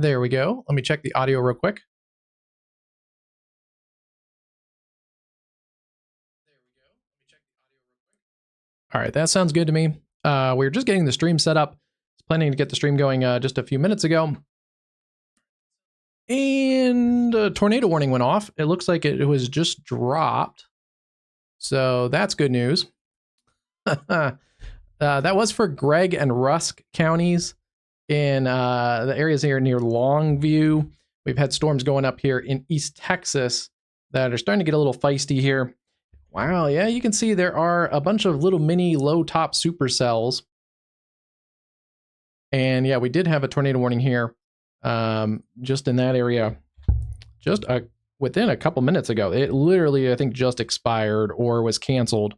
There we go. Let me check the audio real quick. All right, that sounds good to me. We were just getting the stream set up. I was planning to get the stream going just a few minutes ago. And a tornado warning went off. It looks like it was just dropped. So that's good news. That was for Gregg and Rusk counties in the areas here near Longview. We've had storms going up here in East Texas that are starting to get a little feisty here. Wow, yeah, you can see there are a bunch of little mini low top supercells. And yeah, we did have a tornado warning here just in that area just within a couple minutes ago. It literally, I think, just expired or was canceled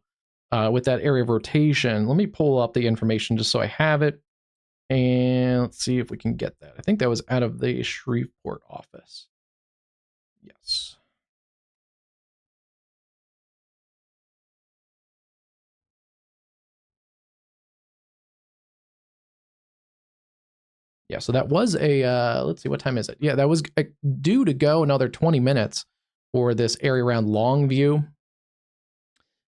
with that area of rotation. Let me pull up the information just so I have it. And let's see if we can get that. I think that was out of the Shreveport office. Yes. Yeah, so that was a, let's see, what time is it? Yeah, that was due to go another 20 minutes for this area around Longview.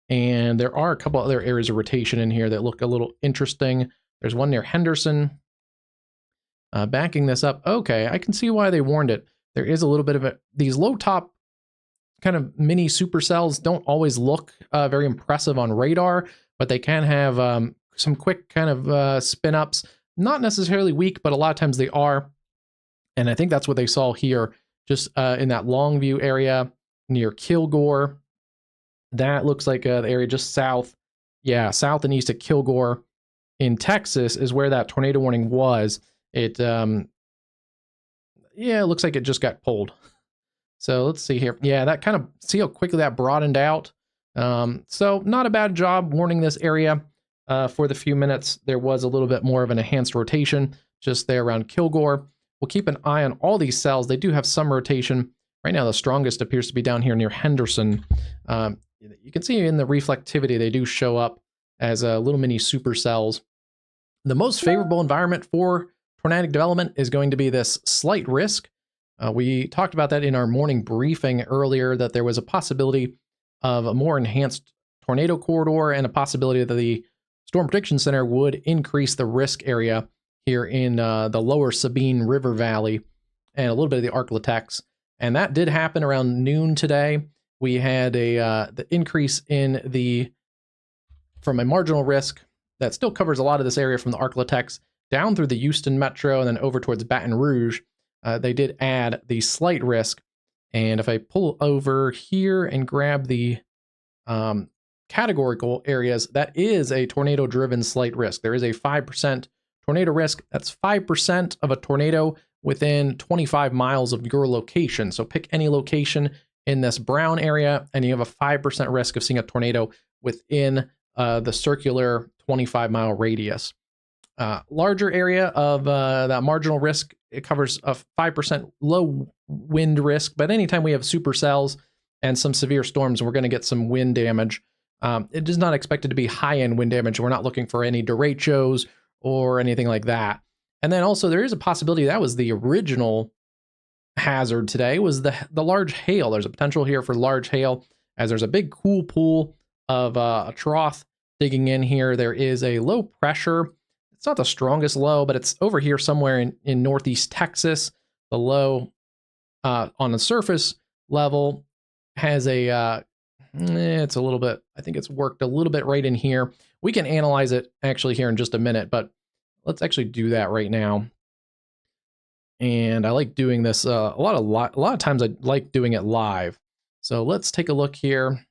And there are a couple other areas of rotation in here that look a little interesting. There's one near Henderson. Backing this up, okay, I can see why they warned it. There is a little bit of these low top kind of mini supercells don't always look very impressive on radar, but they can have some quick kind of spin ups. Not necessarily weak, but a lot of times they are. And I think that's what they saw here, just in that Longview area near Kilgore. That looks like the area just south. Yeah, south and east of Kilgore in Texas is where that tornado warning was. It, yeah, it looks like it just got pulled. So let's see here. Yeah, that kind of, see how quickly that broadened out. So not a bad job warning this area. For the few minutes, there was a little bit more of an enhanced rotation just there around Kilgore. We'll keep an eye on all these cells. They do have some rotation. Right now, the strongest appears to be down here near Henderson. You can see in the reflectivity, they do show up as little mini supercells. The most favorable environment for tornadic development is going to be this slight risk. We talked about that in our morning briefing earlier, that there was a possibility of a more enhanced tornado corridor and a possibility that the Storm Prediction Center would increase the risk area here in the lower Sabine River Valley and a little bit of the ArkLaTex. And that did happen around noon today. We had the increase in from a marginal risk that still covers a lot of this area from the ArkLaTex down through the Houston Metro and then over towards Baton Rouge. They did add the slight risk. And if I pull over here and grab the categorical areas, that is a tornado-driven slight risk. There is a 5% tornado risk. That's 5% of a tornado within 25 miles of your location. So pick any location in this brown area, and you have a 5% risk of seeing a tornado within the circular 25-mile radius. Larger area of that marginal risk, it covers a 5% low wind risk, but anytime we have supercells and some severe storms, we're going to get some wind damage. It is not expected to be high-end wind damage. We're not looking for any derechos or anything like that. And then also there is a possibility that was the original hazard today, was the large hail. There's a potential here for large hail, as there's a big cool pool of a trough digging in here. There is a low pressure. It's not the strongest low, but it's over here somewhere in northeast Texas. The low on the surface level has a, it's a little bit, I think it's worked a little bit right in here. We can analyze it actually here in just a minute, but let's actually do that right now. And I like doing this a lot of times. I like doing it live. So let's take a look here.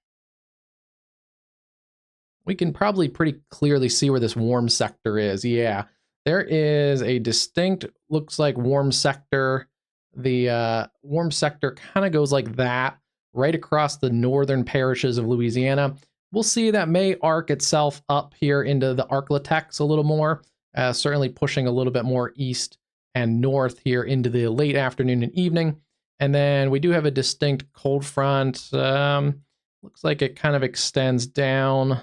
We can probably pretty clearly see where this warm sector is. Yeah, there is a distinct, looks like warm sector. The warm sector kind of goes like that, right across the northern parishes of Louisiana. We'll see that may arc itself up here into the ArkLaTex a little more, certainly pushing a little bit more east and north here into the late afternoon and evening. And then we do have a distinct cold front. Looks like it kind of extends down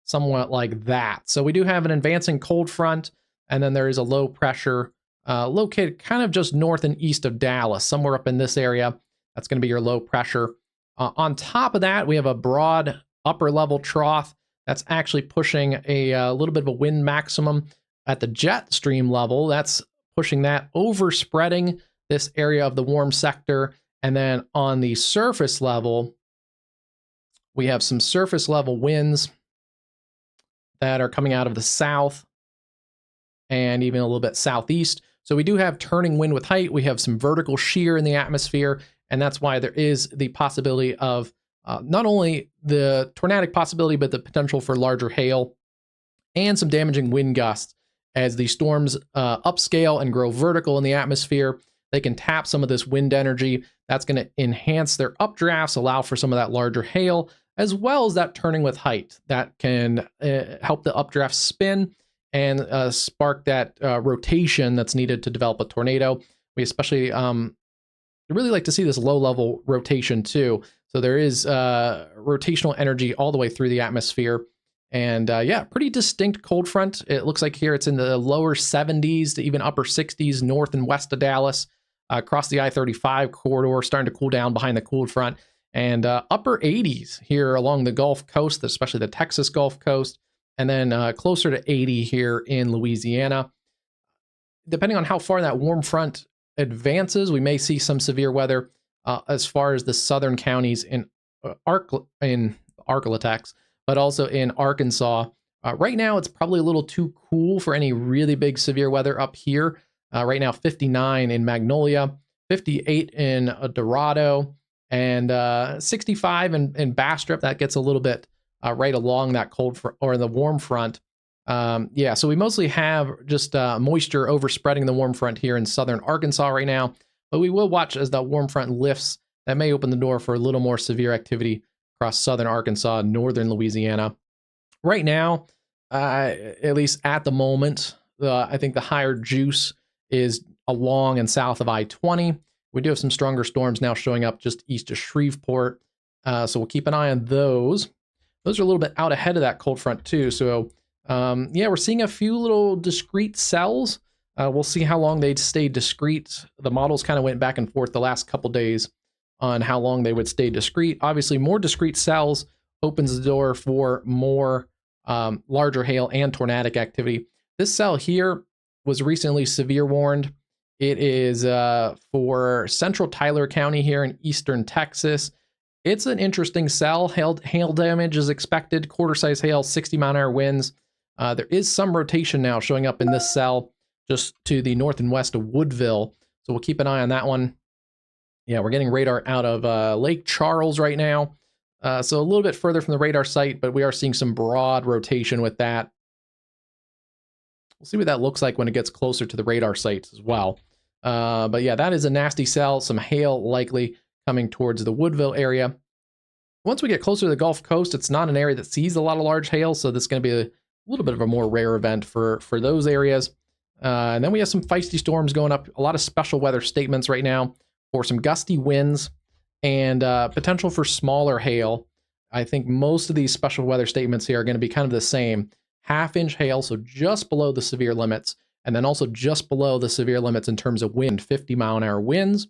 somewhat like that. So we do have an advancing cold front, and then there is a low pressure located kind of just north and east of Dallas, somewhere up in this area. That's going to be your low pressure. On top of that, we have a broad upper level trough that's actually pushing a little bit of a wind maximum at the jet stream level. That's pushing that, overspreading this area of the warm sector. And then on the surface level, we have some surface level winds that are coming out of the south and even a little bit southeast. So we do have turning wind with height. We have some vertical shear in the atmosphere, and that's why there is the possibility of not only the tornadic possibility, but the potential for larger hail and some damaging wind gusts. As the storms upscale and grow vertical in the atmosphere, they can tap some of this wind energy. That's going to enhance their updrafts, allow for some of that larger hail, as well as that turning with height that can help the updraft spin and spark that rotation that's needed to develop a tornado. We especially really like to see this low-level rotation too. So there is rotational energy all the way through the atmosphere. And yeah, pretty distinct cold front. It looks like here it's in the lower 70s to even upper 60s north and west of Dallas, across the I-35 corridor, starting to cool down behind the cold front, and upper 80s here along the Gulf Coast, especially the Texas Gulf Coast, and then closer to 80 here in Louisiana. Depending on how far that warm front advances, we may see some severe weather as far as the southern counties in ArkLaTex, but also in Arkansas. Right now, it's probably a little too cool for any really big severe weather up here. Right now, 59 in Magnolia, 58 in Dorado, and 65 in Bastrop. That gets a little bit right along that cold front or the warm front. Yeah, so we mostly have just moisture overspreading the warm front here in southern Arkansas right now, but we will watch as that warm front lifts. That may open the door for a little more severe activity across southern Arkansas, northern Louisiana. Right now, at least at the moment, I think the higher juice is along and south of I-20. We do have some stronger storms now showing up just east of Shreveport, so we'll keep an eye on those. Those are a little bit out ahead of that cold front too, so yeah, we're seeing a few little discrete cells. We'll see how long they'd stay discrete. The models kind of went back and forth the last couple days on how long they would stay discrete. Obviously, more discrete cells opens the door for more larger hail and tornadic activity. This cell here was recently severe warned. It is for central Tyler County here in eastern Texas. It's an interesting cell. Hail damage is expected, quarter-size hail, 60-mile-an-hour winds. There is some rotation now showing up in this cell just to the north and west of Woodville, so we'll keep an eye on that one. Yeah, we're getting radar out of Lake Charles right now, so a little bit further from the radar site, but we are seeing some broad rotation with that. We'll see what that looks like when it gets closer to the radar sites as well. But yeah, that is a nasty cell, some hail likely coming towards the Woodville area. Once we get closer to the Gulf Coast, it's not an area that sees a lot of large hail, so this is going to be a little bit of a more rare event for those areas. And then we have some feisty storms going up, a lot of special weather statements right now for some gusty winds and potential for smaller hail. I think most of these special weather statements here are going to be kind of the same. Half-inch hail, so just below the severe limits, and then also just below the severe limits in terms of wind, 50-mile-an-hour winds.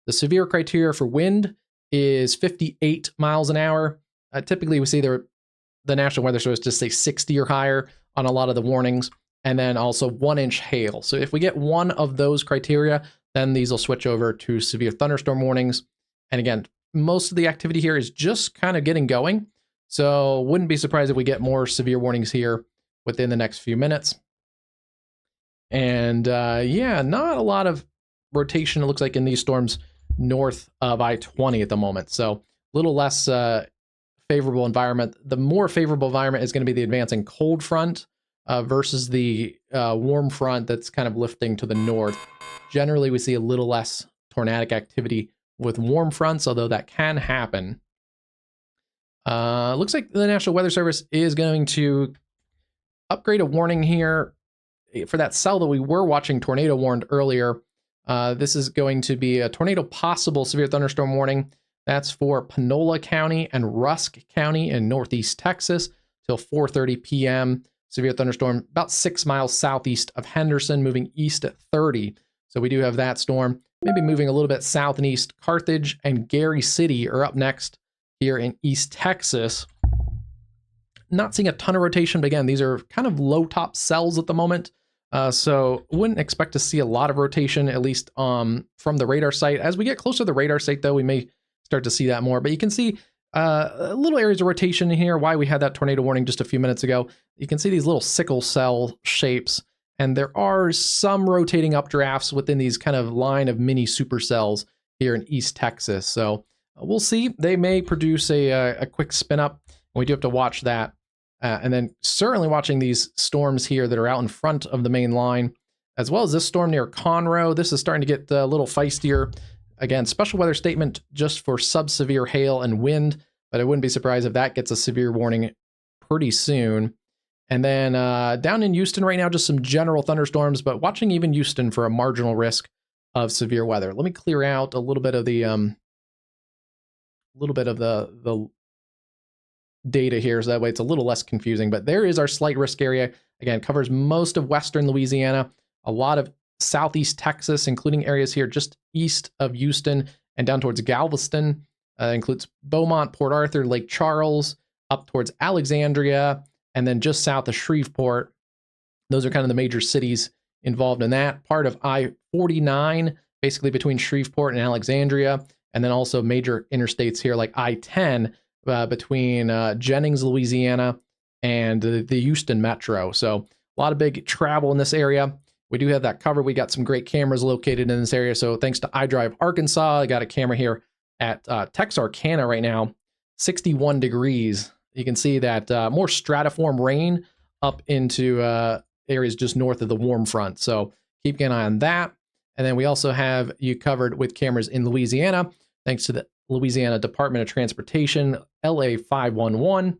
The severe criteria for wind is 58 miles an hour. Typically, we see the National Weather Service just say 60 or higher on a lot of the warnings, and then also 1-inch hail. So if we get one of those criteria, then these will switch over to severe thunderstorm warnings. And again, most of the activity here is just kind of getting going. So wouldn't be surprised if we get more severe warnings here within the next few minutes. And yeah, not a lot of rotation, it looks like, in these storms north of I-20 at the moment. So a little less favorable environment. The more favorable environment is going to be the advancing cold front versus the warm front that's kind of lifting to the north. Generally, we see a little less tornadic activity with warm fronts, although that can happen. Looks like the National Weather Service is going to upgrade a warning here for that cell that we were watching tornado warned earlier. This is going to be a tornado possible severe thunderstorm warning. That's for Panola County and Rusk County in northeast Texas till 4:30 p.m. Severe thunderstorm about 6 miles southeast of Henderson, moving east at 30. So we do have that storm. Maybe moving a little bit south and east. Carthage and Gary City are up next here in East Texas. Not seeing a ton of rotation, but again, these are kind of low top cells at the moment. So wouldn't expect to see a lot of rotation, at least from the radar site. As we get closer to the radar site, though, we may start to see that more. But you can see little areas of rotation in here, why we had that tornado warning just a few minutes ago. You can see these little sickle cell shapes, and there are some rotating updrafts within these kind of line of mini supercells here in East Texas. So we'll see. They may produce a quick spin up. We do have to watch that. And then certainly watching these storms here that are out in front of the main line, as well as this storm near Conroe. This is starting to get a little feistier. Again, special weather statement just for sub-severe hail and wind, but I wouldn't be surprised if that gets a severe warning pretty soon. And then down in Houston right now, just some general thunderstorms, but watching even Houston for a marginal risk of severe weather. Let me clear out a little bit of the data here, so that way it's a little less confusing. But there is our slight risk area. Again, covers most of western Louisiana, a lot of southeast Texas, including areas here just east of Houston and down towards Galveston. Includes Beaumont, Port Arthur, Lake Charles, up towards Alexandria, and then just south of Shreveport. Those are kind of the major cities involved in that. Part of I-49, basically between Shreveport and Alexandria, and then also major interstates here like I-10 between Jennings, Louisiana, and the Houston Metro. So a lot of big travel in this area. We do have that covered. We got some great cameras located in this area. So thanks to iDrive Arkansas, I got a camera here at Texarkana right now, 61 degrees. You can see that more stratiform rain up into areas just north of the warm front. So keep an eye on that. And then we also have you covered with cameras in Louisiana, thanks to the Louisiana Department of Transportation, LA 511.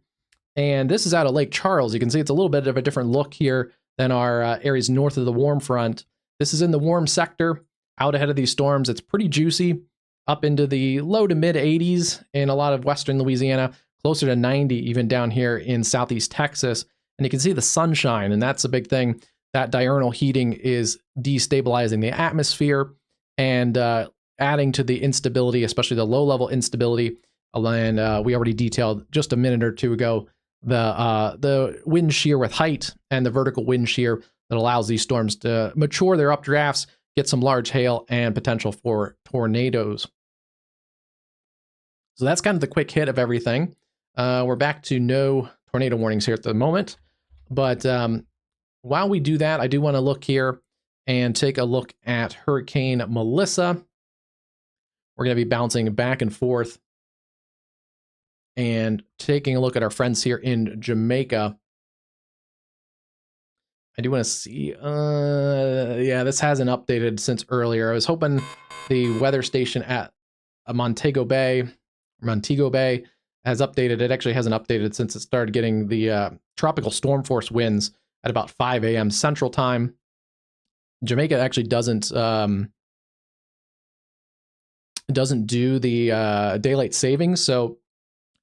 And this is out of Lake Charles. You can see it's a little bit of a different look here than our areas north of the warm front. This is in the warm sector, out ahead of these storms. It's pretty juicy, up into the low to mid 80s in a lot of western Louisiana, closer to 90 even down here in southeast Texas. And you can see the sunshine, and that's a big thing. That diurnal heating is destabilizing the atmosphere and adding to the instability, especially the low-level instability. And we already detailed just a minute or two ago the wind shear with height and the vertical wind shear that allows these storms to mature their updrafts, get some large hail, and potential for tornadoes. So that's kind of the quick hit of everything. We're back to no tornado warnings here at the moment. But while we do that, I do want to look here and take a look at Hurricane Melissa. We're going to be bouncing back and forth and taking a look at our friends here in Jamaica. I do want to see, yeah, this hasn't updated since earlier. I was hoping the weather station at Montego Bay has updated. It actually hasn't updated since it started getting the tropical storm force winds at about 5 a.m. Central Time. Jamaica actually doesn't do the daylight savings. So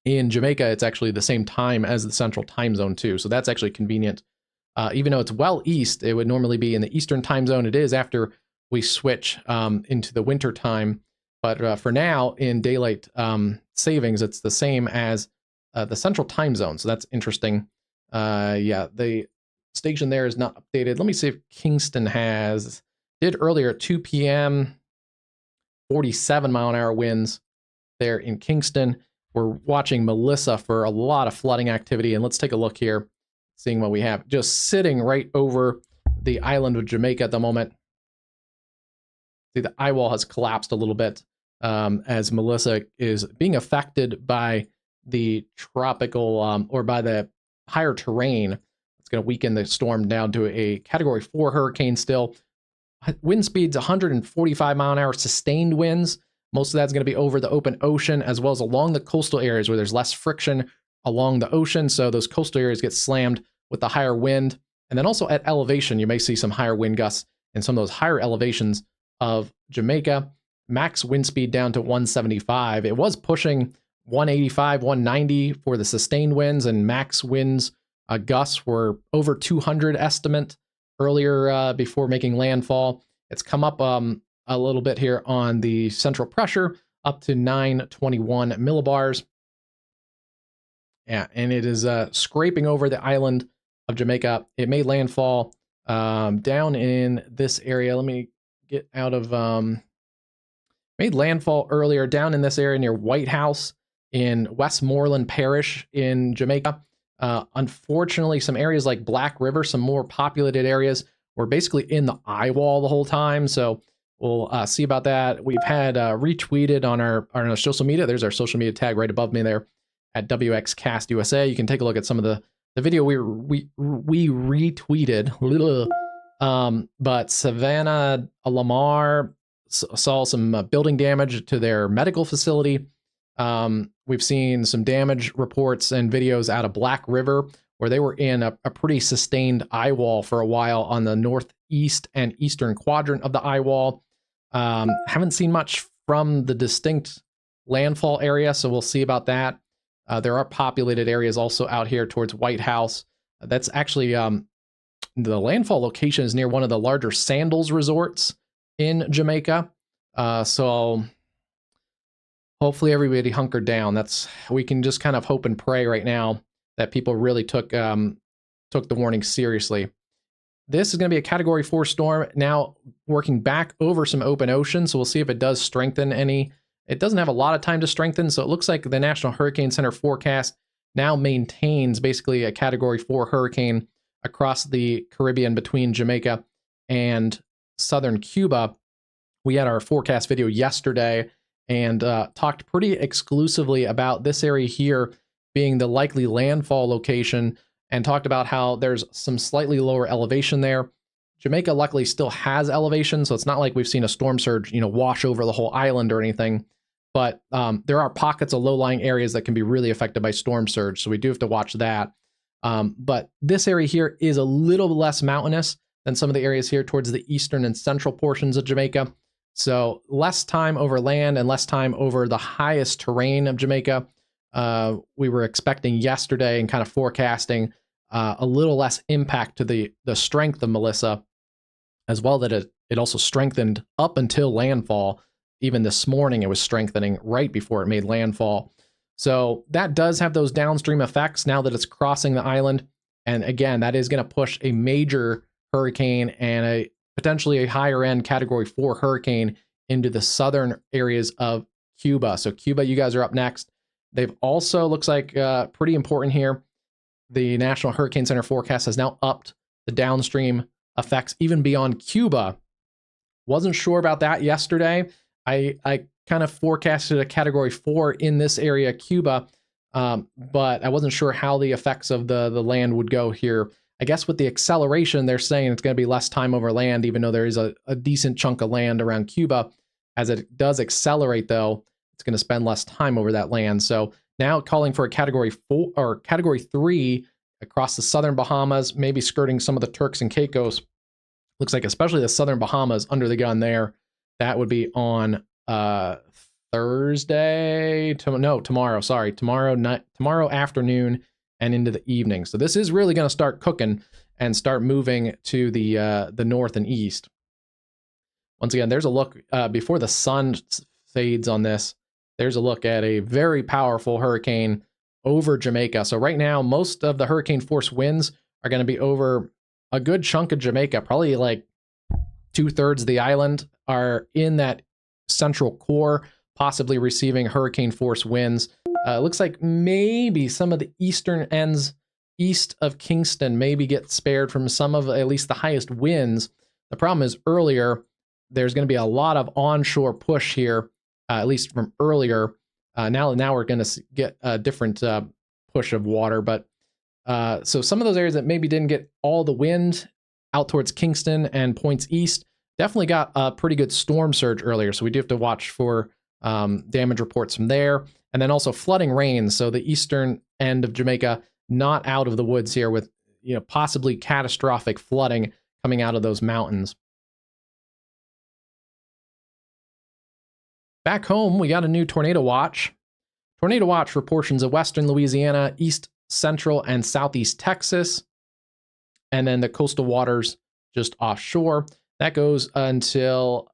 in Jamaica, it's actually the same time as the central time zone too. So that's actually convenient. Even though it's well east, it would normally be in the Eastern time zone. It is after we switch into the winter time. But for now, in daylight savings, it's the same as the central time zone. So that's interesting. Yeah, the station there is not updated. Let me see if Kingston did earlier at 2 p.m. 47-mile-an-hour winds there in Kingston. We're watching Melissa for a lot of flooding activity. And let's take a look here, seeing what we have. Just sitting right over the island of Jamaica at the moment. See, the eye wall has collapsed a little bit as Melissa is being affected by the tropical or by the higher terrain. It's going to weaken the storm down to a Category 4 hurricane still. Wind speeds 145-mile-an-hour sustained winds. Most of that's going to be over the open ocean as well as along the coastal areas where there's less friction along the ocean. So those coastal areas get slammed with the higher wind. And then also at elevation, you may see some higher wind gusts in some of those higher elevations of Jamaica. Max wind speed down to 175. It was pushing 185, 190 for the sustained winds, and max winds gusts were over 200 estimate earlier before making landfall. It's come up a little bit here on the central pressure, up to 921 millibars. Yeah, and it is scraping over the island of Jamaica. It made landfall down in this area. Let me get out of... made landfall earlier down in this area near White House in Westmoreland Parish in Jamaica. Unfortunately, some areas like Black River, some more populated areas, were basically in the eye wall the whole time. So we'll see about that. We've had retweeted on our social media. There's our social media tag right above me there at WXCastUSA. You can take a look at some of the video we retweeted. But Savannah Lamar saw some building damage to their medical facility. We've seen some damage reports and videos out of Black River, where they were in a pretty sustained eye wall for a while on the northeast and eastern quadrant of the eye wall. Haven't seen much from the distinct landfall area, so we'll see about that. There are populated areas also out here towards White House. That's actually the landfall location is near one of the larger Sandals resorts in Jamaica. So hopefully everybody hunkered down. We can just kind of hope and pray right now that people really took the warning seriously. This is going to be a Category 4 storm now working back over some open ocean. So we'll see if it does strengthen any. It doesn't have a lot of time to strengthen. So it looks like the National Hurricane Center forecast now maintains basically a Category 4 hurricane across the Caribbean between Jamaica and southern Cuba. We had our forecast video yesterday and talked pretty exclusively about this area here being the likely landfall location, and talked about how there's some slightly lower elevation there. Jamaica luckily still has elevation, so it's not like we've seen a storm surge, wash over the whole island or anything. But there are pockets of low-lying areas that can be really affected by storm surge, so we do have to watch that. But this area here is a little less mountainous than some of the areas here towards the eastern and central portions of Jamaica. So less time over land and less time over the highest terrain of Jamaica. We were expecting yesterday and kind of forecasting a little less impact to the strength of Melissa, as well that it also strengthened up until landfall. Even this morning, it was strengthening right before it made landfall. So that does have those downstream effects now that it's crossing the island. And again, that is going to push a major hurricane and potentially a higher end Category 4 hurricane into the southern areas of Cuba. So Cuba, you guys are up next. They've also, looks like pretty important here, the National Hurricane Center forecast has now upped the downstream effects even beyond Cuba. Wasn't sure about that yesterday. I kind of forecasted a Category 4 in this area, Cuba, but I wasn't sure how the effects of the land would go here. I guess with the acceleration, they're saying it's going to be less time over land, even though there is a decent chunk of land around Cuba. As it does accelerate, though, it's going to spend less time over that land. So now calling for a Category 4 or Category 3 across the southern Bahamas, maybe skirting some of the Turks and Caicos. Looks like especially the southern Bahamas under the gun there. That would be on Thursday. Tomorrow. Sorry, tomorrow afternoon and into the evening. So this is really going to start cooking and start moving to the north and east. Once again, there's a look before the sun fades on this. There's a look at a very powerful hurricane over Jamaica. So right now, most of the hurricane force winds are going to be over a good chunk of Jamaica. Probably like 2/3 of the island are in that central core, possibly receiving hurricane force winds. It looks like maybe some of the eastern ends east of Kingston maybe get spared from some of at least the highest winds. The problem is earlier, there's going to be a lot of onshore push here, at least from earlier. Now we're going to get a different push of water. But so some of those areas that maybe didn't get all the wind out towards Kingston and points east definitely got a pretty good storm surge earlier. So we do have to watch for damage reports from there. And then also flooding rains. So the eastern end of Jamaica, not out of the woods here with possibly catastrophic flooding coming out of those mountains. Back home, we got a new tornado watch. Tornado watch for portions of western Louisiana, east, central, and southeast Texas, and then the coastal waters just offshore. That goes until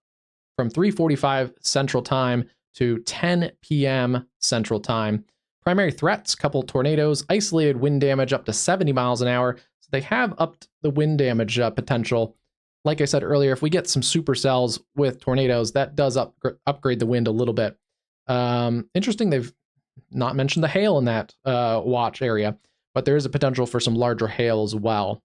from 3:45 Central Time to 10 p.m. Central Time. Primary threats, couple tornadoes, isolated wind damage up to 70 miles an hour. So they have upped the wind damage potential. Like I said earlier, if we get some supercells with tornadoes, that does upgrade the wind a little bit. Interesting, they've not mentioned the hail in that watch area, but there is a potential for some larger hail as well.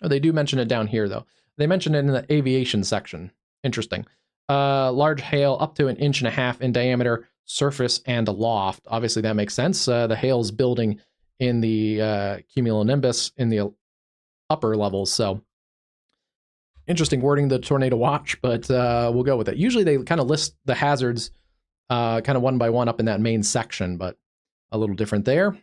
Oh, they do mention it down here, though. They mention it in the aviation section. Interesting. Large hail up to 1.5 inches in diameter, surface and aloft. Obviously, that makes sense. The hail is building in the cumulonimbus in the upper levels. So, interesting wording, the tornado watch, but we'll go with it. Usually, they kind of list the hazards kind of one by one up in that main section, but a little different there.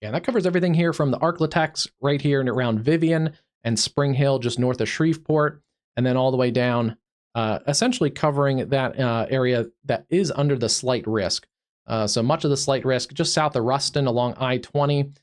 Yeah, that covers everything here from the ArkLaTex right here and around Vivian and Spring Hill, just north of Shreveport, and then all the way down, essentially covering that area that is under the slight risk. So much of the slight risk just south of Ruston along I-20,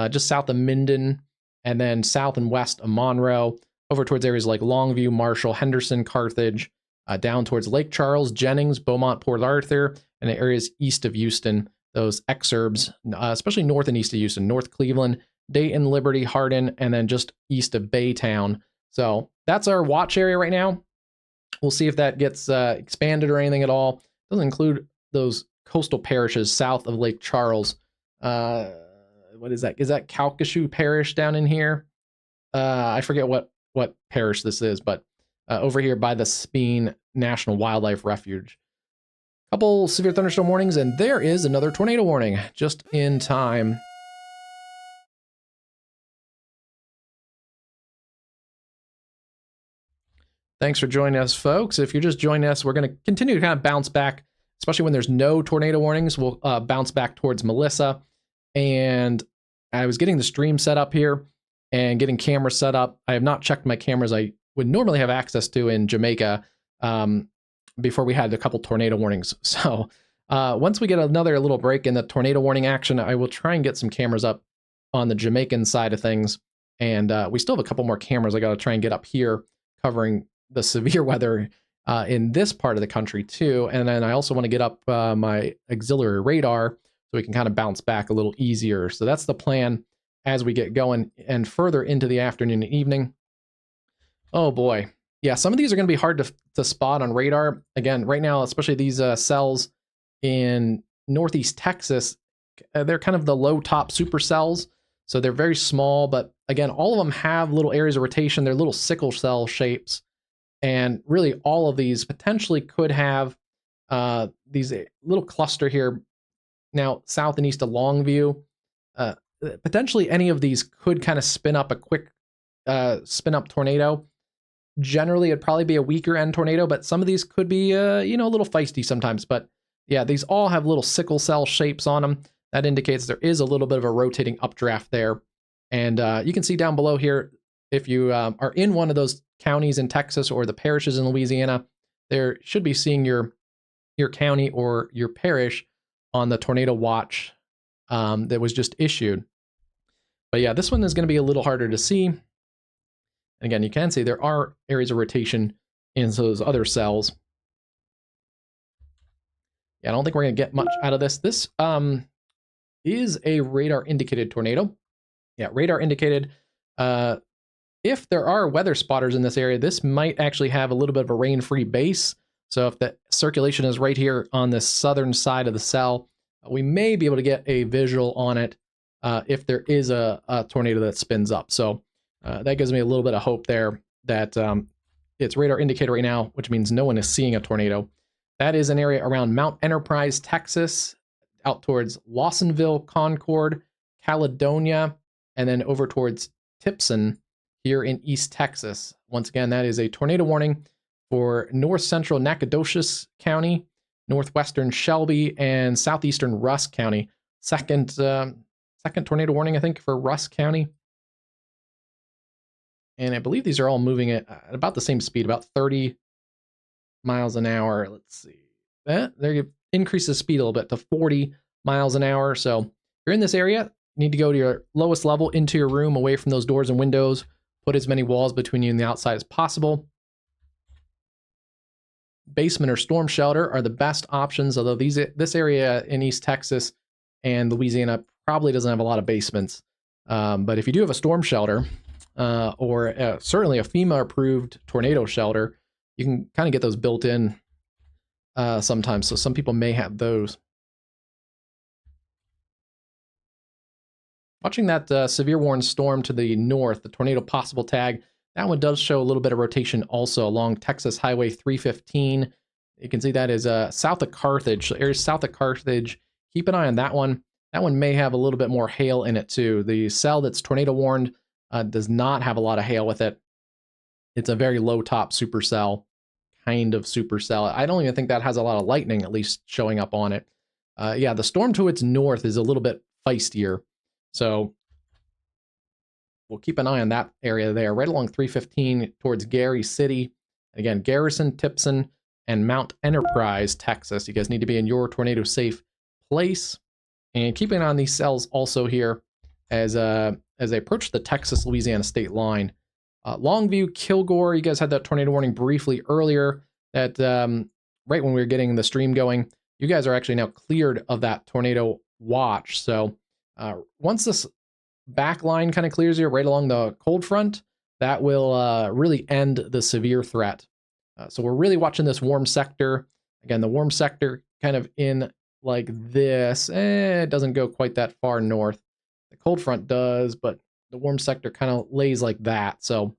just south of Minden, and then south and west of Monroe, over towards areas like Longview, Marshall, Henderson, Carthage, down towards Lake Charles, Jennings, Beaumont, Port Arthur, and the areas east of Houston. Those exurbs, especially north and east of Houston, North Cleveland, Dayton, Liberty, Hardin, and then just east of Baytown. So that's our watch area right now. We'll see if that gets expanded or anything at all. Doesn't include those coastal parishes south of Lake Charles. What is that? Is that Calcasieu Parish down in here? I forget what parish this is, but over here by the Speen National Wildlife Refuge. Couple severe thunderstorm warnings, and there is another tornado warning just in time. Thanks for joining us, folks. If you're just joining us, we're going to continue to kind of bounce back, especially when there's no tornado warnings. We'll bounce back towards Melissa. And I was getting the stream set up here and getting cameras set up. I have not checked my cameras I would normally have access to in Jamaica. Before we had a couple tornado warnings. So once we get another little break in the tornado warning action, I will try and get some cameras up on the Jamaican side of things. And we still have a couple more cameras I got to try and get up here covering the severe weather in this part of the country too. And then I also want to get up my auxiliary radar so we can kind of bounce back a little easier. So that's the plan as we get going and further into the afternoon and evening. Oh boy. Yeah, some of these are going to be hard to spot on radar. Again, right now, especially these cells in northeast Texas, they're kind of the low top supercells. So they're very small, but again, all of them have little areas of rotation. They're little sickle cell shapes. And really all of these potentially could have these little cluster here. Now, south and east of Longview, potentially any of these could kind of spin up a quick spin up tornado. Generally, it'd probably be a weaker end tornado, but some of these could be, a little feisty sometimes. But yeah, these all have little sickle cell shapes on them. That indicates there is a little bit of a rotating updraft there. And you can see down below here, if you are in one of those counties in Texas or the parishes in Louisiana, there should be seeing your county or your parish on the tornado watch that was just issued. But yeah, this one is going to be a little harder to see. Again, you can see there are areas of rotation in those other cells. Yeah, I don't think we're going to get much out of this. This is a radar indicated tornado. Yeah, radar indicated. If there are weather spotters in this area, this might actually have a little bit of a rain-free base. So if the circulation is right here on the southern side of the cell, we may be able to get a visual on it if there is a tornado that spins up. So that gives me a little bit of hope there that it's radar indicated right now, which means no one is seeing a tornado. That is an area around Mount Enterprise, Texas, out towards Lawsonville, Concord, Caledonia, and then over towards Tipson here in East Texas. Once again, that is a tornado warning for north central Nacogdoches County, northwestern Shelby, and southeastern Rusk County. Second tornado warning, I think, for Rusk County. And I believe these are all moving at about the same speed, about 30 miles an hour. Let's see. there you increase the speed a little bit to 40 miles an hour. So if you're in this area, you need to go to your lowest level into your room, away from those doors and windows. Put as many walls between you and the outside as possible. Basement or storm shelter are the best options, although this area in East Texas and Louisiana probably doesn't have a lot of basements. But if you do have a storm shelter, or certainly a FEMA-approved tornado shelter, you can kind of get those built in sometimes. So some people may have those. Watching that severe warning storm to the north, the tornado possible tag, that one does show a little bit of rotation also along Texas Highway 315. You can see that is south of Carthage. So areas south of Carthage, keep an eye on that one. That one may have a little bit more hail in it too. The cell that's tornado warned does not have a lot of hail with it. It's a very low top supercell, kind of supercell. I don't even think that has a lot of lightning at least showing up on it. Yeah, the storm to its north is a little bit feistier. So we'll keep an eye on that area there, right along 315 towards Gary City. Again, Garrison, Tipson, and Mount Enterprise, Texas. You guys need to be in your tornado safe place. And keeping an eye on these cells also here as they approach the Texas-Louisiana state line. Longview, Kilgore, you guys had that tornado warning briefly earlier. That right when we were getting the stream going, you guys are actually now cleared of that tornado watch. So once this back line kind of clears here right along the cold front, that will really end the severe threat. So we're really watching this warm sector. Again, the warm sector kind of in like this. It doesn't go quite that far north. The cold front does, but the warm sector kind of lays like that. So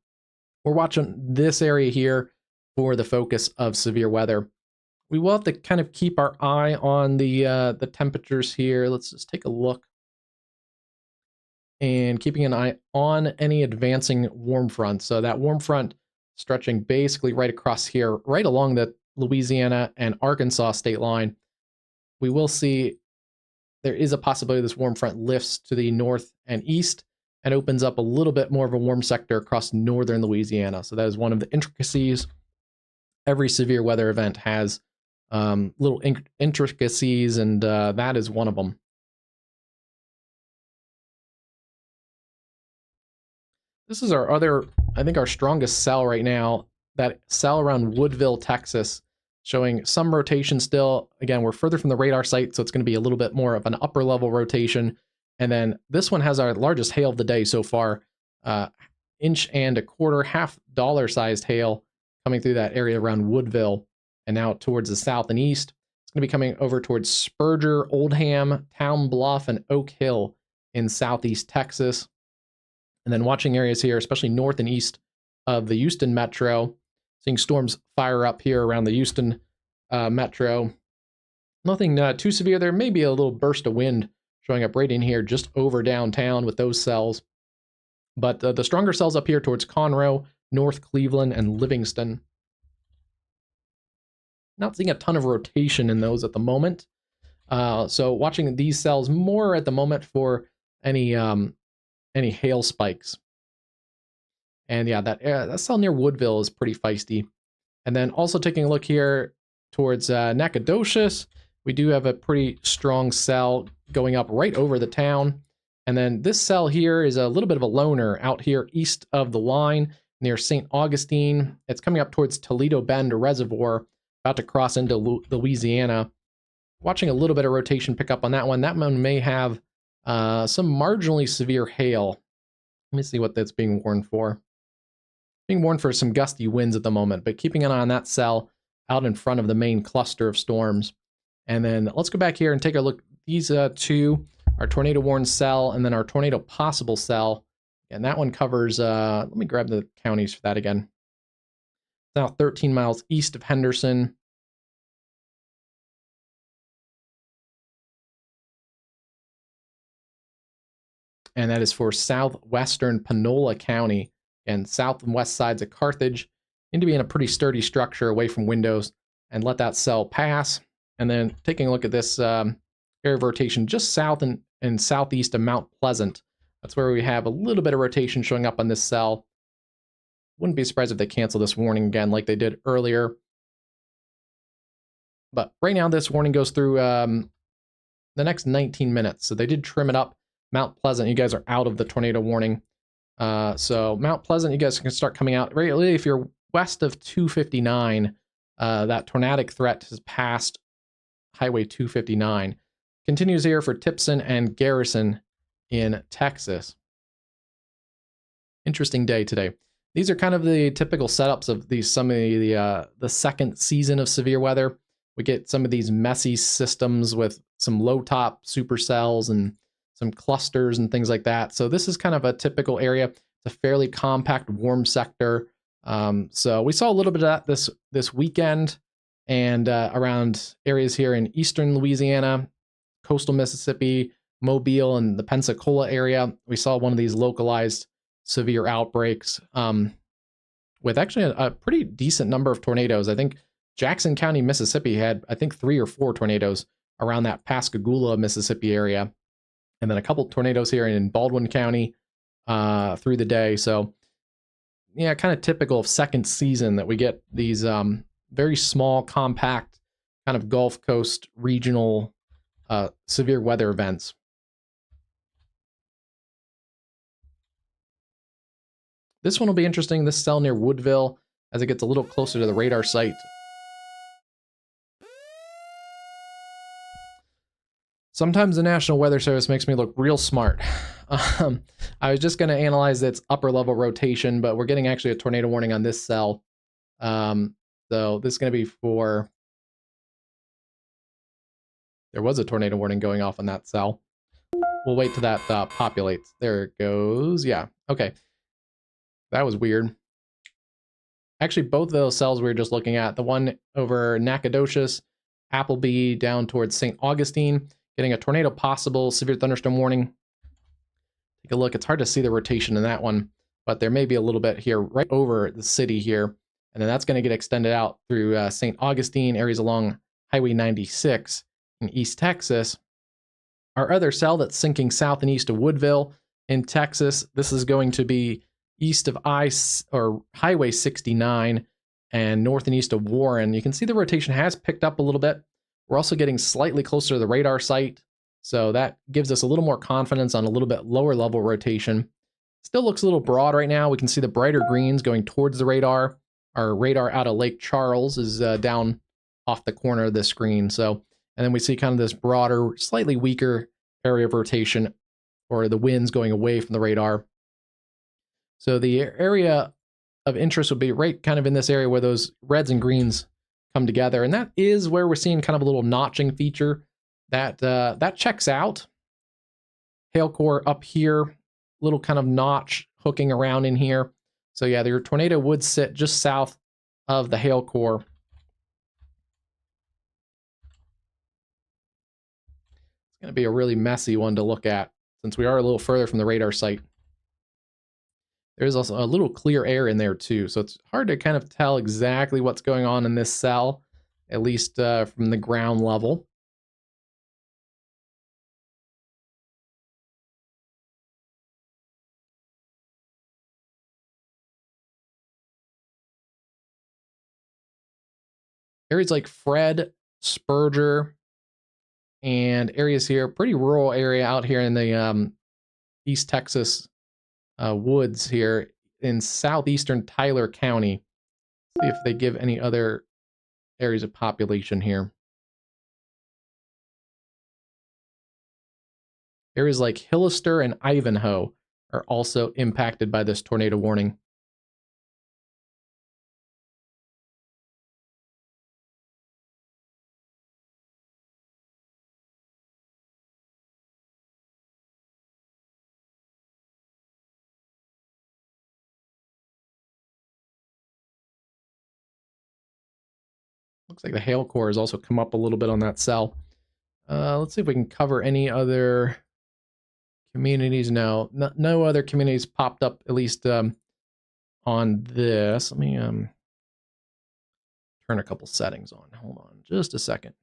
we're watching this area here for the focus of severe weather. We will have to kind of keep our eye on the temperatures here. Let's just take a look. And keeping an eye on any advancing warm front. So that warm front stretching basically right across here, right along the Louisiana and Arkansas state line. We will see there is a possibility this warm front lifts to the north and east and opens up a little bit more of a warm sector across northern Louisiana. So that is one of the intricacies. Every severe weather event has little intricacies, and that is one of them. This is our other, I think our strongest cell right now, that cell around Woodville, Texas, showing some rotation still. Again, we're further from the radar site, so it's going to be a little bit more of an upper level rotation. And then this one has our largest hail of the day so far, inch and a quarter, $half sized hail coming through that area around Woodville and now towards the south and east. It's going to be coming over towards Spurger, Oldham, Town Bluff, and Oak Hill in southeast Texas. And then watching areas here, especially north and east of the Houston metro, seeing storms fire up here around the Houston metro. Nothing too severe there. Maybe a little burst of wind showing up right in here just over downtown with those cells. But the stronger cells up here towards Conroe, North Cleveland, and Livingston. Not seeing a ton of rotation in those at the moment. So watching these cells more at the moment for any hail spikes. And yeah, that cell near Woodville is pretty feisty. And then also taking a look here towards Nacogdoches, we do have a pretty strong cell going up right over the town. And then this cell here is a little bit of a loner out here east of the line near St. Augustine. It's coming up towards Toledo Bend Reservoir, about to cross into Louisiana. Watching a little bit of rotation pick up on that one. That one may have some marginally severe hail. Let me see what that's being warned for. Being warned for some gusty winds at the moment, but keeping an eye on that cell out in front of the main cluster of storms. And then let's go back here and take a look. These two, our tornado warned cell and then our tornado possible cell. And that one covers, let me grab the counties for that again. It's now 13 miles east of Henderson. And that is for southwestern Panola County and south and west sides of Carthage. Need to be in a pretty sturdy structure away from windows and let that cell pass. And then taking a look at this area of rotation just south and southeast of Mount Pleasant. That's where we have a little bit of rotation showing up on this cell. Wouldn't be surprised if they cancel this warning again like they did earlier. But right now, this warning goes through the next 19 minutes. So they did trim it up. Mount Pleasant, you guys are out of the tornado warning. So Mount Pleasant, you guys can start coming out. Really, if you're west of 259, that tornadic threat has passed Highway 259. Continues here for Tipson and Garrison in Texas. Interesting day today. These are kind of the typical setups of some of the second season of severe weather. We get some of these messy systems with some low top supercells and some clusters and things like that. So this is kind of a typical area. It's a fairly compact, warm sector. So we saw a little bit of that this weekend and around areas here in eastern Louisiana, coastal Mississippi, Mobile, and the Pensacola area. We saw one of these localized severe outbreaks with actually a pretty decent number of tornadoes. I think Jackson County, Mississippi had, I think, 3 or 4 tornadoes around that Pascagoula, Mississippi area. And then a couple tornadoes here in Baldwin County through the day. So, yeah, kind of typical of second season that we get these very small, compact, kind of Gulf Coast regional severe weather events. This one will be interesting, this cell near Woodville, as it gets a little closer to the radar site. Sometimes the National Weather Service makes me look real smart. I was just going to analyze its upper level rotation, but we're getting actually a tornado warning on this cell. So this is going to be for... There was a tornado warning going off on that cell. We'll wait till that populates. There it goes. Yeah, okay. That was weird. Actually, both of those cells we were just looking at, the one over Nacogdoches, Appleby, down towards St. Augustine, getting a tornado possible, severe thunderstorm warning. Take a look. It's hard to see the rotation in that one, but there may be a little bit here right over the city here. And then that's going to get extended out through St. Augustine, areas along Highway 96 in East Texas. Our other cell that's sinking south and east of Woodville in Texas, this is going to be east of Highway 69 and north and east of Warren. You can see the rotation has picked up a little bit. We're also getting slightly closer to the radar site, so that gives us a little more confidence on a little bit lower level rotation. Still looks a little broad right now. We can see the brighter greens going towards the radar. Our radar out of Lake Charles is down off the corner of the screen. So, and then we see kind of this broader, slightly weaker area of rotation, or the winds going away from the radar. So the area of interest would be right kind of in this area where those reds and greens come together. And that is where we're seeing kind of a little notching feature that checks out. Hail core up here, little kind of notch hooking around in here. So yeah, your tornado would sit just south of the hail core. It's going to be a really messy one to look at since we are a little further from the radar site. There's also a little clear air in there too, so it's hard to kind of tell exactly what's going on in this cell, at least from the ground level. Areas like Fred, Spurger, and areas here, pretty rural area out here in the East Texas woods here in southeastern Tyler County. See if they give any other areas of population here. Areas like Hillister and Ivanhoe are also impacted by this tornado warning. Looks like the hail core has also come up a little bit on that cell. Let's see if we can cover any other communities. No other communities popped up, at least on this. Let me turn a couple settings on. Hold on just a second.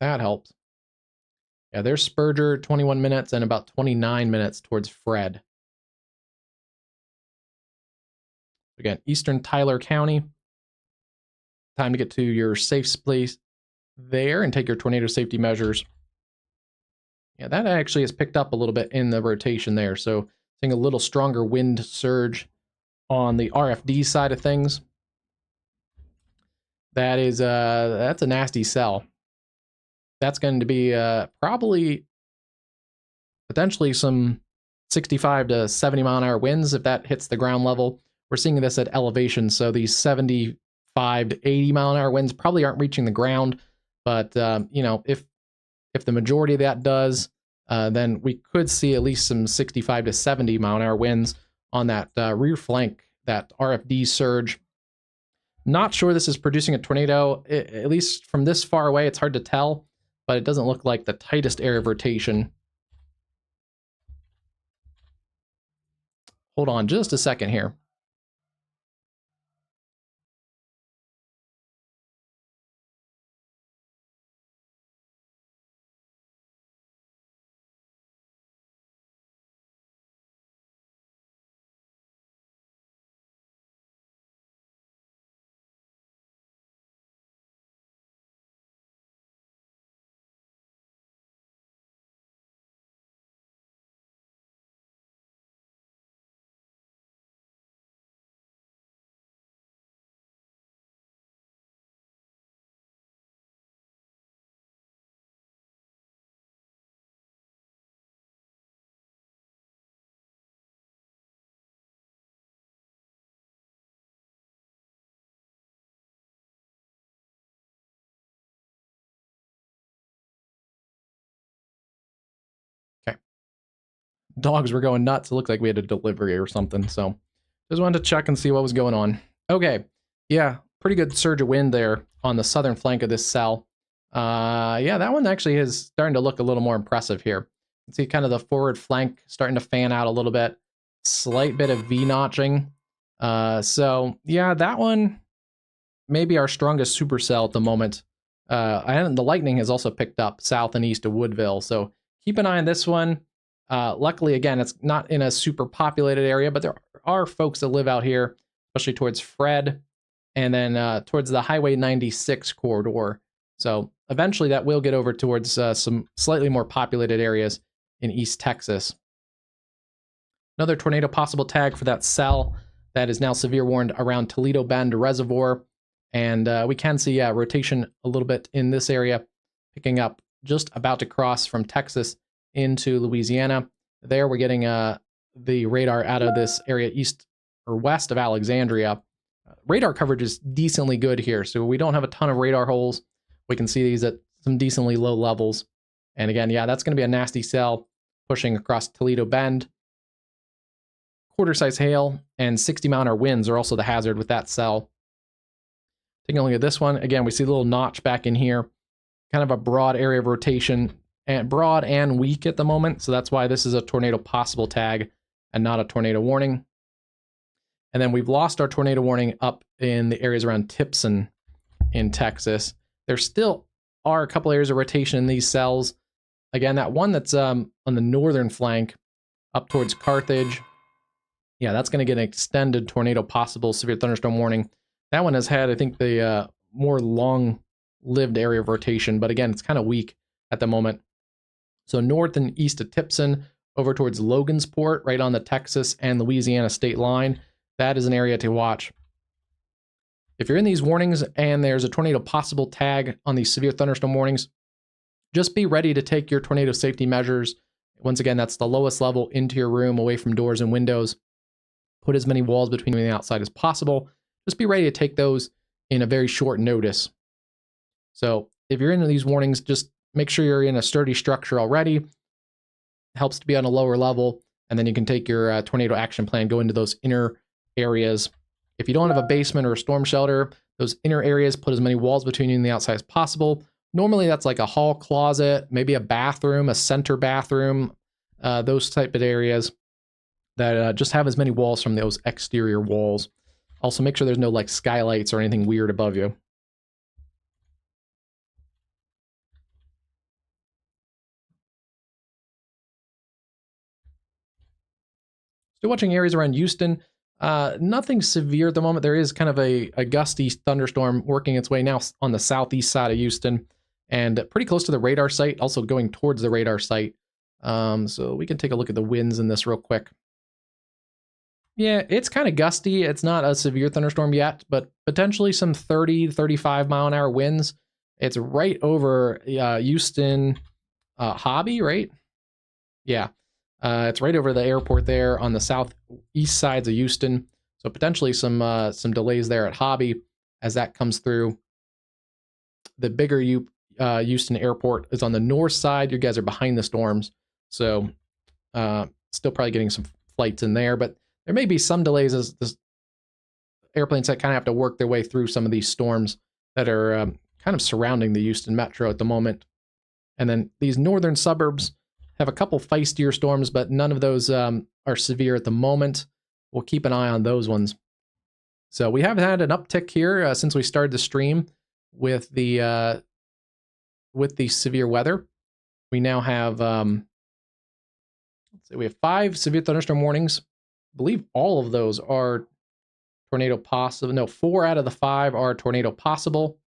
That helps. Yeah, there's Spurger, 21 minutes, and about 29 minutes towards Fred. Again, Eastern Tyler County. Time to get to your safe place there and take your tornado safety measures. Yeah, that actually has picked up a little bit in the rotation there. So seeing a little stronger wind surge on the RFD side of things. That is that's a nasty cell. That's going to be probably potentially some 65 to 70 mile an hour winds if that hits the ground level. We're seeing this at elevation, so these 75 to 80 mile an hour winds probably aren't reaching the ground. But you know, if the majority of that does, then we could see at least some 65 to 70 mile an hour winds on that rear flank, that RFD surge. Not sure this is producing a tornado, at least from this far away. It's hard to tell, but it doesn't look like the tightest area of rotation. Hold on just a second here. Okay. Dogs were going nuts. It looked like we had a delivery or something. So just wanted to check and see what was going on. Okay. Yeah, pretty good surge of wind there on the southern flank of this cell. Yeah, that one actually is starting to look a little more impressive here. You can see kind of the forward flank starting to fan out a little bit. Slight bit of V-notching. So yeah, that one may be our strongest supercell at the moment. And the lightning has also picked up south and east of Woodville. So keep an eye on this one. Luckily, again, it's not in a super populated area, but there are folks that live out here, especially towards Fred and then towards the Highway 96 corridor. So eventually that will get over towards some slightly more populated areas in East Texas. Another tornado possible tag for that cell that is now severe warned around Toledo Bend Reservoir. And we can see rotation a little bit in this area, picking up just about to cross from Texas into Louisiana. There we're getting the radar out of this area east or west of Alexandria. Radar coverage is decently good here, so we don't have a ton of radar holes. We can see these at some decently low levels. And again, yeah, that's going to be a nasty cell pushing across Toledo Bend. Quarter-size hail and 60 mile an hour winds are also the hazard with that cell. Taking a look at this one, again, we see a little notch back in here. Kind of a broad area of rotation, and broad and weak at the moment, so that's why this is a tornado possible tag and not a tornado warning. And then we've lost our tornado warning up in the areas around Tipson in Texas. There still are a couple areas of rotation in these cells. Again, that one that's on the northern flank up towards Carthage. Yeah, that's going to get an extended tornado possible severe thunderstorm warning. That one has had, I think, the more long-lived area of rotation, but again, it's kind of weak at the moment. So north and east of Tipson, over towards Logansport, right on the Texas and Louisiana state line. That is an area to watch. If you're in these warnings and there's a tornado possible tag on these severe thunderstorm warnings, just be ready to take your tornado safety measures. Once again, that's the lowest level into your room, away from doors and windows. Put as many walls between you and the outside as possible. Just be ready to take those in a very short notice. So if you're into these warnings, just make sure you're in a sturdy structure already. It helps to be on a lower level, and then you can take your tornado action plan, go into those inner areas. If you don't have a basement or a storm shelter, those inner areas, put as many walls between you and the outside as possible. Normally that's like a hall closet, maybe a bathroom, a center bathroom, those type of areas that just have as many walls from those exterior walls. Also make sure there's no like skylights or anything weird above you. Still watching areas around Houston. Nothing severe at the moment. There is kind of a gusty thunderstorm working its way now on the southeast side of Houston and pretty close to the radar site, also going towards the radar site. So we can take a look at the winds in this real quick. Yeah, it's kind of gusty. It's not a severe thunderstorm yet, but potentially some 30, 35 mile an hour winds. It's right over Houston Hobby, right? Yeah. It's right over the airport there on the southeast sides of Houston. So potentially some delays there at Hobby as that comes through. The bigger Houston airport is on the north side. You guys are behind the storms. So still probably getting some flights in there, but there may be some delays as the airplanes that kind of have to work their way through some of these storms that are kind of surrounding the Houston metro at the moment. And then these northern suburbs have a couple feistier storms, but none of those are severe at the moment. We'll keep an eye on those ones. So we have had an uptick here since we started the stream with the severe weather. We now have let's see, we have 5 severe thunderstorm warnings. I believe all of those are tornado possible. No, 4 out of the 5 are tornado possible.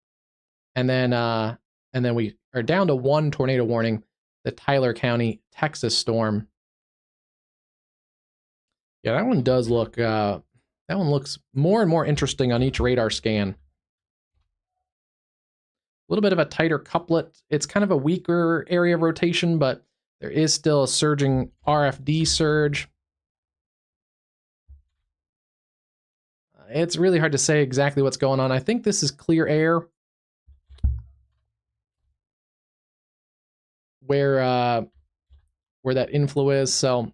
And then we are down to 1 tornado warning, the Tyler County, Texas storm. Yeah, that one does look, that one looks more and more interesting on each radar scan. A little bit of a tighter couplet. It's kind of a weaker area of rotation, but there is still a surging RFD surge. It's really hard to say exactly what's going on. I think this is clear air where that inflow is. So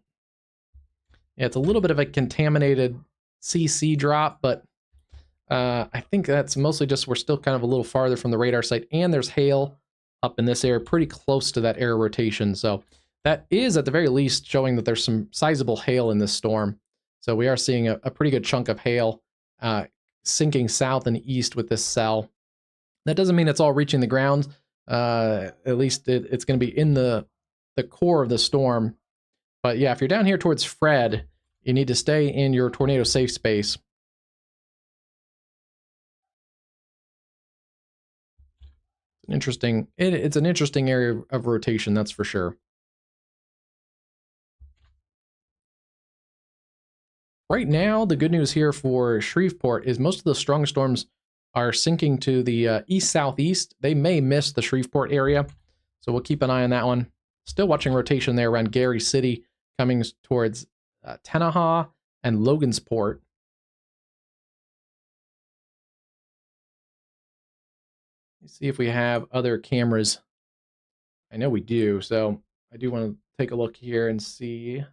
yeah, it's a little bit of a contaminated CC drop, but I think that's mostly just we're still kind of a little farther from the radar site, and there's hail up in this area pretty close to that air rotation. So that is at the very least showing that there's some sizable hail in this storm. So we are seeing a pretty good chunk of hail sinking south and east with this cell. That doesn't mean it's all reaching the ground. At least it's going to be in the core of the storm. But yeah, if you're down here towards Fred, you need to stay in your tornado safe space. It's an interesting area of rotation, that's for sure. Right now, the good news here for Shreveport is most of the strong storms are sinking to the east-southeast. They may miss the Shreveport area, so we'll keep an eye on that one. Still watching rotation there around Gary City, coming towards Tenaha and Logansport. Let's see if we have other cameras. I know we do, so I do want to take a look here and see.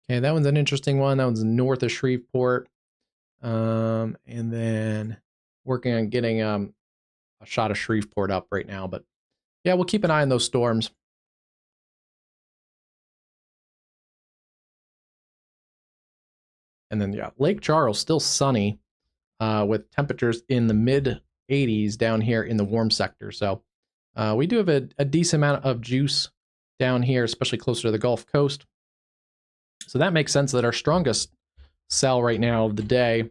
Okay, that one's an interesting one. That one's north of Shreveport. And then working on getting a shot of Shreveport up right now. But yeah, we'll keep an eye on those storms. And then, yeah, Lake Charles still sunny with temperatures in the mid 80s down here in the warm sector. So we do have a decent amount of juice down here, especially closer to the Gulf Coast. So that makes sense that our strongest cell right now of the day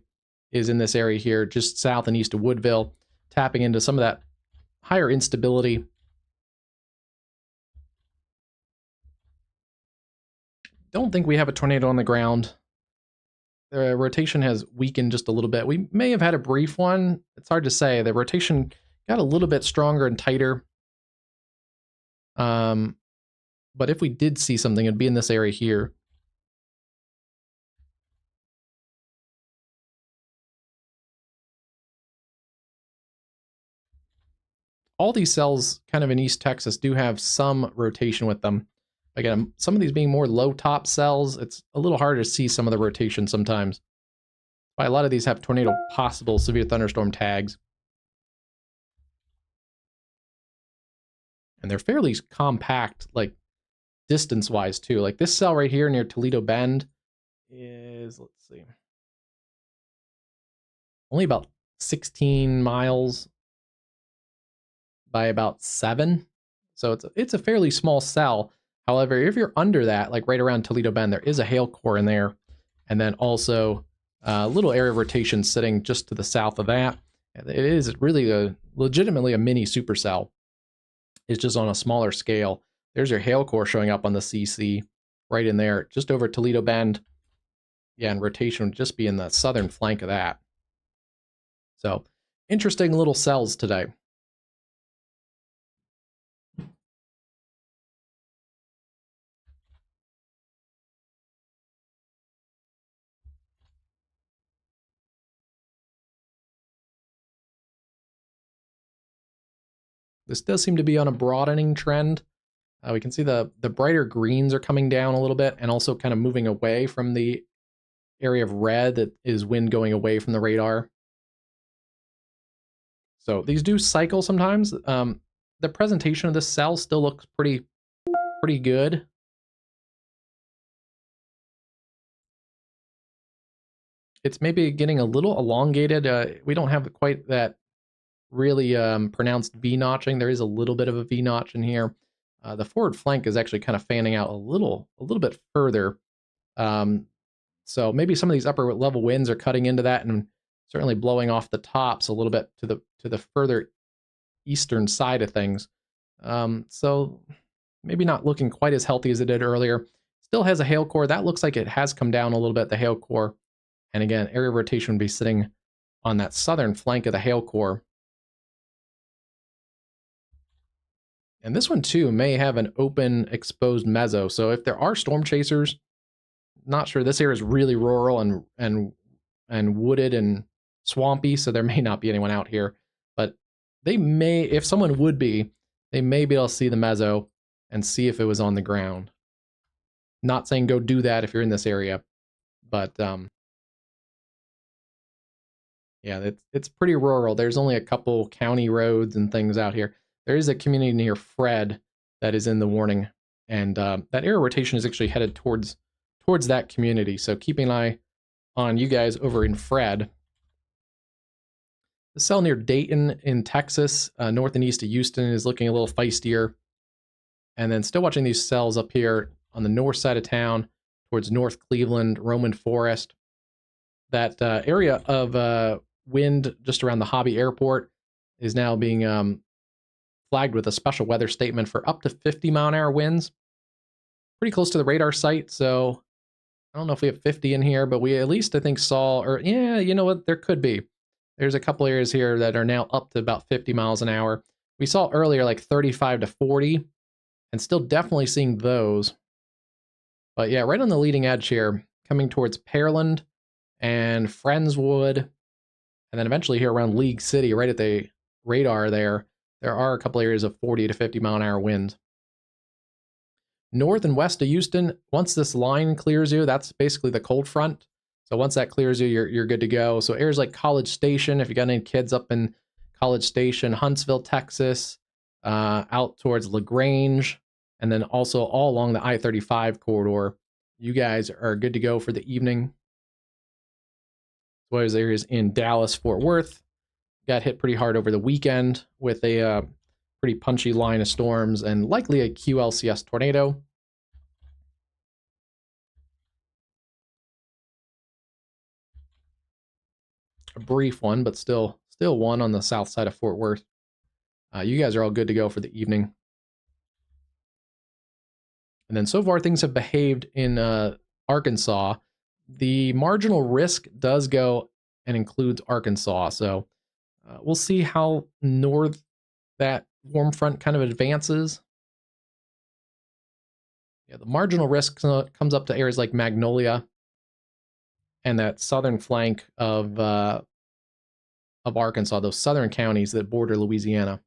is in this area here, just south and east of Woodville, tapping into some of that higher instability. Don't think we have a tornado on the ground. The rotation has weakened just a little bit. We may have had a brief one. It's hard to say. The rotation got a little bit stronger and tighter. But if we did see something, it'd be in this area here. all these cells kind of in East Texas do have some rotation with them. Again, some of these being more low top cells, it's a little harder to see some of the rotation sometimes. Why a lot of these have tornado possible severe thunderstorm tags. And they're fairly compact, like distance-wise too. Like this cell right here near Toledo Bend is, let's see, only about 16 miles by about 7. So it's a fairly small cell. However, if you're under that, like right around Toledo Bend, there is a hail core in there. And then also a little area of rotation sitting just to the south of that. It is really legitimately a mini supercell. It's just on a smaller scale. There's your hail core showing up on the CC right in there, just over Toledo Bend. Yeah, and rotation would just be in the southern flank of that. So interesting little cells today. This does seem to be on a broadening trend. We can see the brighter greens are coming down a little bit and also kind of moving away from the area of red that is wind going away from the radar. So these do cycle sometimes. The presentation of this cell still looks pretty good. It's maybe getting a little elongated. We don't have quite that really pronounced V-notching. There is a little bit of a V-notch in here. The forward flank is actually kind of fanning out a little bit further. So maybe some of these upper level winds are cutting into that and certainly blowing off the tops a little bit to the further eastern side of things. So maybe not looking quite as healthy as it did earlier. Still has a hail core. That looks like it has come down a little bit, the hail core. And again, area of rotation would be sitting on that southern flank of the hail core. And this one too may have an open exposed mezzo. So if there are storm chasers, not sure. This area is really rural and wooded and swampy, so there may not be anyone out here. But they may, if someone would be, they may be able to see the mezzo and see if it was on the ground. Not saying go do that if you're in this area, but yeah, it's pretty rural. There's only a couple county roads and things out here. There is a community near Fred that is in the warning, and that area rotation is actually headed towards that community. So keeping an eye on you guys over in Fred. The cell near Dayton in Texas, north and east of Houston, is looking a little feistier. And then still watching these cells up here on the north side of town towards North Cleveland, Roman Forest. That area of wind just around the Hobby Airport is now being flagged with a special weather statement for up to 50-mile-an-hour winds. Pretty close to the radar site, so I don't know if we have 50 in here, but we at least, I think, saw, or yeah, you know what, there could be. There's a couple areas here that are now up to about 50 miles an hour. We saw earlier like 35 to 40, and still definitely seeing those. But yeah, right on the leading edge here, coming towards Pearland and Friendswood, and then eventually here around League City, right at the radar there are a couple areas of 40 to 50-mile-an-hour winds. North and west of Houston, once this line clears you, that's basically the cold front. So once that clears you, you're good to go. So areas like College Station, if you got any kids up in College Station, Huntsville, Texas, out towards LaGrange, and then also all along the I-35 corridor, you guys are good to go for the evening. As well as areas in Dallas, Fort Worth, got hit pretty hard over the weekend with a pretty punchy line of storms and likely a QLCS tornado. A brief one, but still one on the south side of Fort Worth. You guys are all good to go for the evening. And then so far things have behaved in Arkansas. The marginal risk does go and includes Arkansas. So we'll see how north that warm front kind of advances. Yeah, the marginal risk comes up to areas like Magnolia and that southern flank of Arkansas, those southern counties that border Louisiana.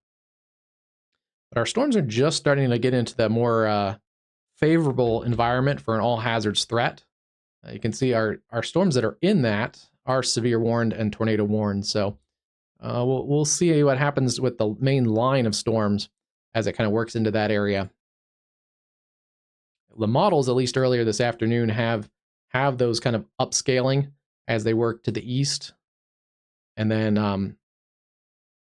But our storms are just starting to get into the more favorable environment for an all hazards threat. You can see our storms that are in that are severe warned and tornado warned. So we'll see what happens with the main line of storms as it kind of works into that area. The models, at least earlier this afternoon, have those kind of upscaling as they work to the east, and then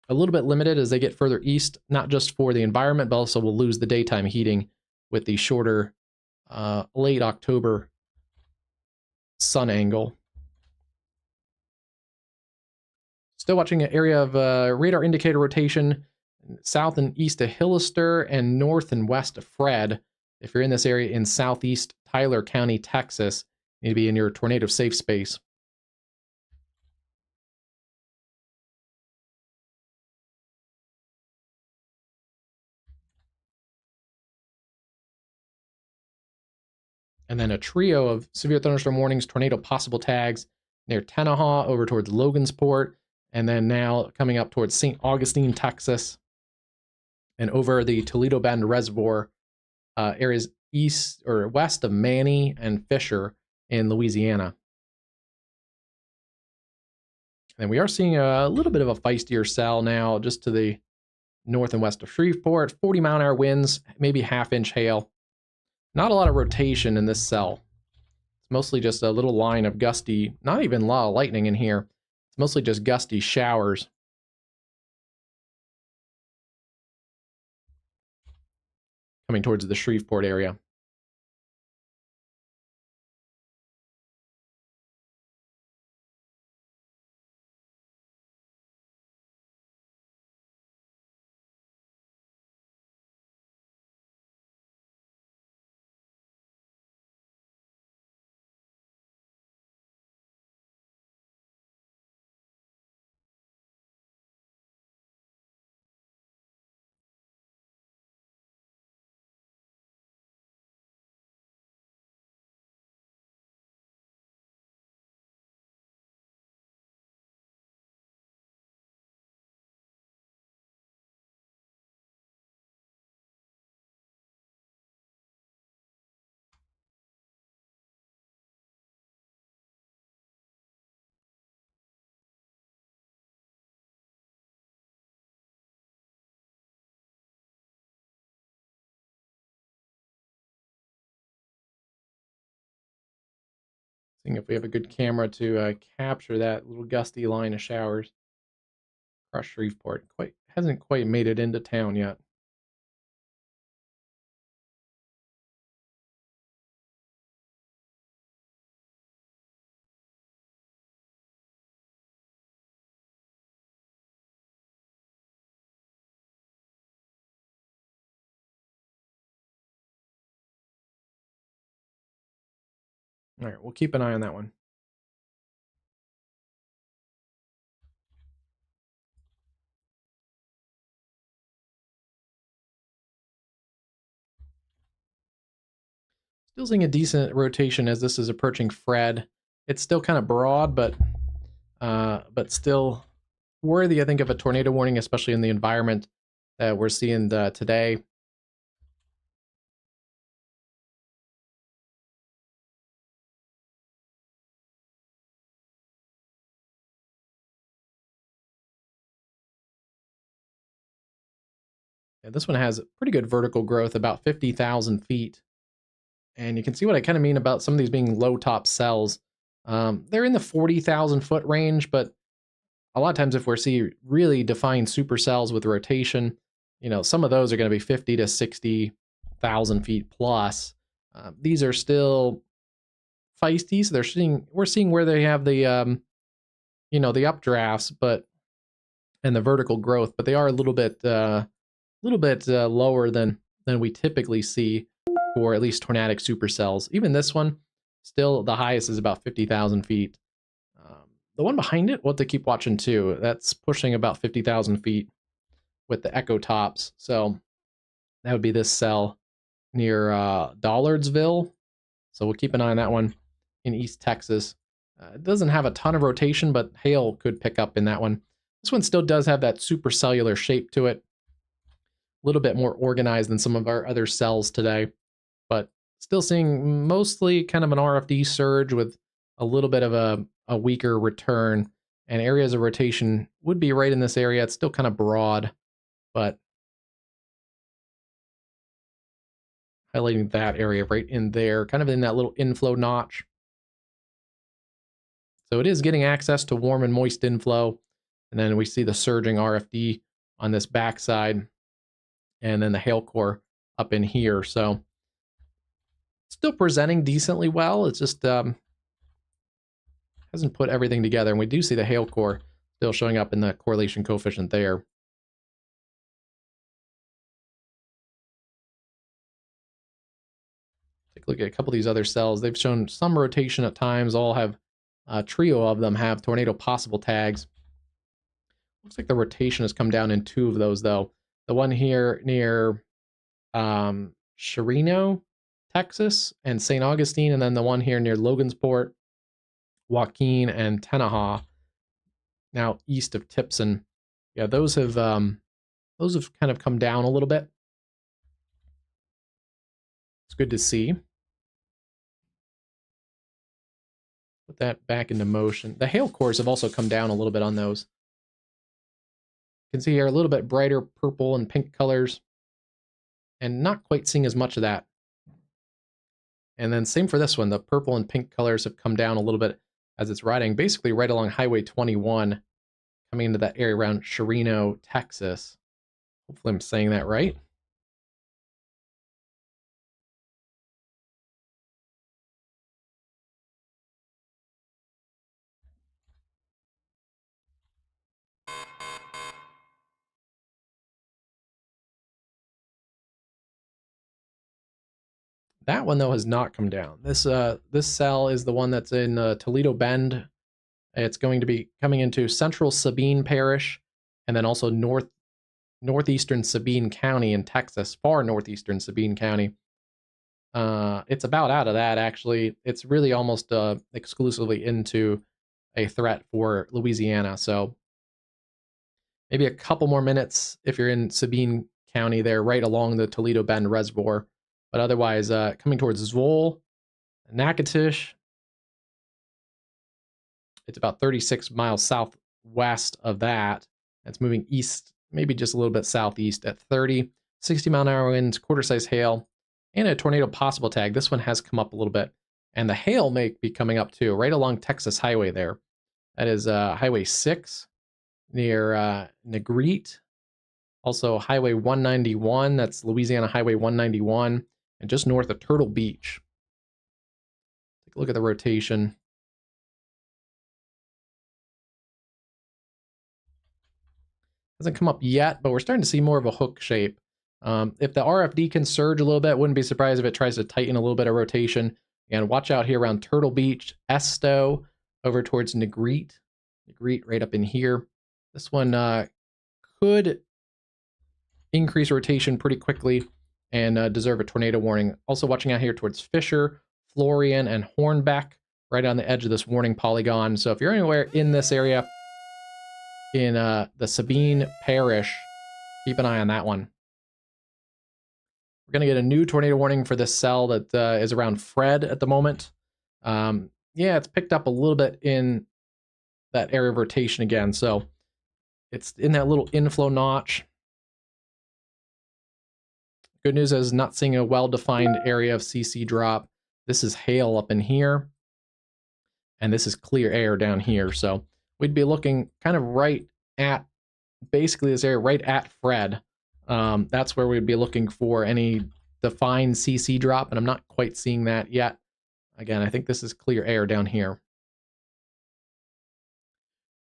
a little bit limited as they get further east, not just for the environment, but also we'll lose the daytime heating with the shorter late October sun angle. Still watching an area of radar indicator rotation south and east of Hillister and north and west of Fred. If you're in this area in southeast Tyler County, Texas, you need to be in your tornado safe space. And then a trio of severe thunderstorm warnings, tornado possible tags near Tenaha over towards Logansport, and then now coming up towards St. Augustine, Texas, and over the Toledo Bend Reservoir areas east or west of Manny and Fisher in Louisiana. And we are seeing a little bit of a feistier cell now just to the north and west of Shreveport, 40-mile-an-hour winds, maybe half-inch hail. Not a lot of rotation in this cell. It's mostly just a little line of gusty, not even a lot of lightning in here. It's mostly just gusty showers. Coming towards the Shreveport area. Seeing if we have a good camera to capture that little gusty line of showers across Shreveport. Hasn't quite made it into town yet. All right, we'll keep an eye on that one. Still seeing a decent rotation as this is approaching Fred. It's still kind of broad, but still worthy, I think, of a tornado warning, especially in the environment that we're seeing today. And this one has pretty good vertical growth, about 50,000 feet. And you can see what I kind of mean about some of these being low top cells. They're in the 40,000 foot range, but a lot of times if we're seeing really defined supercells with rotation, you know, some of those are going to be 50 to 60,000 feet plus. These are still feisty, so we're seeing where they have the you know, the updrafts, and the vertical growth, but they are a little bit lower than we typically see for at least tornadic supercells. Even this one, still the highest is about 50,000 feet. The one behind it, we'll have to keep watching too. That's pushing about 50,000 feet with the echo tops. So that would be this cell near Dollardsville. So we'll keep an eye on that one in East Texas. It doesn't have a ton of rotation, but hail could pick up in that one. This one still does have that supercellular shape to it. little bit more organized than some of our other cells today, but still seeing mostly kind of an RFD surge with a little bit of a weaker return, and areas of rotation would be right in this area. It's still kind of broad, but highlighting that area right in there, kind of in that little inflow notch. So it is getting access to warm and moist inflow. And then we see the surging RFD on this backside, and then the hail core up in here. So still presenting decently well. It's just hasn't put everything together. And we do see the hail core still showing up in the correlation coefficient there. Take a look at a couple of these other cells. They've shown some rotation at times. All have a trio of them have tornado possible tags. Looks like the rotation has come down in 2 of those, though. The one here near Chirino, Texas, and St. Augustine, and then the one here near Logansport, Joaquin, and Tenaha, now east of Tipson. Yeah, those have kind of come down a little bit. It's good to see. Put that back into motion. The hail cores have also come down a little bit on those. You can see here a little bit brighter purple and pink colors, and not quite seeing as much of that. And then same for this one. The purple and pink colors have come down a little bit as it's riding, basically right along Highway 21, coming into that area around Chirino, Texas. Hopefully I'm saying that right. That one, though, has not come down. This cell is the one that's in Toledo Bend. It's going to be coming into central Sabine Parish, and then also northeastern Sabine County in Texas, far northeastern Sabine County. It's about out of that, actually. It's really almost exclusively into a threat for Louisiana. So maybe a couple more minutes if you're in Sabine County there, right along the Toledo Bend Reservoir. But otherwise, coming towards Zwol, Natchitoches, it's about 36 miles southwest of that. It's moving east, maybe just a little bit southeast at 30, 60-mile-an-hour winds, quarter-size hail, and a tornado possible tag. This one has come up a little bit. And the hail may be coming up too, right along Texas Highway there. That is Highway 6 near Negrete. Also Highway 191, that's Louisiana Highway 191, and just north of Turtle Beach. Take a look at the rotation. Hasn't come up yet, but we're starting to see more of a hook shape. If the RFD can surge a little bit, wouldn't be surprised if it tries to tighten a little bit of rotation. And watch out here around Turtle Beach, Esto, over towards Negrete. Negrete right up in here. This one could increase rotation pretty quickly and deserve a tornado warning. Also watching out here towards Fisher, Florian, and Hornbeck, right on the edge of this warning polygon. So if you're anywhere in this area, in the Sabine Parish, keep an eye on that one. We're going to get a new tornado warning for this cell that is around Fred at the moment. Yeah, it's picked up a little bit in that area of rotation again. So it's in that little inflow notch. Good news is not seeing a well-defined area of CC drop. This is hail up in here, and this is clear air down here. So we'd be looking kind of right at, basically this area right at Fred. That's where we'd be looking for any defined CC drop, and I'm not quite seeing that yet. Again, I think this is clear air down here.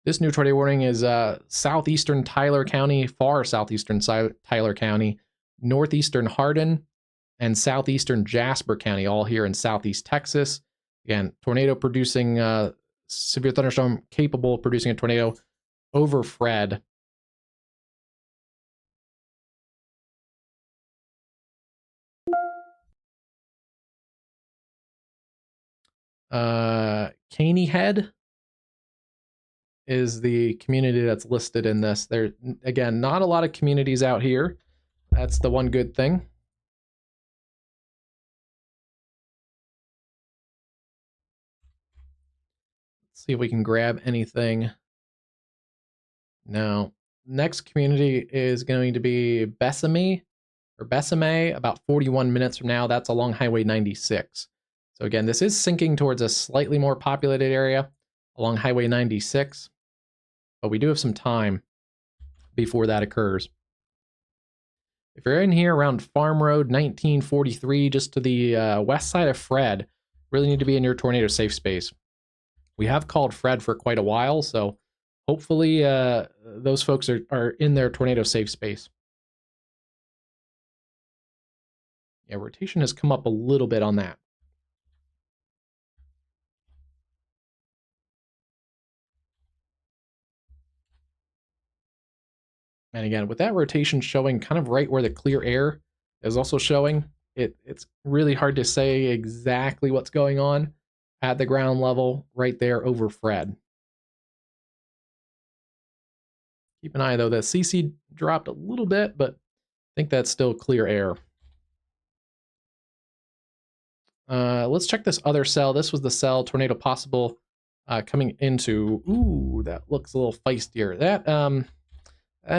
This new tornado warning is southeastern Tyler County, far southeastern Tyler County, northeastern Hardin, and southeastern Jasper County, all here in southeast Texas. Again, tornado producing, severe thunderstorm capable of producing a tornado over Fred. Caney Head is the community that's listed in this. There, again, not a lot of communities out here. That's the one good thing. Let's see if we can grab anything. No. Next community is going to be Besame, about 41 minutes from now. That's along Highway 96. So again, this is sinking towards a slightly more populated area along Highway 96, but we do have some time before that occurs. If you're in here around Farm Road 1943, just to the west side of Fred, really need to be in your tornado safe space. We have called Fred for quite a while, so hopefully those folks are in their tornado safe space. Yeah, rotation has come up a little bit on that. And again, with that rotation showing kind of right where the clear air is also showing, it's really hard to say exactly what's going on at the ground level right there over Fred. Keep an eye, though. The CC dropped a little bit, but I think that's still clear air. Let's check this other cell. This was the cell tornado possible coming into. Ooh, that looks a little feistier. That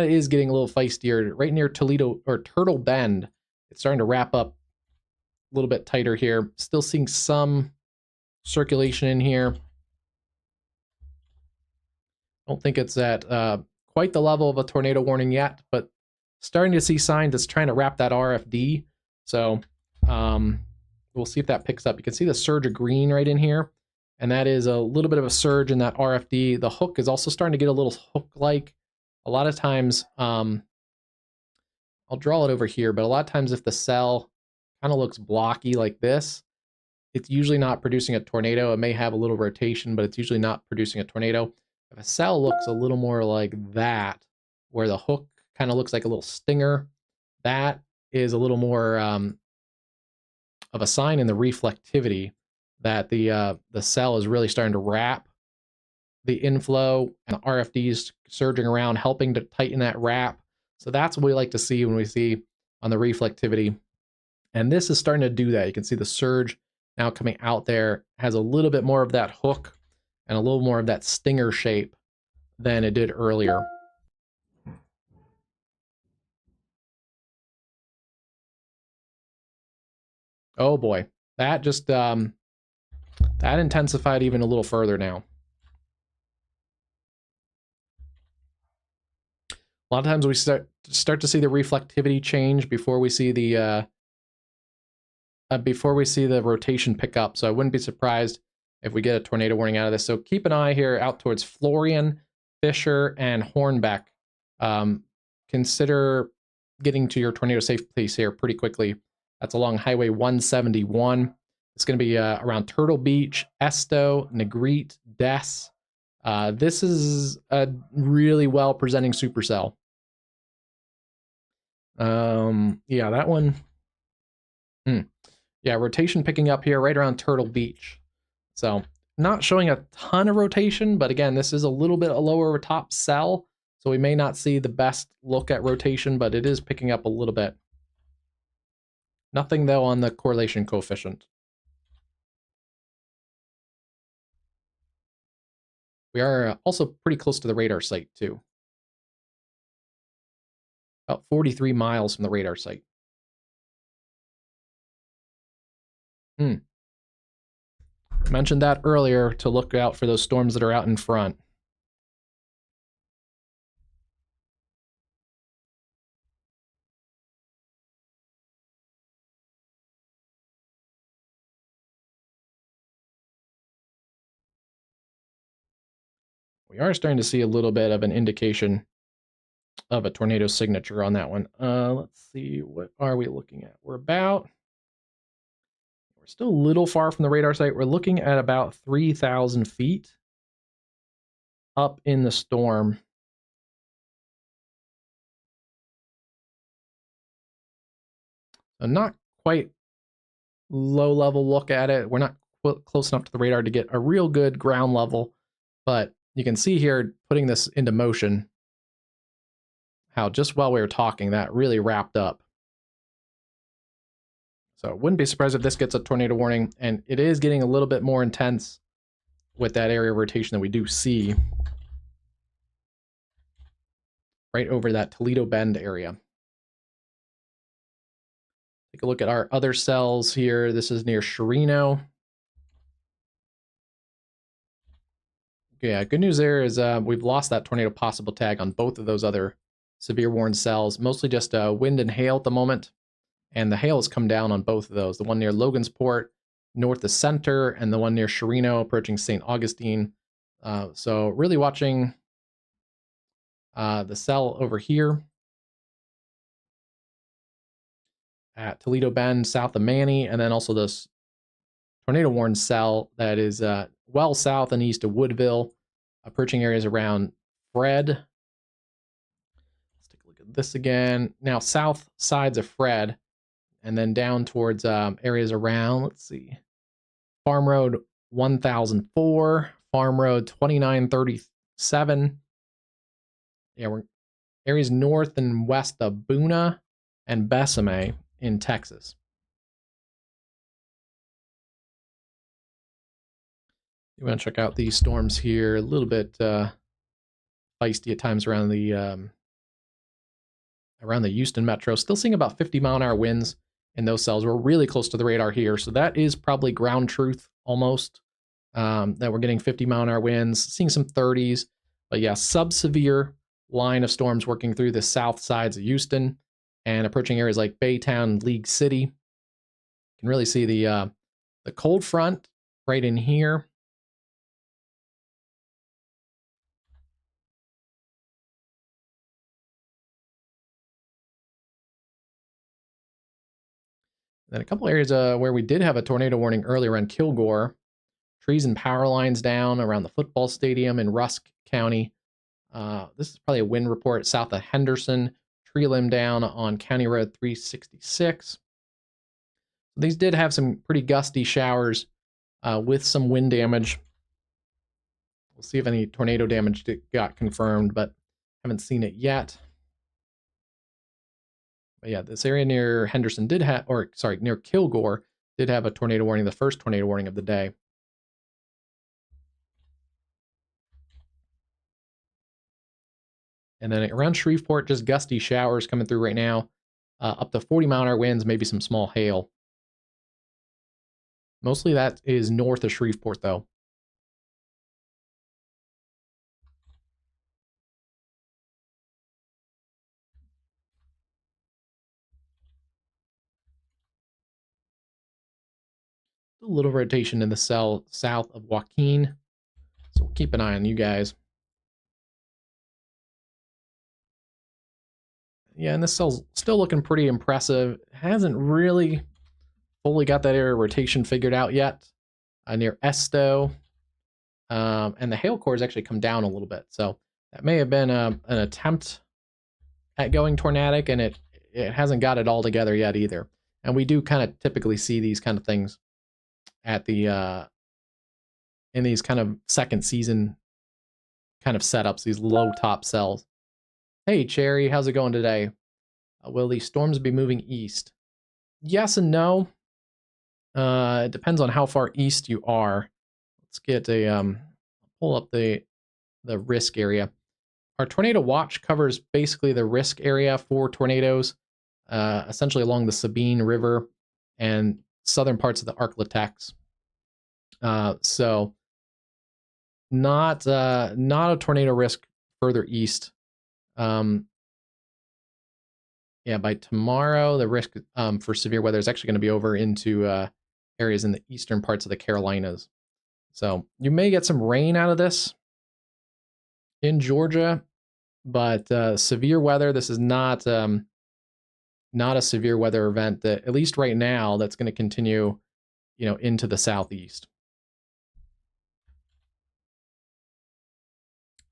is getting a little feistier. Right near Toledo or Turtle Bend, it's starting to wrap up a little bit tighter here. Still seeing some circulation in here. Don't think it's at quite the level of a tornado warning yet, but starting to see signs it's trying to wrap that RFD. So we'll see if that picks up. You can see the surge of green right in here, and that is a little bit of a surge in that RFD. The hook is also starting to get a little hook-like. A lot of times, I'll draw it over here, but a lot of times if the cell kind of looks blocky like this, it's usually not producing a tornado. It may have a little rotation, but it's usually not producing a tornado. If a cell looks a little more like that, where the hook kind of looks like a little stinger, that is a little more of a sign in the reflectivity that the cell is really starting to wrap the inflow, and the RFDs surging around, helping to tighten that wrap. So that's what we like to see when we see on the reflectivity. And this is starting to do that. You can see the surge now coming out there has a little bit more of that hook and a little more of that stinger shape than it did earlier. Oh boy, that just that intensified even a little further now. A lot of times we start to see the reflectivity change before we see the rotation pick up. So I wouldn't be surprised if we get a tornado warning out of this. So keep an eye here out towards Florian, Fisher, and Hornbeck. Consider getting to your tornado safe place here pretty quickly. That's along Highway 171. It's going to be around Turtle Beach, Esto, Negrete, Des. This is a really well presenting supercell. Yeah, that one. Yeah, rotation picking up here right around Turtle Beach. So not showing a ton of rotation, but again, this is a little bit lower of a top cell, so we may not see the best look at rotation, but it is picking up a little bit. Nothing, though, on the correlation coefficient. We are also pretty close to the radar site, too. About 43 miles from the radar site. Mentioned that earlier, to look out for those storms that are out in front. We are starting to see a little bit of an indication of a tornado signature on that one. Let's see, what are we looking at? We're still a little far from the radar site. We're looking at about 3,000 feet up in the storm. So not quite low level look at it. We're not close enough to the radar to get a real good ground level, but you can see here, putting this into motion, how just while we were talking, that really wrapped up. So wouldn't be surprised if this gets a tornado warning, and it is getting a little bit more intense with that area of rotation that we do see right over that Toledo Bend area. Take a look at our other cells here. This is near Chirino. Yeah, good news there is we've lost that tornado possible tag on both of those other severe warned cells. Mostly just wind and hail at the moment. And the hail has come down on both of those. The one near Logansport, north of Center, and the one near Chirino, approaching St. Augustine. So really watching the cell over here at Toledo Bend, south of Manny, and then also this tornado warned cell that is well south and east of Woodville, approaching areas around Fred. Let's take a look at this again. Now south sides of Fred, and then down towards areas around, let's see, Farm Road 1004, Farm Road 2937. Yeah, we're areas north and west of Boona and Besame in Texas. You want to check out these storms here, a little bit feisty at times around the Houston metro. Still seeing about 50-mile-an-hour winds in those cells. We're really close to the radar here, so that is probably ground truth almost, that we're getting 50-mile-an-hour winds, seeing some 30s. But yeah, sub-severe line of storms working through the south sides of Houston and approaching areas like Baytown, League City. You can really see the cold front right in here. Then a couple areas where we did have a tornado warning earlier around Kilgore. Trees and power lines down around the football stadium in Rusk County. This is probably a wind report south of Henderson. Tree limb down on County Road 366. These did have some pretty gusty showers with some wind damage. We'll see if any tornado damage got confirmed, but haven't seen it yet. But yeah, this area near Henderson did have, or sorry, near Kilgore did have a tornado warning, the first tornado warning of the day. And then around Shreveport, just gusty showers coming through right now. Up to 40-mile-an-hour winds, maybe some small hail. Mostly that is north of Shreveport, though. A little rotation in the cell south of Joaquin. So we'll keep an eye on you guys. Yeah, and this cell's still looking pretty impressive. Hasn't really fully got that area rotation figured out yet. Near Esto. And the hail core has actually come down a little bit. So that may have been an attempt at going tornadic, and it hasn't got it all together yet either. And we do kind of typically see these kind of things at the in these kind of second season kind of setups, these low top cells. Hey Cherry, how's it going today? Will these storms be moving east? Yes and no. It depends on how far east you are. Let's get a pull up the risk area. Our tornado watch covers basically the risk area for tornadoes, essentially along the Sabine River and southern parts of the ArkLaTex. So not a tornado risk further east. Yeah, by tomorrow, the risk for severe weather is actually going to be over into areas in the eastern parts of the Carolinas. So you may get some rain out of this in Georgia, but severe weather, this is not a severe weather event that, at least right now, that's going to continue, into the southeast.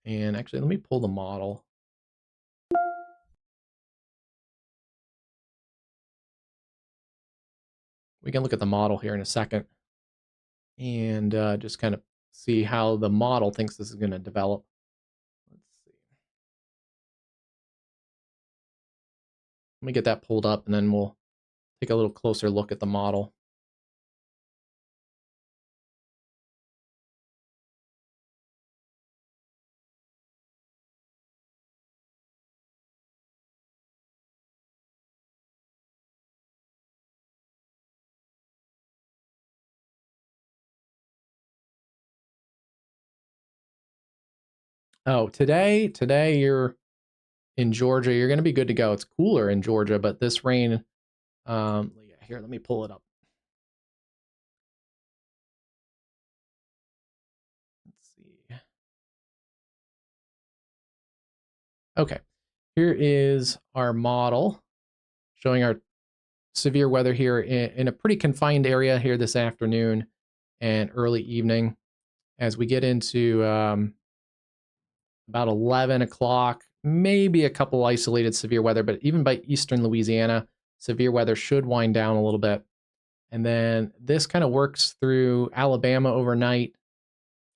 And actually, let me pull the model. We can look at the model here in a second and just kind of see how the model thinks this is going to develop. Let's see. Let me get that pulled up, and then we'll take a little closer look at the model. Oh, today you're in Georgia. You're going to be good to go. It's cooler in Georgia, but this rain, yeah, here, let me pull it up. Let's see. Okay, here is our model showing our severe weather here in a pretty confined area here this afternoon and early evening. As we get into about 11 o'clock, maybe a couple isolated severe weather, but even by eastern Louisiana, severe weather should wind down a little bit. And then this kind of works through Alabama overnight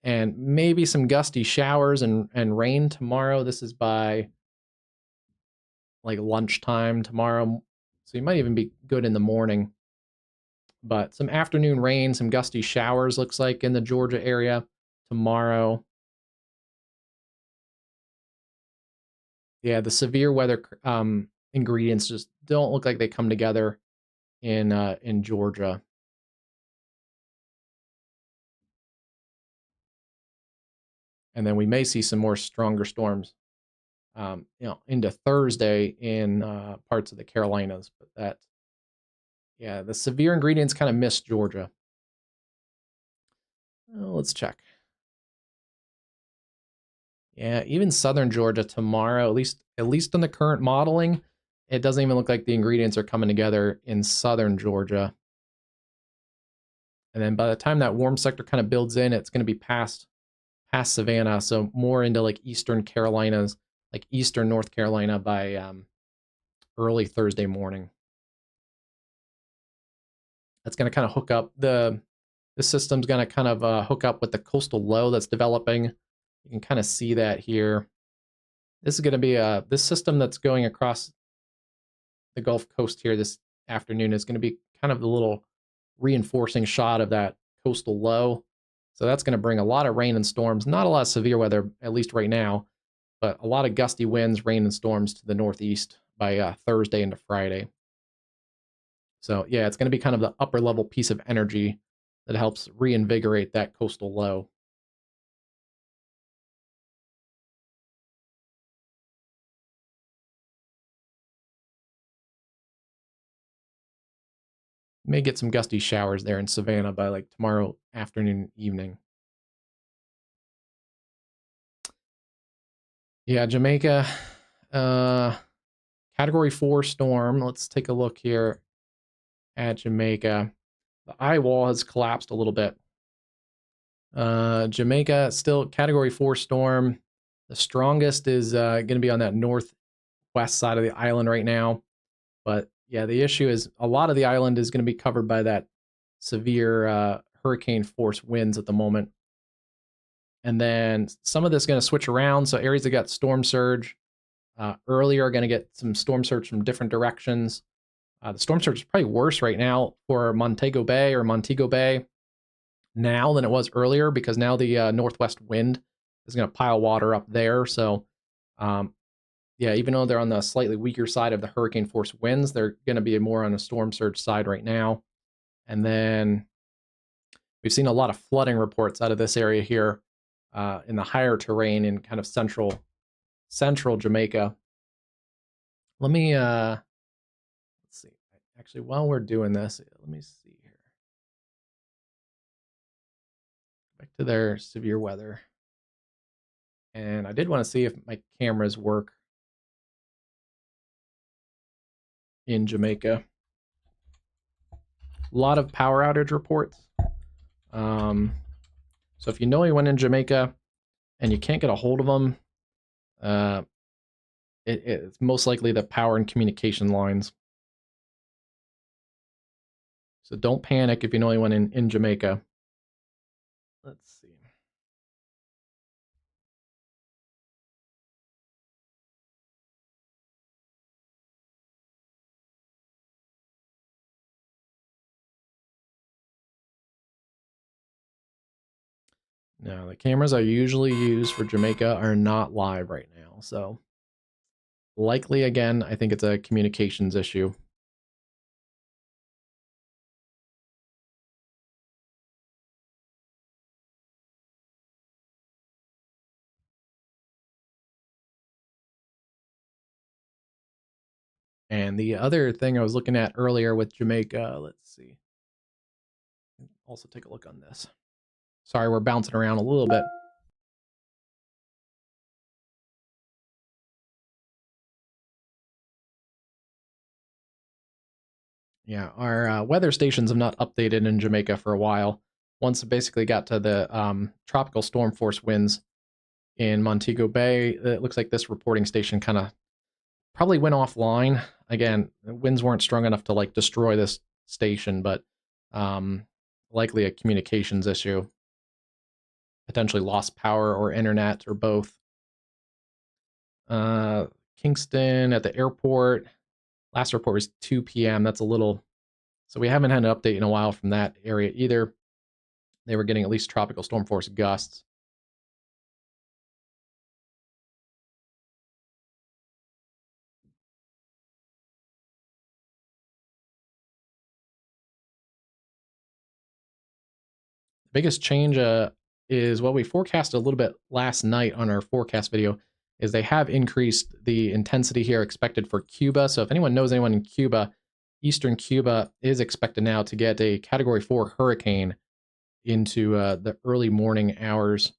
and maybe some gusty showers and rain tomorrow. This is by like lunchtime tomorrow. So you might even be good in the morning. But some afternoon rain, some gusty showers looks like in the Georgia area tomorrow. Yeah, the severe weather ingredients just don't look like they come together in Georgia. And then we may see some more stronger storms, into Thursday in parts of the Carolinas. But yeah, the severe ingredients kind of missed Georgia. Let's check. Yeah, even southern Georgia tomorrow, at least on the current modeling, it doesn't even look like the ingredients are coming together in southern Georgia. And then by the time that warm sector kind of builds in, it's going to be past Savannah, so more into like eastern Carolinas, like eastern North Carolina by early Thursday morning. That's going to kind of hook up the system's going to kind of hook up with the coastal low that's developing. You can kind of see that here. This is going to be this system that's going across the Gulf Coast here this afternoon is going to be kind of the little reinforcing shot of that coastal low. So that's going to bring a lot of rain and storms, not a lot of severe weather, at least right now, but a lot of gusty winds, rain, and storms to the northeast by Thursday into Friday. So yeah, it's going to be kind of the upper level piece of energy that helps reinvigorate that coastal low. May get some gusty showers there in Savannah by like tomorrow afternoon, evening. Yeah, Jamaica, Category 4 storm. Let's take a look here at Jamaica. The eye wall has collapsed a little bit. Jamaica, still Category 4 storm. The strongest is going to be on that northwest side of the island right now. But yeah, the issue is a lot of the island is going to be covered by that severe hurricane force winds at the moment. And then some of this is going to switch around. So areas that got storm surge earlier are going to get some storm surge from different directions. The storm surge is probably worse right now for Montego Bay now than it was earlier because now the northwest wind is going to pile water up there. So, yeah, even though they're on the slightly weaker side of the hurricane force winds, they're going to be more on the storm surge side right now. And then we've seen a lot of flooding reports out of this area here in the higher terrain in kind of central Jamaica. Let me let's see. Actually, while we're doing this, let me see here. Back to their severe weather. And I did want to see if my cameras work in Jamaica. A lot of power outage reports. So if you know anyone in Jamaica and you can't get a hold of them, it's most likely the power and communication lines. So don't panic if you know anyone in Jamaica. Let's see. No, the cameras I usually use for Jamaica are not live right now, so likely, again, I think it's a communications issue. And the other thing I was looking at earlier with Jamaica, let's see. Also take a look on this. Sorry, we're bouncing around a little bit. Yeah, our weather stations have not updated in Jamaica for a while. Once it basically got to the tropical storm force winds in Montego Bay, it looks like this reporting station kind of probably went offline. Again, the winds weren't strong enough to like destroy this station, but likely a communications issue. Potentially lost power or internet or both. Kingston at the airport. Last report was 2 p.m. That's a little... So we haven't had an update in a while from that area either. They were getting at least tropical storm force gusts. The biggest change is what we forecasted a little bit last night on our forecast video, is they have increased the intensity here expected for Cuba. So if anyone knows anyone in Cuba, eastern Cuba is expected now to get a Category 4 hurricane into the early morning hours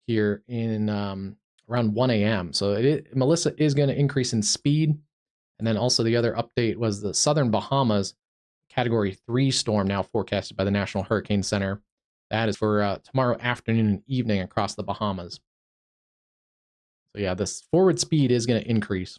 here in around 1 a.m. So Melissa is going to increase in speed. And then also the other update was the southern Bahamas Category 3 storm now forecasted by the National Hurricane Center. That is for tomorrow afternoon and evening across the Bahamas. So yeah, this forward speed is going to increase.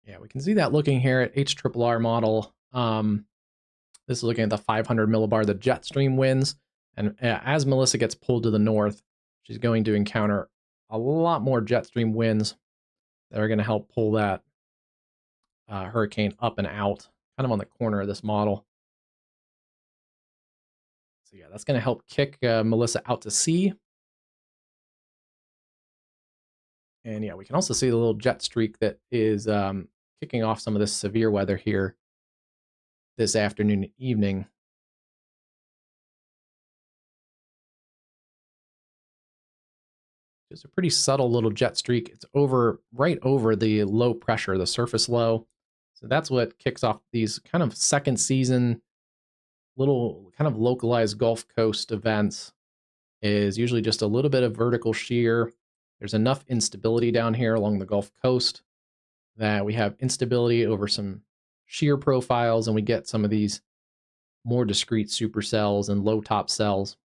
Yeah, we can see that looking here at HRRR model. This is looking at the 500 millibar, the jet stream winds. And as Melissa gets pulled to the north, she's going to encounter a lot more jet stream winds that are going to help pull that hurricane up and out, kind of on the corner of this model. So yeah, that's going to help kick Melissa out to sea. And yeah, we can also see the little jet streak that is kicking off some of this severe weather here this afternoon and evening. Just a pretty subtle little jet streak. It's right over the low pressure, the surface low. So that's what kicks off these kind of second season, little kind of localized Gulf Coast events, is usually just a little bit of vertical shear. There's enough instability down here along the Gulf Coast that we have instability over some shear profiles, and we get some of these more discrete supercells and low top cells.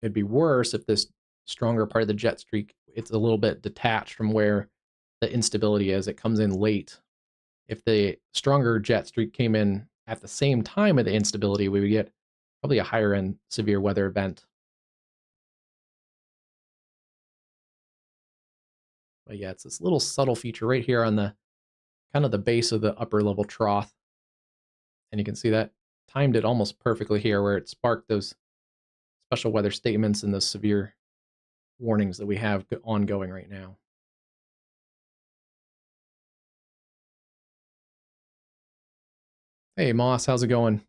It'd be worse if this stronger part of the jet streak, it's a little bit detached from where the instability is. It comes in late. If the stronger jet streak came in at the same time of the instability, we would get probably a higher end severe weather event. But yeah, it's this little subtle feature right here on the kind of the base of the upper level trough. And you can see that timed it almost perfectly here where it sparked those special weather statements and those severe warnings that we have ongoing right now. Hey, Moss, how's it going?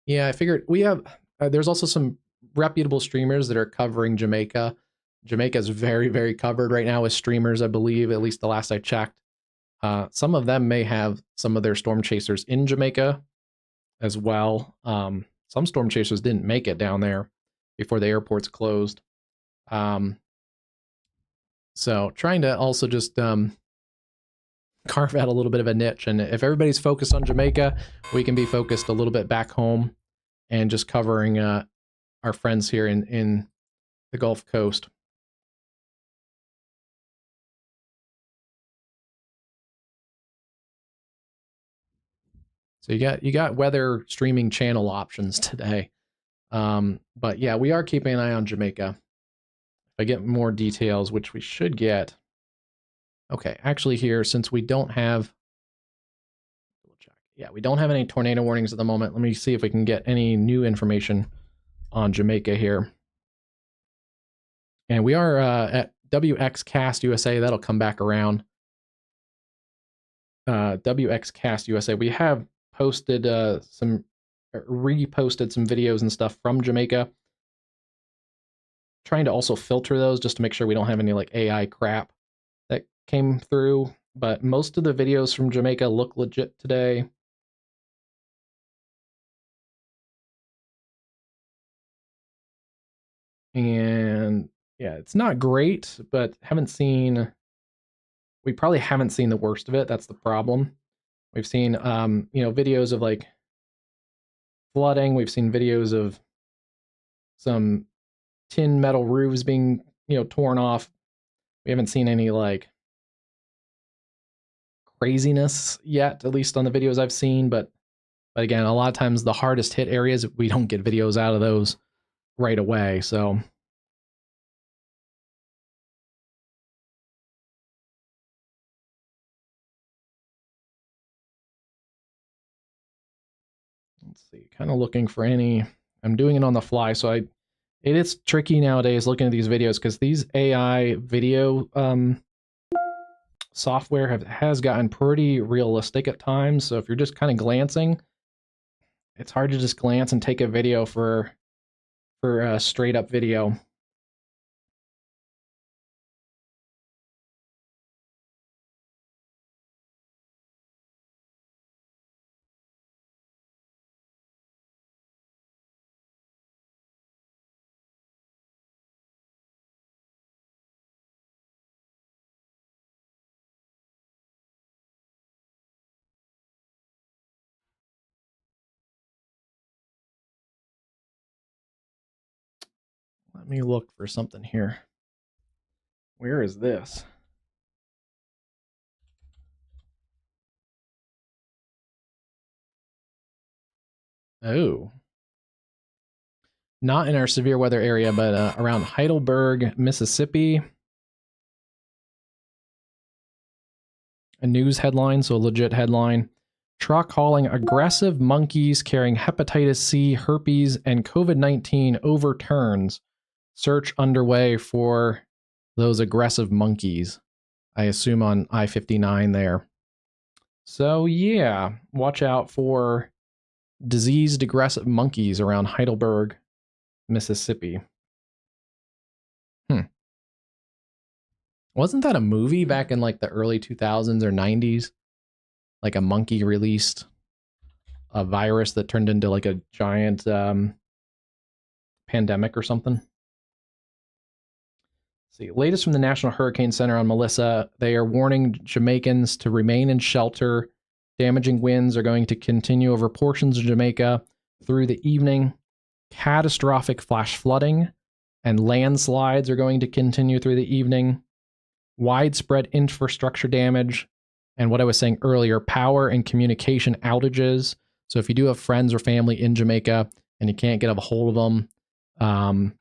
Yeah, I figured we have, there's also some reputable streamers that are covering Jamaica. Jamaica is very, very covered right now with streamers, I believe, at least the last I checked. Some of them may have some of their storm chasers in Jamaica as well. Some storm chasers didn't make it down there. before the airport's closed. So trying to also just carve out a little bit of a niche. And if everybody's focused on Jamaica, we can be focused a little bit back home and just covering our friends here in the Gulf Coast. So you got weather streaming channel options today. But yeah, we are keeping an eye on Jamaica. If I get more details, which we should get. Okay, actually here, since we don't have, yeah, we don't have any tornado warnings at the moment. Let me see if we can get any new information on Jamaica here. And we are at WXCastUSA. That'll come back around. WXCastUSA. We have posted reposted some videos and stuff from Jamaica. Trying to also filter those just to make sure we don't have any like AI crap that came through. But most of the videos from Jamaica look legit today. And yeah, it's not great, but we probably haven't seen the worst of it. That's the problem. We've seen, videos of like flooding. We've seen videos of some tin metal roofs being, torn off. We haven't seen any like craziness yet, at least on the videos I've seen. But again, a lot of times the hardest hit areas, we don't get videos out of those right away. So let's see, kind of looking for any, I'm doing it on the fly. So it is tricky nowadays looking at these videos because these AI video software has gotten pretty realistic at times. So if you're just kind of glancing, it's hard to just glance and take a video for a straight up video. Let me look for something here. Where is this? Oh. Not in our severe weather area, but around Heidelberg, Mississippi. A news headline, so a legit headline. Truck hauling aggressive monkeys carrying hepatitis C, herpes, and COVID-19 overturns. Search underway for those aggressive monkeys. I assume on I-59 there. So yeah, watch out for diseased aggressive monkeys around Heidelberg, Mississippi. Wasn't that a movie back in like the early 2000s or 90s? Like a monkey released a virus that turned into like a giant pandemic or something. Let's see, latest from the National Hurricane Center on Melissa. They are warning Jamaicans to remain in shelter. Damaging winds are going to continue over portions of Jamaica through the evening. Catastrophic flash flooding and landslides are going to continue through the evening. Widespread infrastructure damage. And what I was saying earlier, power and communication outages. So if you do have friends or family in Jamaica and you can't get a hold of them,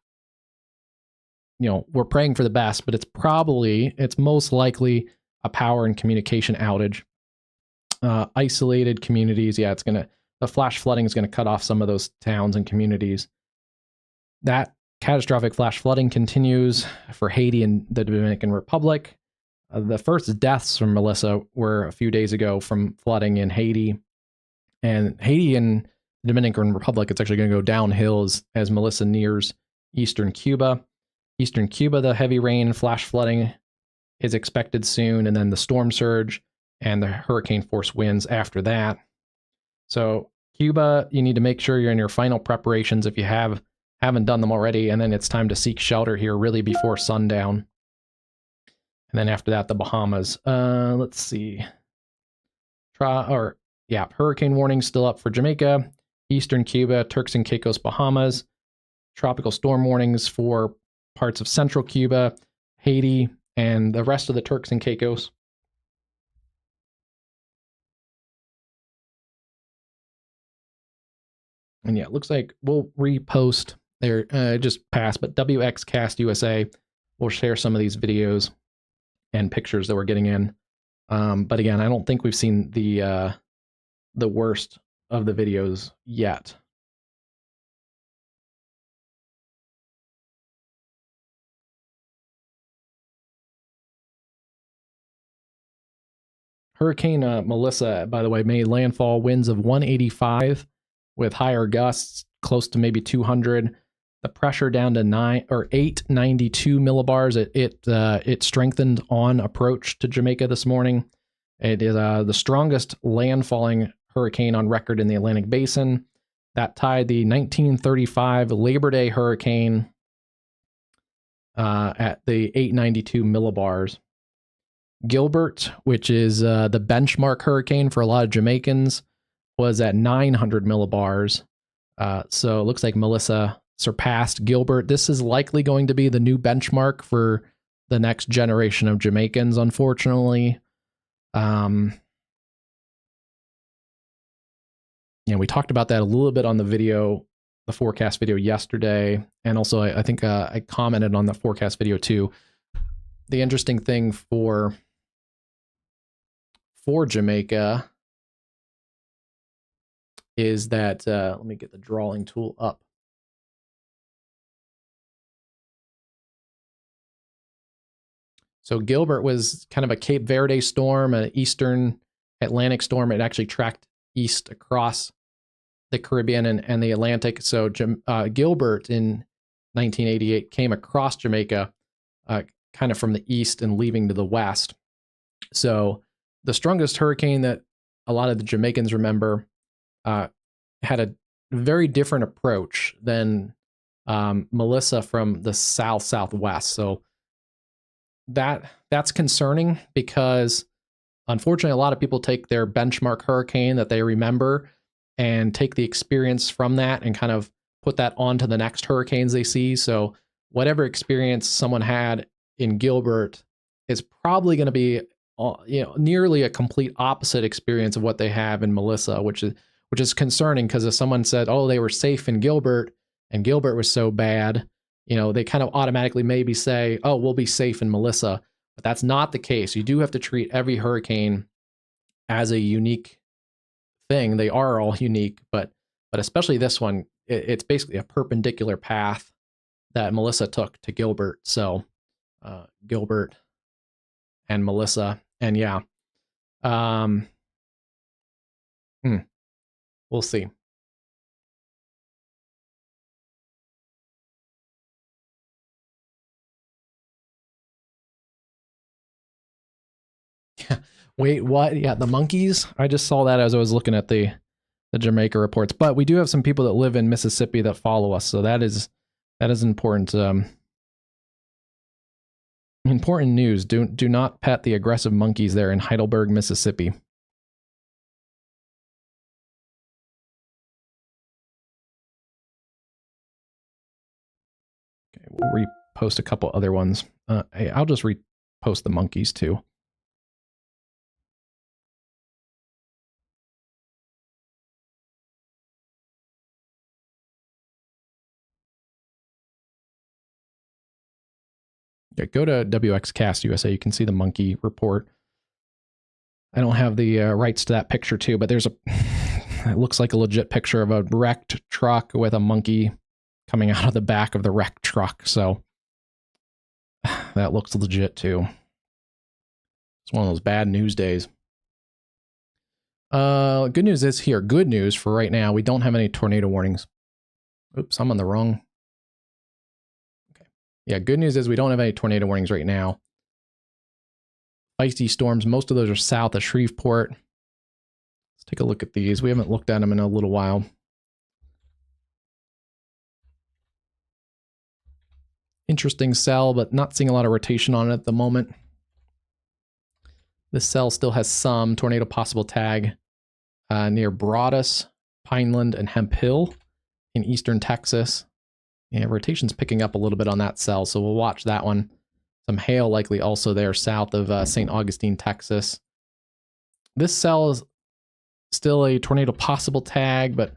we're praying for the best, but it's most likely a power and communication outage. Isolated communities, yeah, the flash flooding is going to cut off some of those towns and communities. That catastrophic flash flooding continues for Haiti and the Dominican Republic. The first deaths from Melissa were a few days ago from flooding in Haiti. And Haiti and the Dominican Republic, it's actually going to go downhill as Melissa nears eastern Cuba. Eastern Cuba, the heavy rain, flash flooding is expected soon, and then the storm surge and the hurricane force winds after that. So Cuba, you need to make sure you're in your final preparations if you have haven't done them already, and then it's time to seek shelter here really before sundown. And then after that, the Bahamas. Let's see. Hurricane warning still up for Jamaica, eastern Cuba, Turks and Caicos, Bahamas. Tropical storm warnings for parts of central Cuba, Haiti, and the rest of the Turks and Caicos. And yeah, it looks like we'll repost there. Just passed, but WXCastUSA will share some of these videos and pictures that we're getting in. But again, I don't think we've seen the worst of the videos yet. Hurricane Melissa, by the way, made landfall, winds of 185 with higher gusts, close to maybe 200. The pressure down to 892 millibars. It strengthened on approach to Jamaica this morning. It is the strongest landfalling hurricane on record in the Atlantic Basin. That tied the 1935 Labor Day hurricane at the 892 millibars. Gilbert, which is the benchmark hurricane for a lot of Jamaicans, was at 900 millibars. So it looks like Melissa surpassed Gilbert. This is likely going to be the new benchmark for the next generation of Jamaicans, unfortunately. We talked about that a little bit on the video, the forecast video yesterday. And also, I think I commented on the forecast video too. The interesting thing for Jamaica is that, let me get the drawing tool up. So Gilbert was kind of a Cape Verde storm, an eastern Atlantic storm. It actually tracked east across the Caribbean and the Atlantic. So Gilbert in 1988 came across Jamaica kind of from the east and leaving to the west. So the strongest hurricane that a lot of the Jamaicans remember had a very different approach than Melissa from the southwest. So that's concerning because unfortunately a lot of people take their benchmark hurricane that they remember and take the experience from that and kind of put that onto the next hurricanes they see. So whatever experience someone had in Gilbert is probably going to be nearly a complete opposite experience of what they have in Melissa, which is concerning because if someone said, oh, they were safe in Gilbert and Gilbert was so bad, they kind of automatically maybe say, oh, we'll be safe in Melissa. But that's not the case. You do have to treat every hurricane as a unique thing. They are all unique, but especially this one, it's basically a perpendicular path that Melissa took to Gilbert. So Gilbert and Melissa, and yeah, we'll see. Wait, what? Yeah, the monkeys? I just saw that as I was looking at the Jamaica reports. But we do have some people that live in Mississippi that follow us, so that is important. Important news. Do not pet the aggressive monkeys there in Heidelberg, Mississippi. Okay, we'll repost a couple other ones. Hey, I'll just repost the monkeys too. Yeah, go to WXCastUSA. You can see the monkey report. I don't have the rights to that picture too, but there's it looks like a legit picture of a wrecked truck with a monkey coming out of the back of the wrecked truck. So that looks legit too. It's one of those bad news days. Good news is here. Good news for right now. We don't have any tornado warnings. Oops, I'm on the wrong. Okay. Yeah, good news is we don't have any tornado warnings right now. Feisty storms, most of those are south of Shreveport. Let's take a look at these. We haven't looked at them in a little while. interesting cell, but not seeing a lot of rotation on it at the moment. This cell still has some tornado possible tag near Broadus, Pineland, and Hemp Hill in eastern Texas. Yeah, rotation's picking up a little bit on that cell, so we'll watch that one. Some hail likely also there south of St. Augustine, Texas. This cell is still a tornado possible tag, but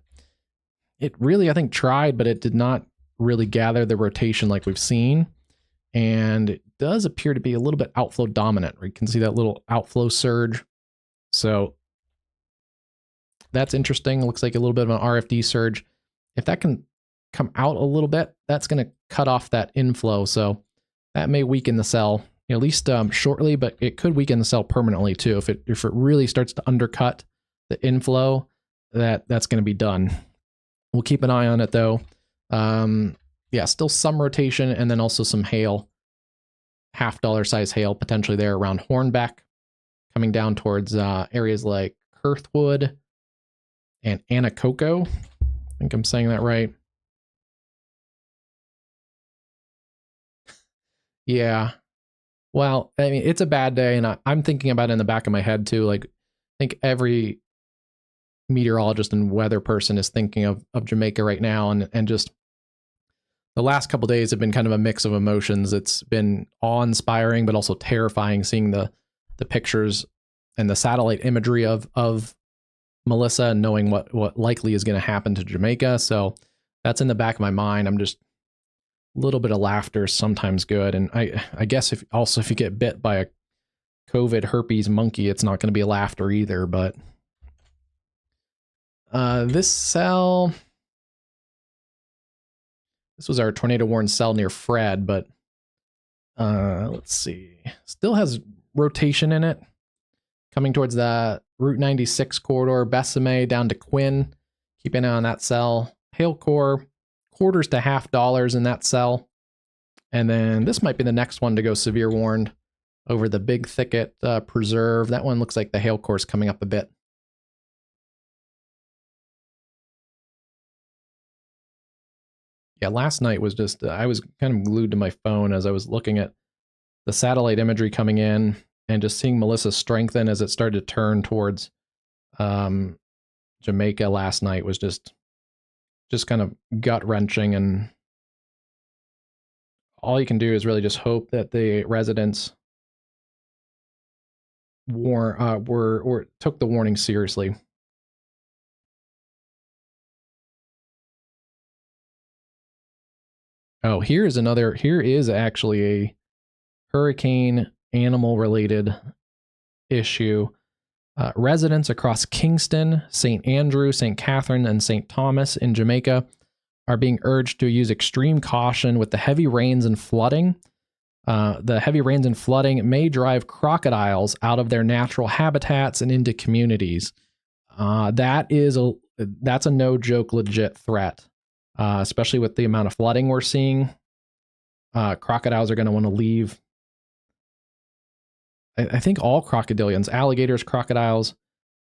it really, I think, tried, but it did not really gather the rotation like we've seen. And it does appear to be a little bit outflow dominant. You can see that little outflow surge. So that's interesting. It looks like a little bit of an RFD surge. If that can come out a little bit, that's going to cut off that inflow. So that may weaken the cell, at least shortly, but it could weaken the cell permanently too. If it really starts to undercut the inflow, that's going to be done. We'll keep an eye on it though. Yeah, still some rotation and then also some hail, $half size hail potentially there around Hornbeck, coming down towards areas like Kurthwood and Anacoco. I think I'm saying that right. Yeah. Well, I mean, it's a bad day, and I'm thinking about it in the back of my head too. Like, I think every meteorologist and weather person is thinking of Jamaica right now, and just the last couple of days have been kind of a mix of emotions. It's been awe-inspiring, but also terrifying seeing the pictures and the satellite imagery of Melissa and knowing what likely is going to happen to Jamaica. So that's in the back of my mind. I'm just a little bit of laughter is sometimes good. And I guess if you get bit by a COVID herpes monkey, it's not going to be laughter either. But this cell, this was our tornado warned cell near Fred, but let's see, still has rotation in it, coming towards the Route 96 corridor, Besame down to Quinn. Keep an eye on that cell. Hail core, quarters to $half in that cell. And then this might be the next one to go severe warned over the Big Thicket Preserve. That one looks like the hail core is coming up a bit. Yeah, last night was just, I was kind of glued to my phone as I was looking at the satellite imagery coming in and just seeing Melissa strengthen as it started to turn towards Jamaica last night was just kind of gut-wrenching. And all you can do is really just hope that the residents took the warning seriously. Oh, here is actually a hurricane animal related issue. Residents across Kingston, St. Andrew, St. Catherine, and St. Thomas in Jamaica are being urged to use extreme caution with the heavy rains and flooding. The heavy rains and flooding may drive crocodiles out of their natural habitats and into communities. That's a no joke, legit threat. Especially with the amount of flooding we're seeing. Crocodiles are going to want to leave. I think all crocodilians, alligators, crocodiles,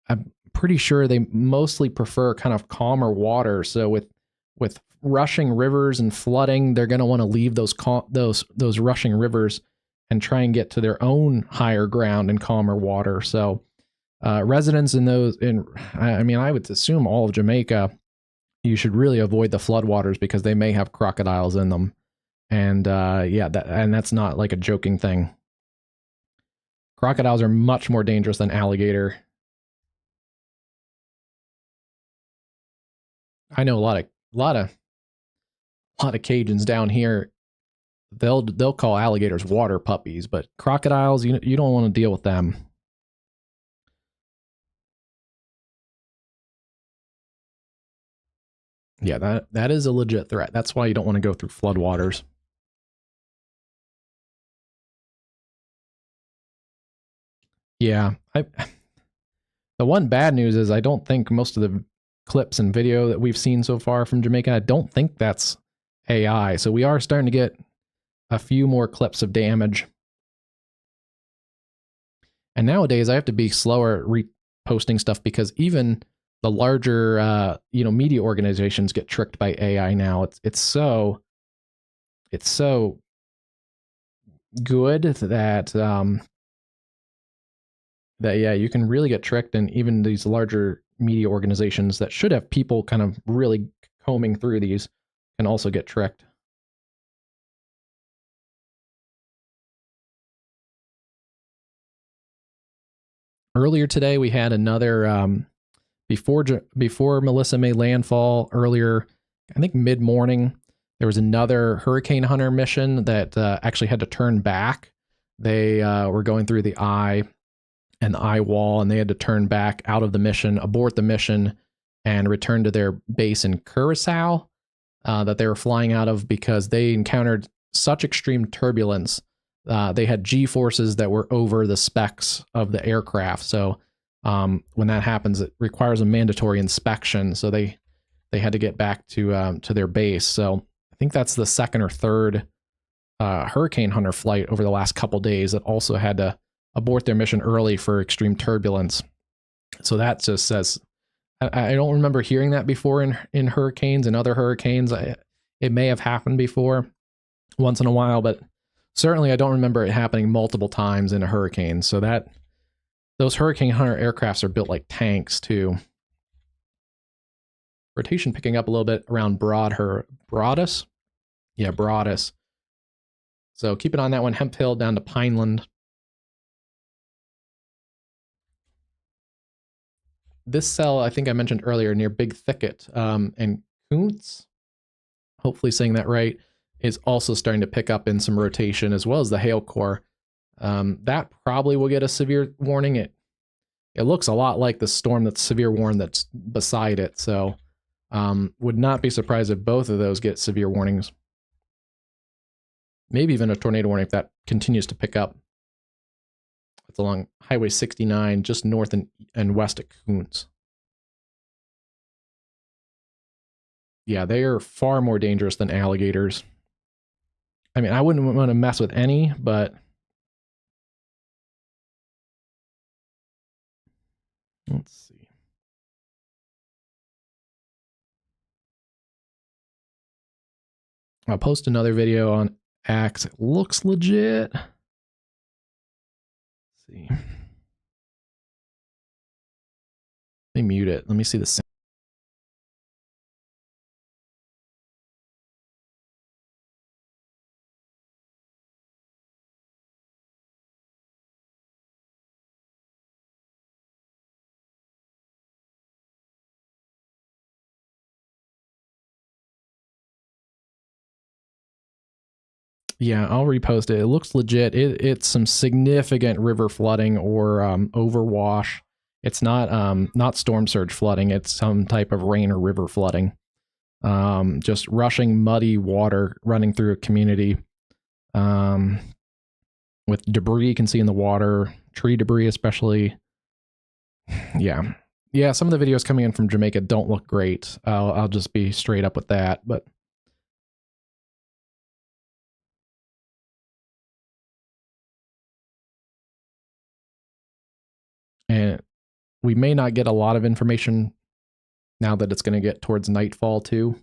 I'm pretty sure they mostly prefer kind of calmer water. So with rushing rivers and flooding, they're going to want to leave those rushing rivers and try and get to their own higher ground and calmer water. So residents I would assume all of Jamaica, you should really avoid the floodwaters because they may have crocodiles in them. And that's not like a joking thing. Crocodiles are much more dangerous than alligator. I know a lot of Cajuns down here, they'll call alligators water puppies, but crocodiles, you don't want to deal with them. Yeah, that is a legit threat. That's why you don't want to go through floodwaters. Yeah, the one bad news is I don't think most of the clips and video that we've seen so far from Jamaica, I don't think that's AI. So we are starting to get a few more clips of damage. And nowadays I have to be slower at reposting stuff because even the larger, media organizations get tricked by AI now. It's so good that that yeah, you can really get tricked, and even these larger media organizations that should have people kind of really combing through these can also get tricked. Earlier today, we had another before Melissa made landfall. Earlier, I think mid morning, there was another hurricane hunter mission that actually had to turn back. They were going through the eye and the eye wall, and they had to turn back out of the mission, abort the mission, and return to their base in Curacao that they were flying out of because they encountered such extreme turbulence. They had G forces that were over the specs of the aircraft. So when that happens, it requires a mandatory inspection. So they had to get back to their base. So I think that's the second or third hurricane hunter flight over the last couple days that also had to abort their mission early for extreme turbulence. So that just says, I don't remember hearing that before in hurricanes and other hurricanes. It may have happened before once in a while, but certainly I don't remember it happening multiple times in a hurricane. So that those hurricane hunter aircrafts are built like tanks too. Rotation picking up a little bit around Broadus. Yeah, Broadus. So keep it on that one. Hemp Hill down to Pineland. This cell, I think I mentioned earlier, near Big Thicket and Kuntz, hopefully saying that right, is also starting to pick up in some rotation, as well as the hail core. That probably will get a severe warning. It looks a lot like the storm that's severe warned that's beside it, so would not be surprised if both of those get severe warnings. Maybe even a tornado warning if that continues to pick up. It's along Highway 69, just north and west of Kuntz. Yeah, they are far more dangerous than alligators. I mean, I wouldn't want to mess with any, but let's see. I'll post another video on Axe. It looks legit. Let's see. Let me mute it. Let me see the sound. Yeah, I'll repost it. It looks legit. It's some significant river flooding or overwash. It's not storm surge flooding. It's some type of rain or river flooding. Just rushing muddy water running through a community. With debris you can see in the water, tree debris especially. Yeah. Yeah, some of the videos coming in from Jamaica don't look great. I'll just be straight up with that, but and we may not get a lot of information now that it's going to get towards nightfall too.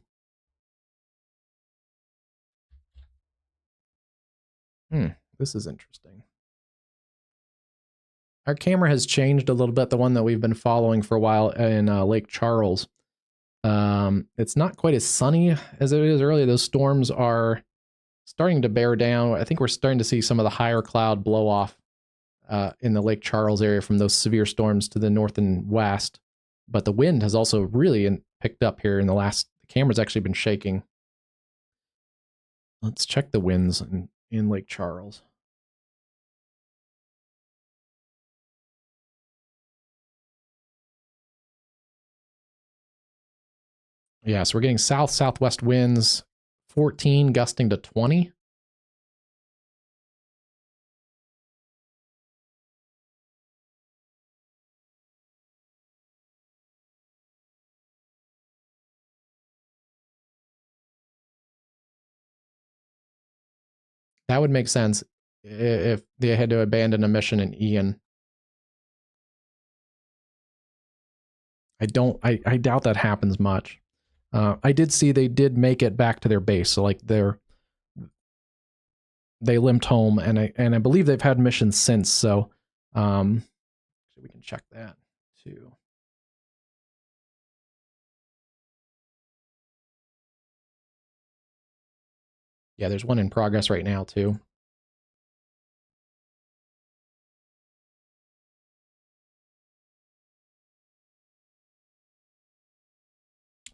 This is interesting. Our camera has changed a little bit, the one that we've been following for a while in Lake Charles. It's not quite as sunny as it is earlier. Those storms are starting to bear down. I think we're starting to see some of the higher cloud blow off in the Lake Charles area from those severe storms to the north and west. But the wind has also really picked up here in the last, the camera's actually been shaking. Let's check the winds in Lake Charles. Yeah, so we're getting south-southwest winds, 14 gusting to 20. That would make sense if they had to abandon a mission in Ian. I doubt that happens much. I did see they did make it back to their base. So like they limped home, and I believe they've had missions since. So we can check that too. Yeah, there's one in progress right now too.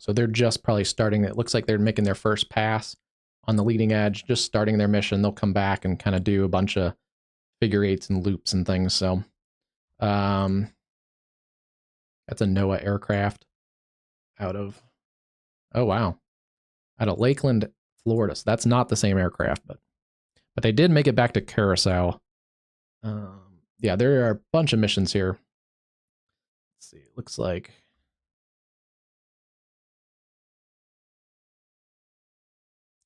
So they're just probably starting. It looks like they're making their first pass on the leading edge, just starting their mission. They'll come back and kind of do a bunch of figure eights and loops and things. So that's a NOAA aircraft out of, oh wow, out of Lakeland, Florida. So that's not the same aircraft, but they did make it back to Curacao. Yeah, there are a bunch of missions here. Let's see, it looks like,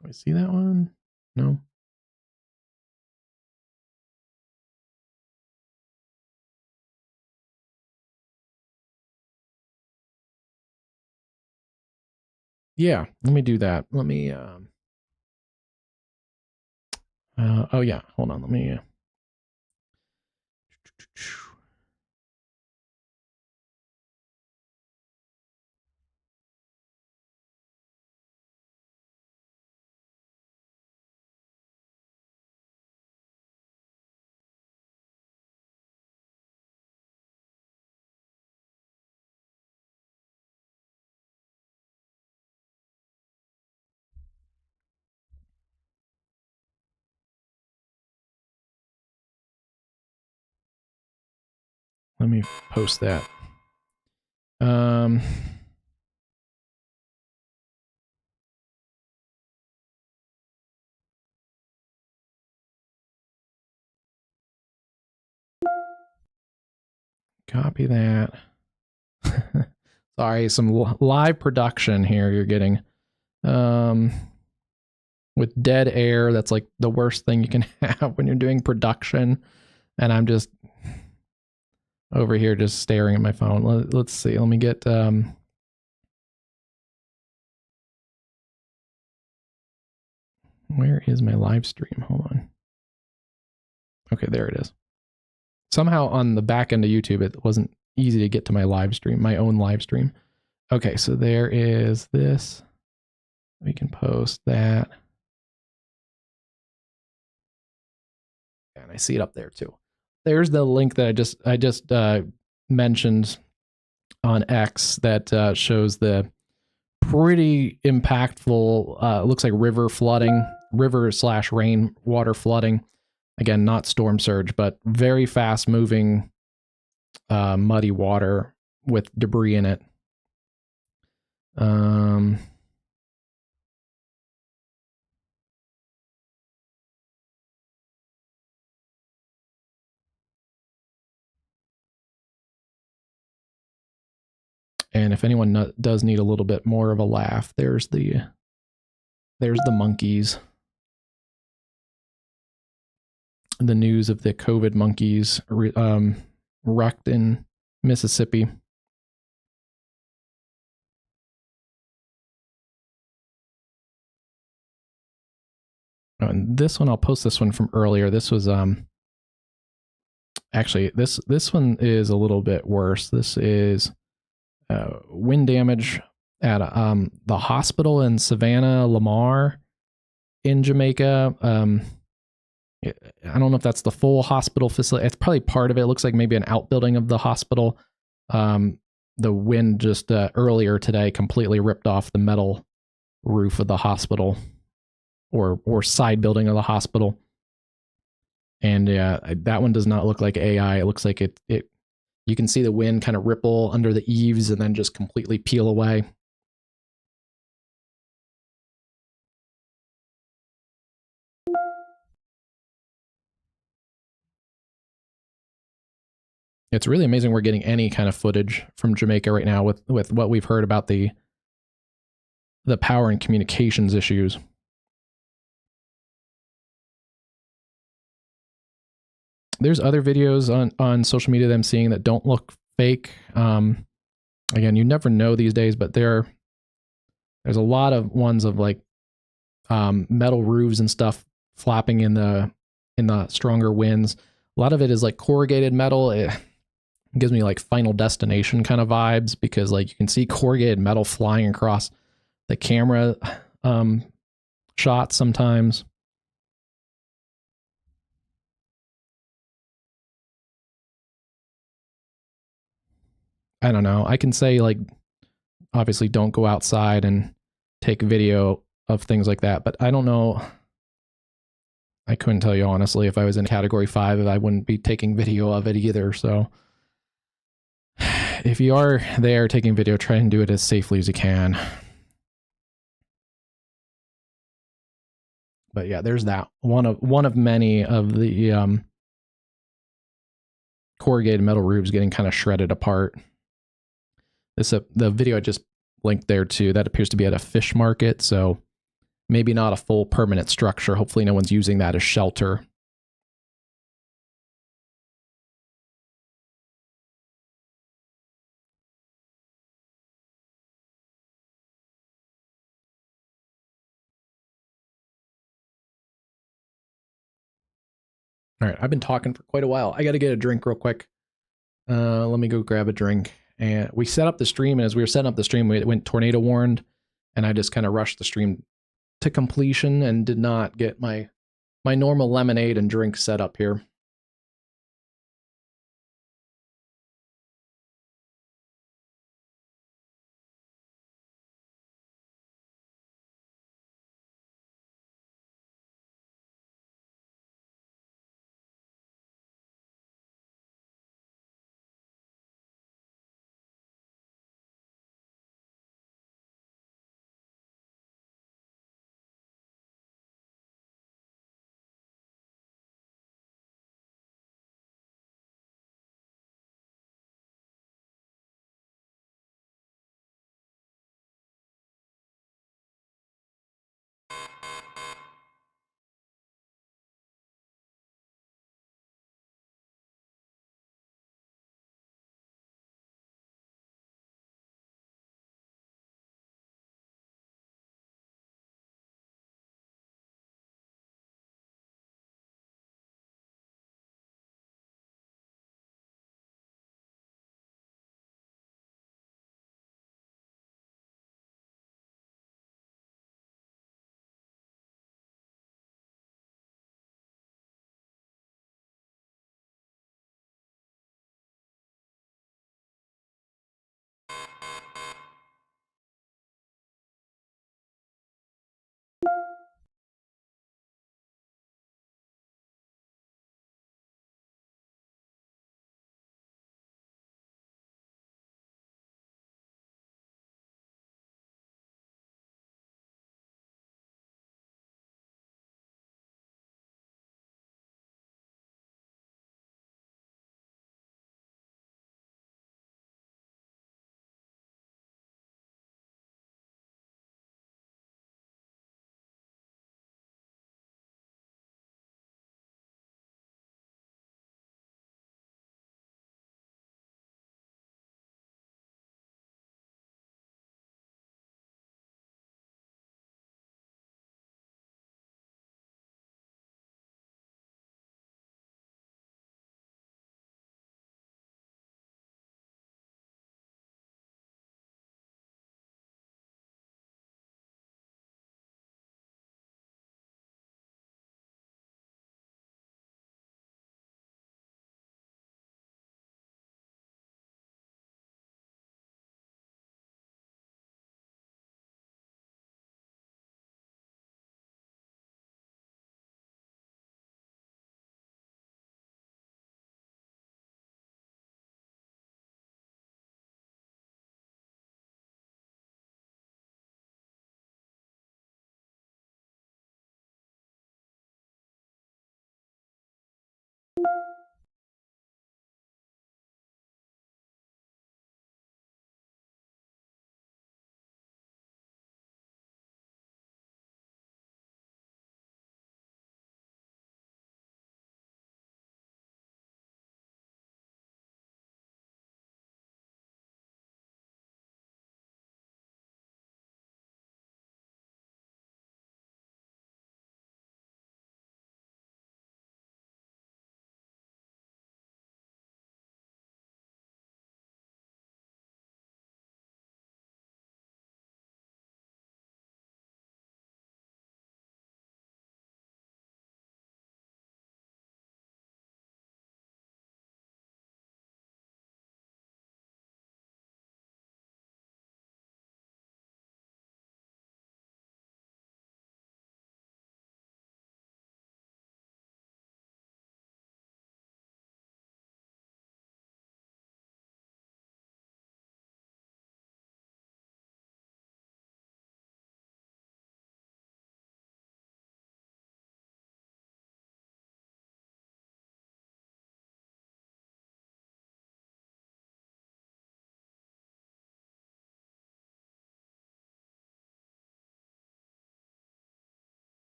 can we see that one? No. Yeah, let me do that. Let me, oh yeah, hold on, let me, let me post that. Copy that. Sorry, some live production here you're getting. With dead air, that's like the worst thing you can have when you're doing production. And I'm just over here just staring at my phone. Let's see. Let me get where is my live stream? Hold on. Okay, there it is. Somehow on the back end of YouTube, it wasn't easy to get to my live stream, my own live stream. Okay, so there is this. We can post that. And I see it up there too. There's the link that I just mentioned on X that shows the pretty impactful, looks like river flooding, river/rain water flooding. Again, not storm surge, but very fast moving, muddy water with debris in it. And if anyone does need a little bit more of a laugh, there's the monkeys. The news of the COVID monkeys wrecked in Mississippi. Oh, and this one, I'll post this one from earlier. This was actually this one is a little bit worse. This is wind damage at the hospital in Savannah, Lamar in Jamaica. I don't know if that's the full hospital facility. It's probably part of it. It looks like maybe an outbuilding of the hospital. The wind just earlier today completely ripped off the metal roof of the hospital or side building of the hospital. And that one does not look like AI. It looks like it you can see the wind kind of ripple under the eaves and then just completely peel away. It's really amazing we're getting any kind of footage from Jamaica right now with what we've heard about the power and communications issues. There's other videos on social media that I'm seeing that don't look fake. Again, you never know these days, but there's a lot of ones of like metal roofs and stuff flapping in the stronger winds. A lot of it is like corrugated metal. It gives me like Final Destination kind of vibes because like you can see corrugated metal flying across the camera shots sometimes. I don't know. I can say like obviously don't go outside and take video of things like that, but I don't know. I couldn't tell you honestly if I was in category 5 I wouldn't be taking video of it either. So if you are there taking video, try and do it as safely as you can. But yeah, there's that one of many of the corrugated metal roofs getting kind of shredded apart. The video I just linked there too, that appears to be at a fish market, so maybe not a full permanent structure. Hopefully no one's using that as shelter. All right, I've been talking for quite a while. I got to get a drink real quick. Let me go grab a drink. And we set up the stream, and as we were setting up the stream, it went tornado warned, and I just kind of rushed the stream to completion and did not get my normal lemonade and drink set up here.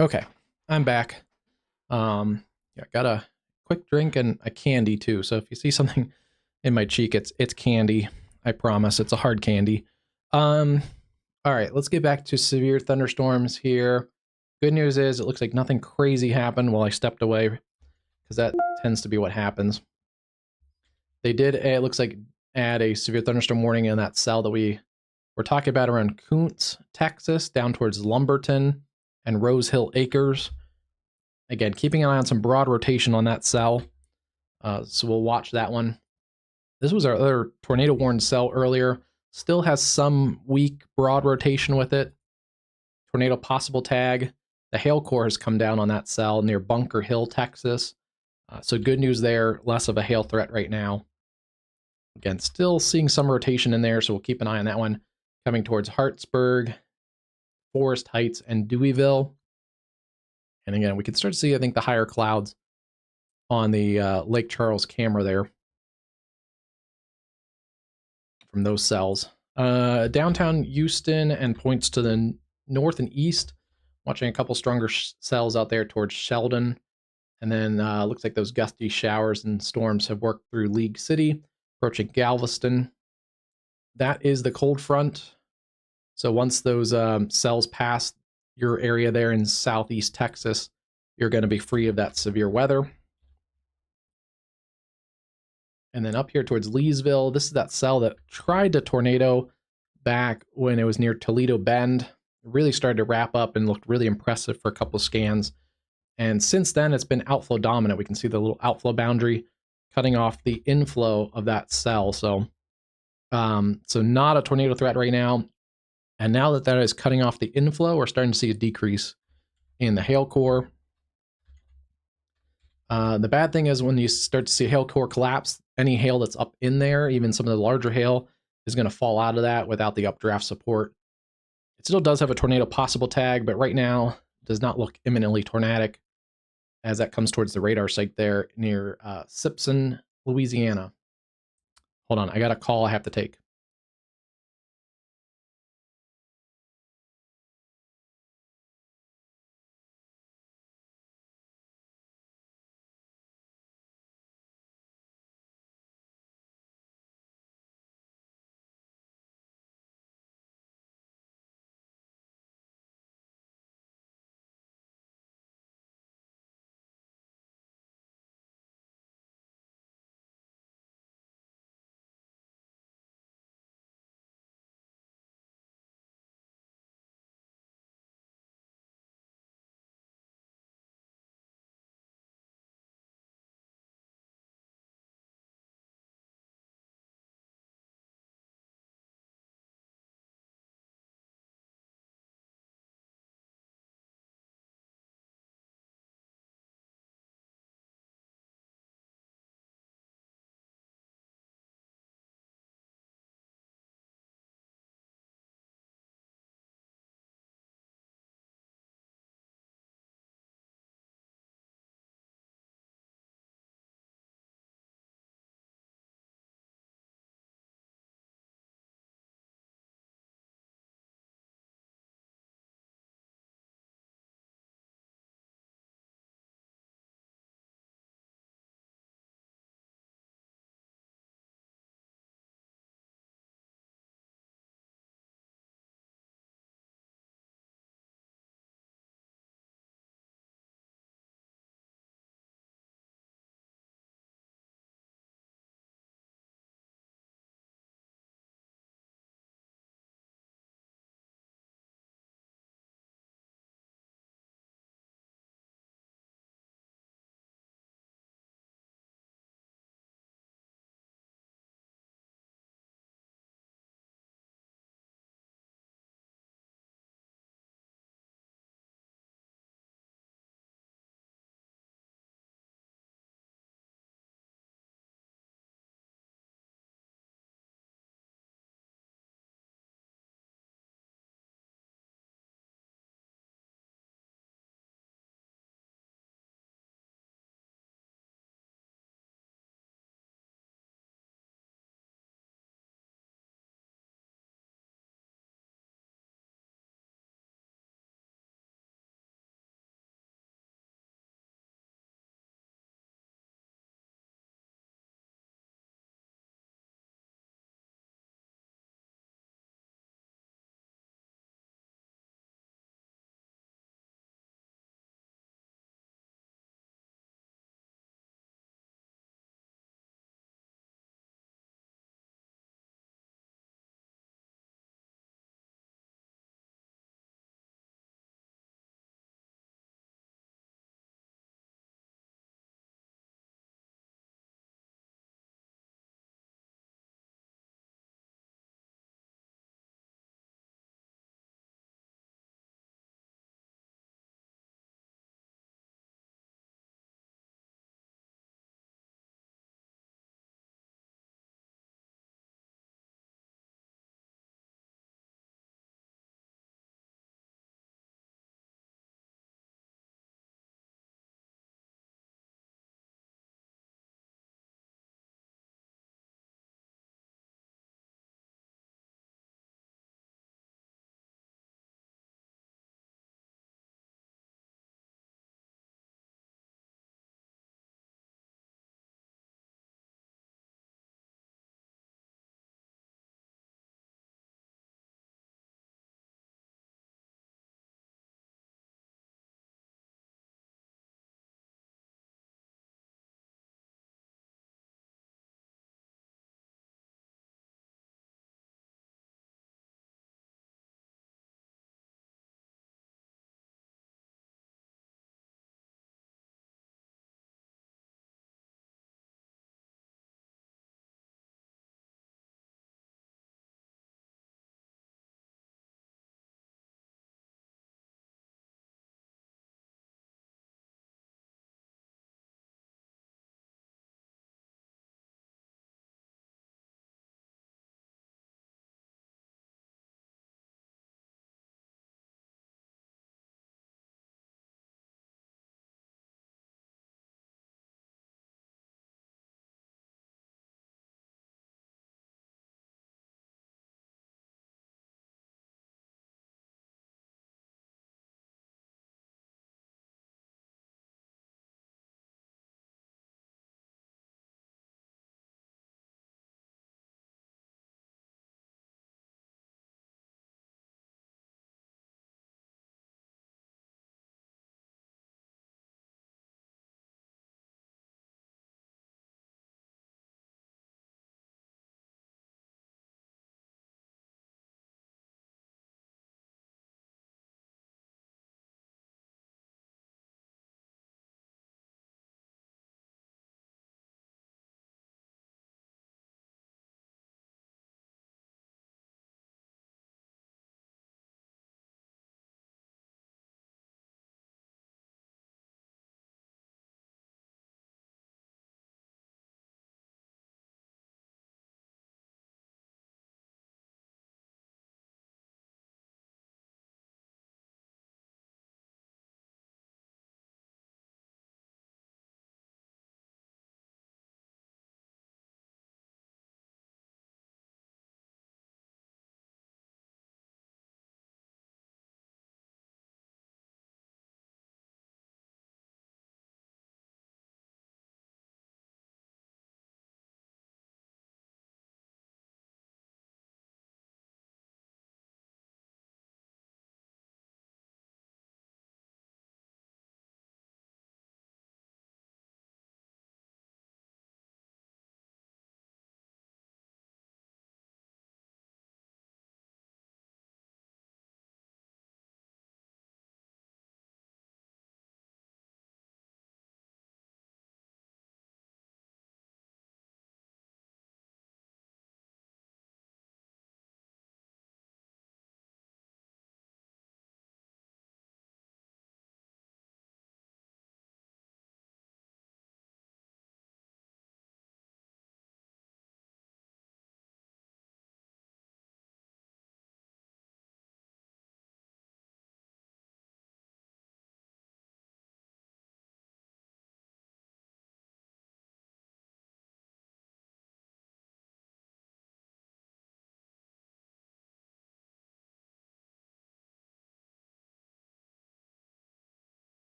Okay, I'm back. Yeah, got a quick drink and a candy too. So if you see something in my cheek, it's candy. I promise, it's a hard candy. Um, all right, let's get back to severe thunderstorms here. Good news is it looks like nothing crazy happened while I stepped away, because that tends to be what happens. They did, it looks like, add a severe thunderstorm warning in that cell that we were talking about around Kuntz, Texas, down towards Lumberton and Rose Hill Acres. Again, keeping an eye on some broad rotation on that cell. So we'll watch that one. This was our other tornado warned cell earlier. Still has some weak broad rotation with it. Tornado possible tag. The hail core has come down on that cell near Bunker Hill, Texas. So good news there. Less of a hail threat right now. Again, still seeing some rotation in there, so we'll keep an eye on that one. Coming towards Hartsburg, Forest Heights, and Deweyville. And again, we can start to see, I think, the higher clouds on the Lake Charles camera there from those cells. Downtown Houston and points to the north and east. Watching a couple stronger cells out there towards Sheldon. And then looks like those gusty showers and storms have worked through League City, approaching Galveston. That is the cold front. So once those cells pass your area there in southeast Texas, you're going to be free of that severe weather. And then up here towards Leesville, this is that cell that tried to tornado back when it was near Toledo Bend. It really started to wrap up and looked really impressive for a couple of scans. And since then, it's been outflow dominant. We can see the little outflow boundary cutting off the inflow of that cell. So not a tornado threat right now. And now that that is cutting off the inflow, we're starting to see a decrease in the hail core. The bad thing is when you start to see hail core collapse, any hail that's up in there, even some of the larger hail, is going to fall out of that without the updraft support. It still does have a tornado possible tag, but right now does not look imminently tornadic as that comes towards the radar site there near Simpson, Louisiana. Hold on, I got a call I have to take.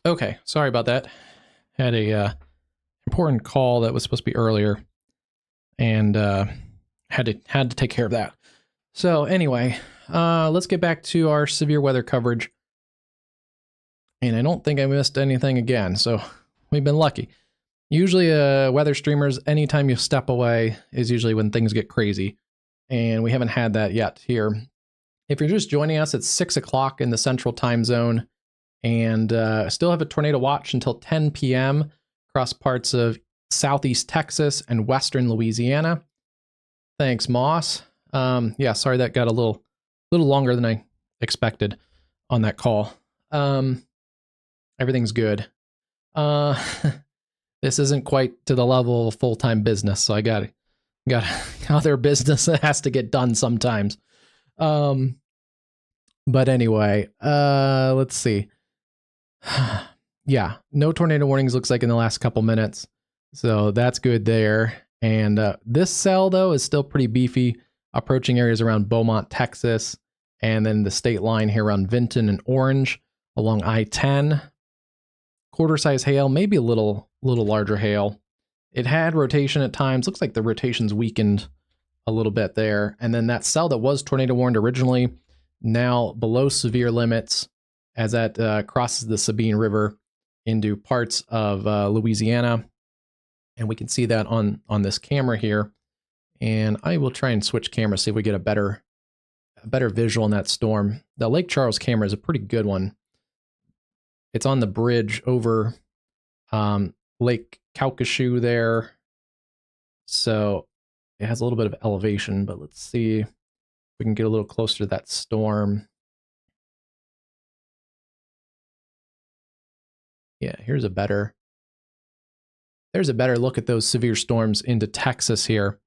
Okay, sorry about that. Had a important call that was supposed to be earlier, and had to take care of that. So anyway, let's get back to our severe weather coverage. And I don't think I missed anything again, so we've been lucky. Usually, weather streamers, anytime you step away is usually when things get crazy, and we haven't had that yet here. If you're just joining us, it's 6 o'clock in the central time zone, and still have a tornado watch until 10 p.m. across parts of southeast Texas and western Louisiana. Thanks, Moss. Yeah, sorry that got a little longer than I expected on that call. Everything's good. This isn't quite to the level of full-time business, so I got other business that has to get done sometimes. But anyway, let's see. Yeah, no tornado warnings looks like in the last couple minutes. So that's good there. And this cell, though, is still pretty beefy, approaching areas around Beaumont, Texas, and then the state line here around Vinton and Orange along I-10. Quarter-size hail, maybe a little larger hail. It had rotation at times. Looks like the rotation's weakened a little bit there. And then that cell that was tornado warned originally, now below severe limits as that crosses the Sabine River into parts of Louisiana. And we can see that on this camera here. And I will try and switch cameras, see if we get a better visual in that storm. The Lake Charles camera is a pretty good one. It's on the bridge over Lake Calcasieu there. So it has a little bit of elevation, but let's see if we can get a little closer to that storm. Yeah, there's a better look at those severe storms into Texas here.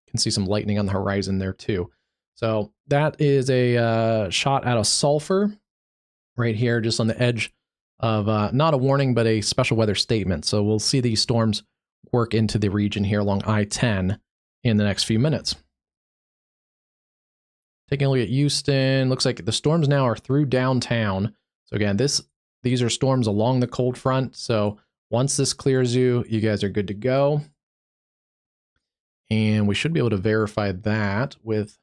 You can see some lightning on the horizon there too. So that is a shot out of Sulphur right here, just on the edge of not a warning, but a special weather statement. So we'll see these storms work into the region here along I-10 in the next few minutes. Taking a look at Houston, looks like the storms now are through downtown. So again, these are storms along the cold front. So once this clears you guys are good to go. And we should be able to verify that with,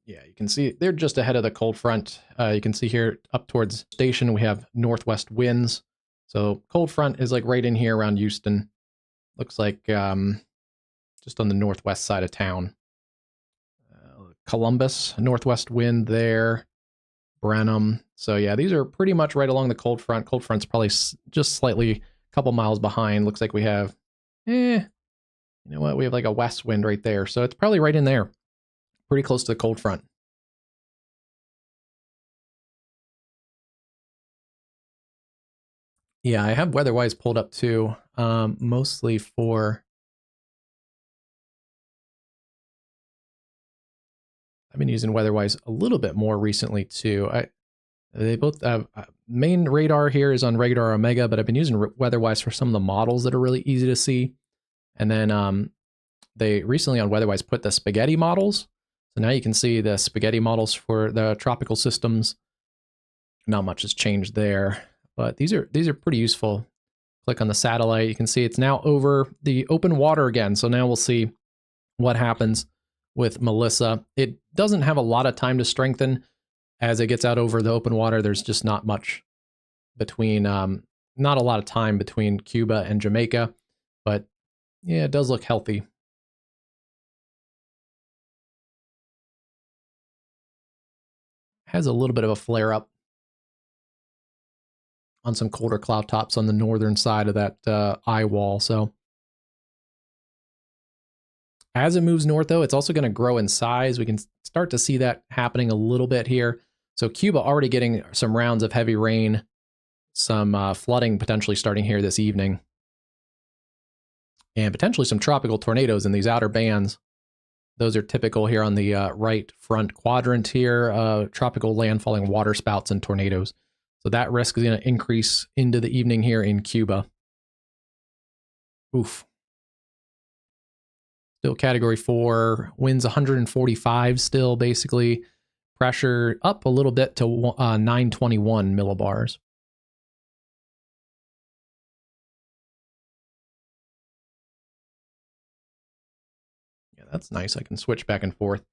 yeah, you can see they're just ahead of the cold front. You can see here up towards the station, we have northwest winds. So cold front is like right in here around Houston. Looks like just on the northwest side of town. Columbus, northwest wind there. Brenham. So yeah, these are pretty much right along the cold front. Cold front's probably just slightly a couple miles behind. Looks like we have, you know what? We have like a west wind right there. So it's probably right in there. Pretty close to the cold front. Yeah, I have WeatherWise pulled up too, mostly for... I've been using WeatherWise a little bit more recently too. They both have main radar here is on Radar Omega, but I've been using WeatherWise for some of the models that are really easy to see. And then they recently on WeatherWise put the spaghetti models. So now you can see the spaghetti models for the tropical systems. Not much has changed there, but these are pretty useful. Click on the satellite. You can see it's now over the open water again. So now we'll see what happens with Melissa. It doesn't have a lot of time to strengthen. As it gets out over the open water, there's just not much between, not a lot of time between Cuba and Jamaica, but yeah, it does look healthy. Has a little bit of a flare up on some colder cloud tops on the northern side of that eye wall. So as it moves north, though, it's also going to grow in size. We can start to see that happening a little bit here. So Cuba already getting some rounds of heavy rain, some flooding potentially starting here this evening, and potentially some tropical tornadoes in these outer bands. Those are typical here on the right front quadrant here, tropical landfalling waterspouts and tornadoes. So that risk is going to increase into the evening here in Cuba. Oof. Still category 4, winds 145 still, basically. Pressure up a little bit to 921 millibars. Yeah, that's nice. I can switch back and forth.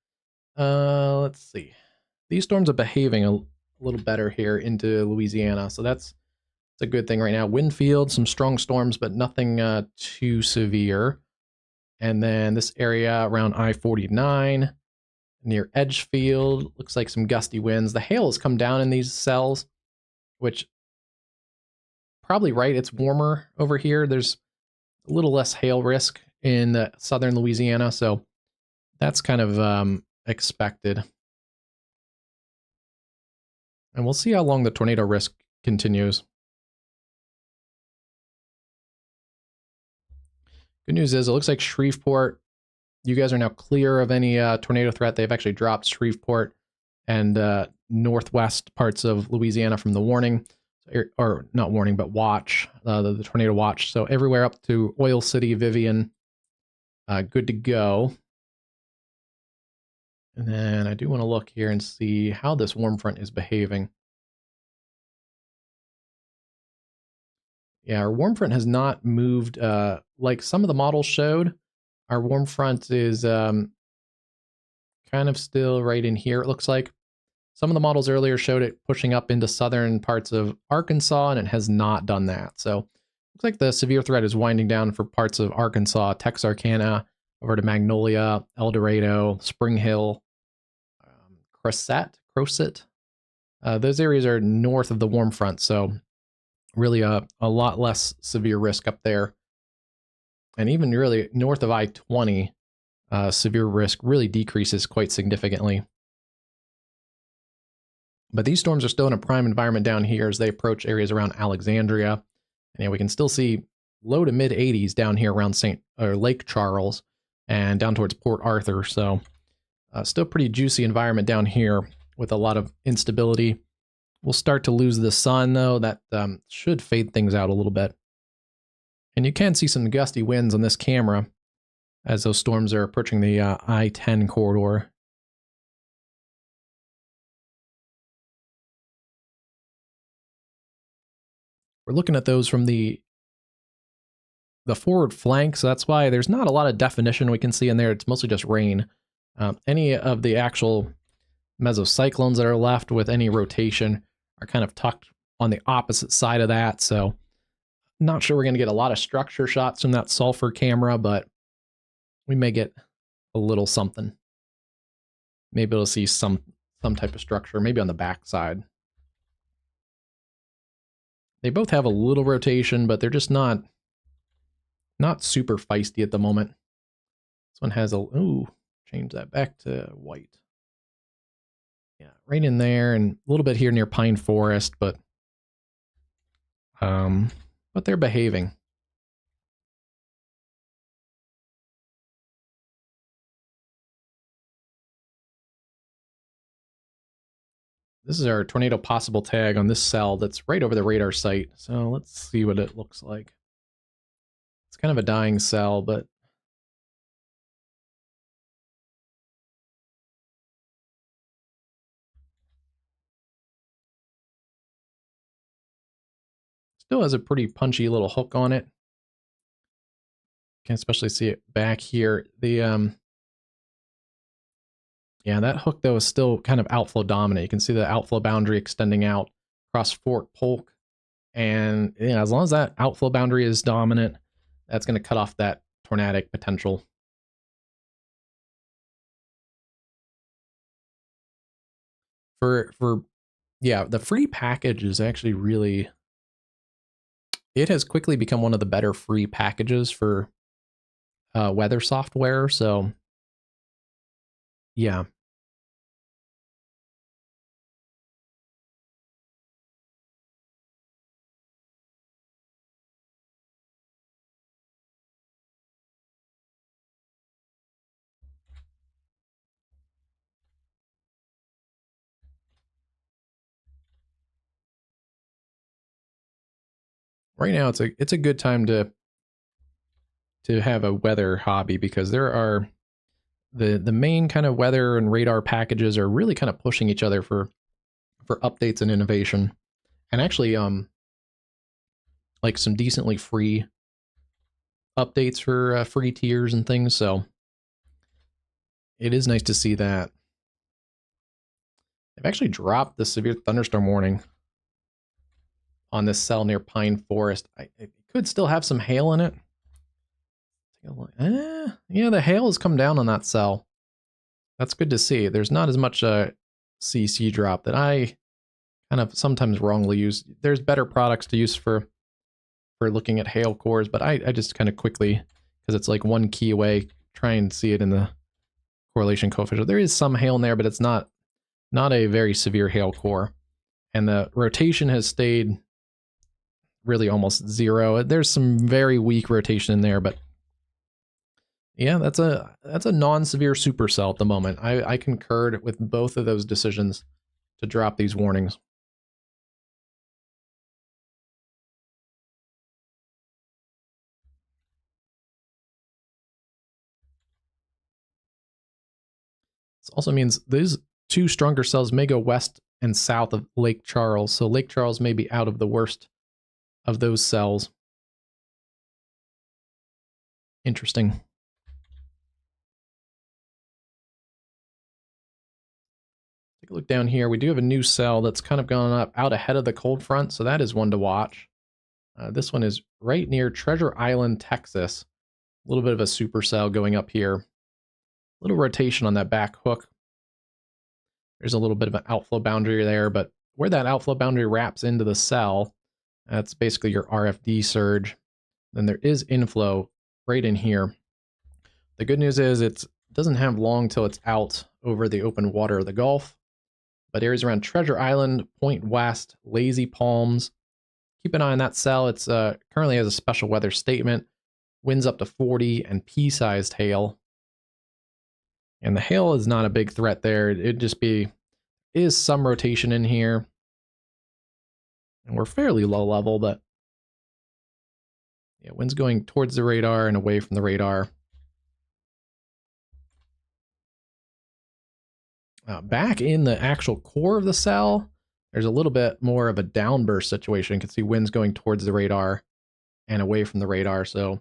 Let's see. These storms are behaving a little better here into Louisiana, so that's a good thing right now. Wind field, some strong storms, but nothing too severe. And then this area around I-49, near Edgefield, looks like some gusty winds. The hail has come down in these cells, which probably right. It's warmer over here. There's a little less hail risk in southern Louisiana, so that's kind of expected. And we'll see how long the tornado risk continues. Good news is it looks like Shreveport, you guys are now clear of any tornado threat. They've actually dropped Shreveport and northwest parts of Louisiana from the warning, or not warning, but watch, the tornado watch. So everywhere up to Oil City, Vivian, good to go. And then I do want to look here and see how this warm front is behaving. Yeah, our warm front has not moved like some of the models showed. Our warm front is kind of still right in here, it looks like. Some of the models earlier showed it pushing up into southern parts of Arkansas, and it has not done that. So looks like the severe threat is winding down for parts of Arkansas, Texarkana, over to Magnolia, El Dorado, Spring Hill, Crocet. Those areas are north of the warm front, so really a lot less severe risk up there. And even really north of I-20, severe risk really decreases quite significantly. But these storms are still in a prime environment down here as they approach areas around Alexandria. And yeah, we can still see low to mid 80s down here around Lake Charles and down towards Port Arthur. So still pretty juicy environment down here with a lot of instability. We'll start to lose the sun, though. That should fade things out a little bit. And you can see some gusty winds on this camera as those storms are approaching the I-10 corridor. We're looking at those from the forward flank, so that's why there's not a lot of definition we can see in there. It's mostly just rain. Any of the actual mesocyclones that are left with any rotation are kind of tucked on the opposite side of that, so not sure we're going to get a lot of structure shots from that sulfur camera, but we may get a little something. Maybe we'll see some type of structure, maybe on the back side. They both have a little rotation, but they're just not super feisty at the moment. This one has change that back to white. Yeah, right in there, and a little bit here near Pine Forest, but they're behaving. This is our tornado possible tag on this cell that's right over the radar site. So let's see what it looks like. It's kind of a dying cell, but still has a pretty punchy little hook on it. Can especially see it back here. The yeah, that hook though is still kind of outflow dominant. You can see the outflow boundary extending out across Fort Polk. And yeah, as long as that outflow boundary is dominant, that's going to cut off that tornadic potential. Yeah, the free package is actually really, it has quickly become one of the better free packages for weather software. So yeah. Right now it's a good time to to have a weather hobby, because there are the main kind of weather and radar packages are really kind of pushing each other for updates and innovation, and actually like some decently free updates for free tiers and things. So it is nice to see that. They've actually dropped the severe thunderstorm warning on this cell near Pine Forest. It could still have some hail in it. Yeah, the hail has come down on that cell. That's good to see. There's not as much CC drop that I kind of sometimes wrongly use. There's better products to use for looking at hail cores, but I just kind of quickly, because it's like one key away, try and see it in the correlation coefficient. There is some hail in there, but it's not a very severe hail core. And the rotation has stayed really almost zero. There's some very weak rotation in there, but yeah, that's a non-severe supercell at the moment. I concurred with both of those decisions to drop these warnings. This also means these two stronger cells may go west and south of Lake Charles. So Lake Charles may be out of the worst of those cells. Interesting. Take a look down here. We do have a new cell that's kind of gone up out ahead of the cold front, so that is one to watch. This one is right near Treasure Island, Texas. A little bit of a supercell going up here. A little rotation on that back hook. There's a little bit of an outflow boundary there, but where that outflow boundary wraps into the cell, that's basically your RFD surge. Then there is inflow right in here. The good news is it doesn't have long till it's out over the open water of the Gulf, but areas around Treasure Island, Point West, Lazy Palms, keep an eye on that cell. It's currently has a special weather statement, winds up to 40 and pea-sized hail. And the hail is not a big threat there. It'd just be, is some rotation in here. And we're fairly low level, but yeah, wind's going towards the radar and away from the radar. Back in the actual core of the cell, there's a little bit more of a downburst situation. You can see winds going towards the radar and away from the radar. So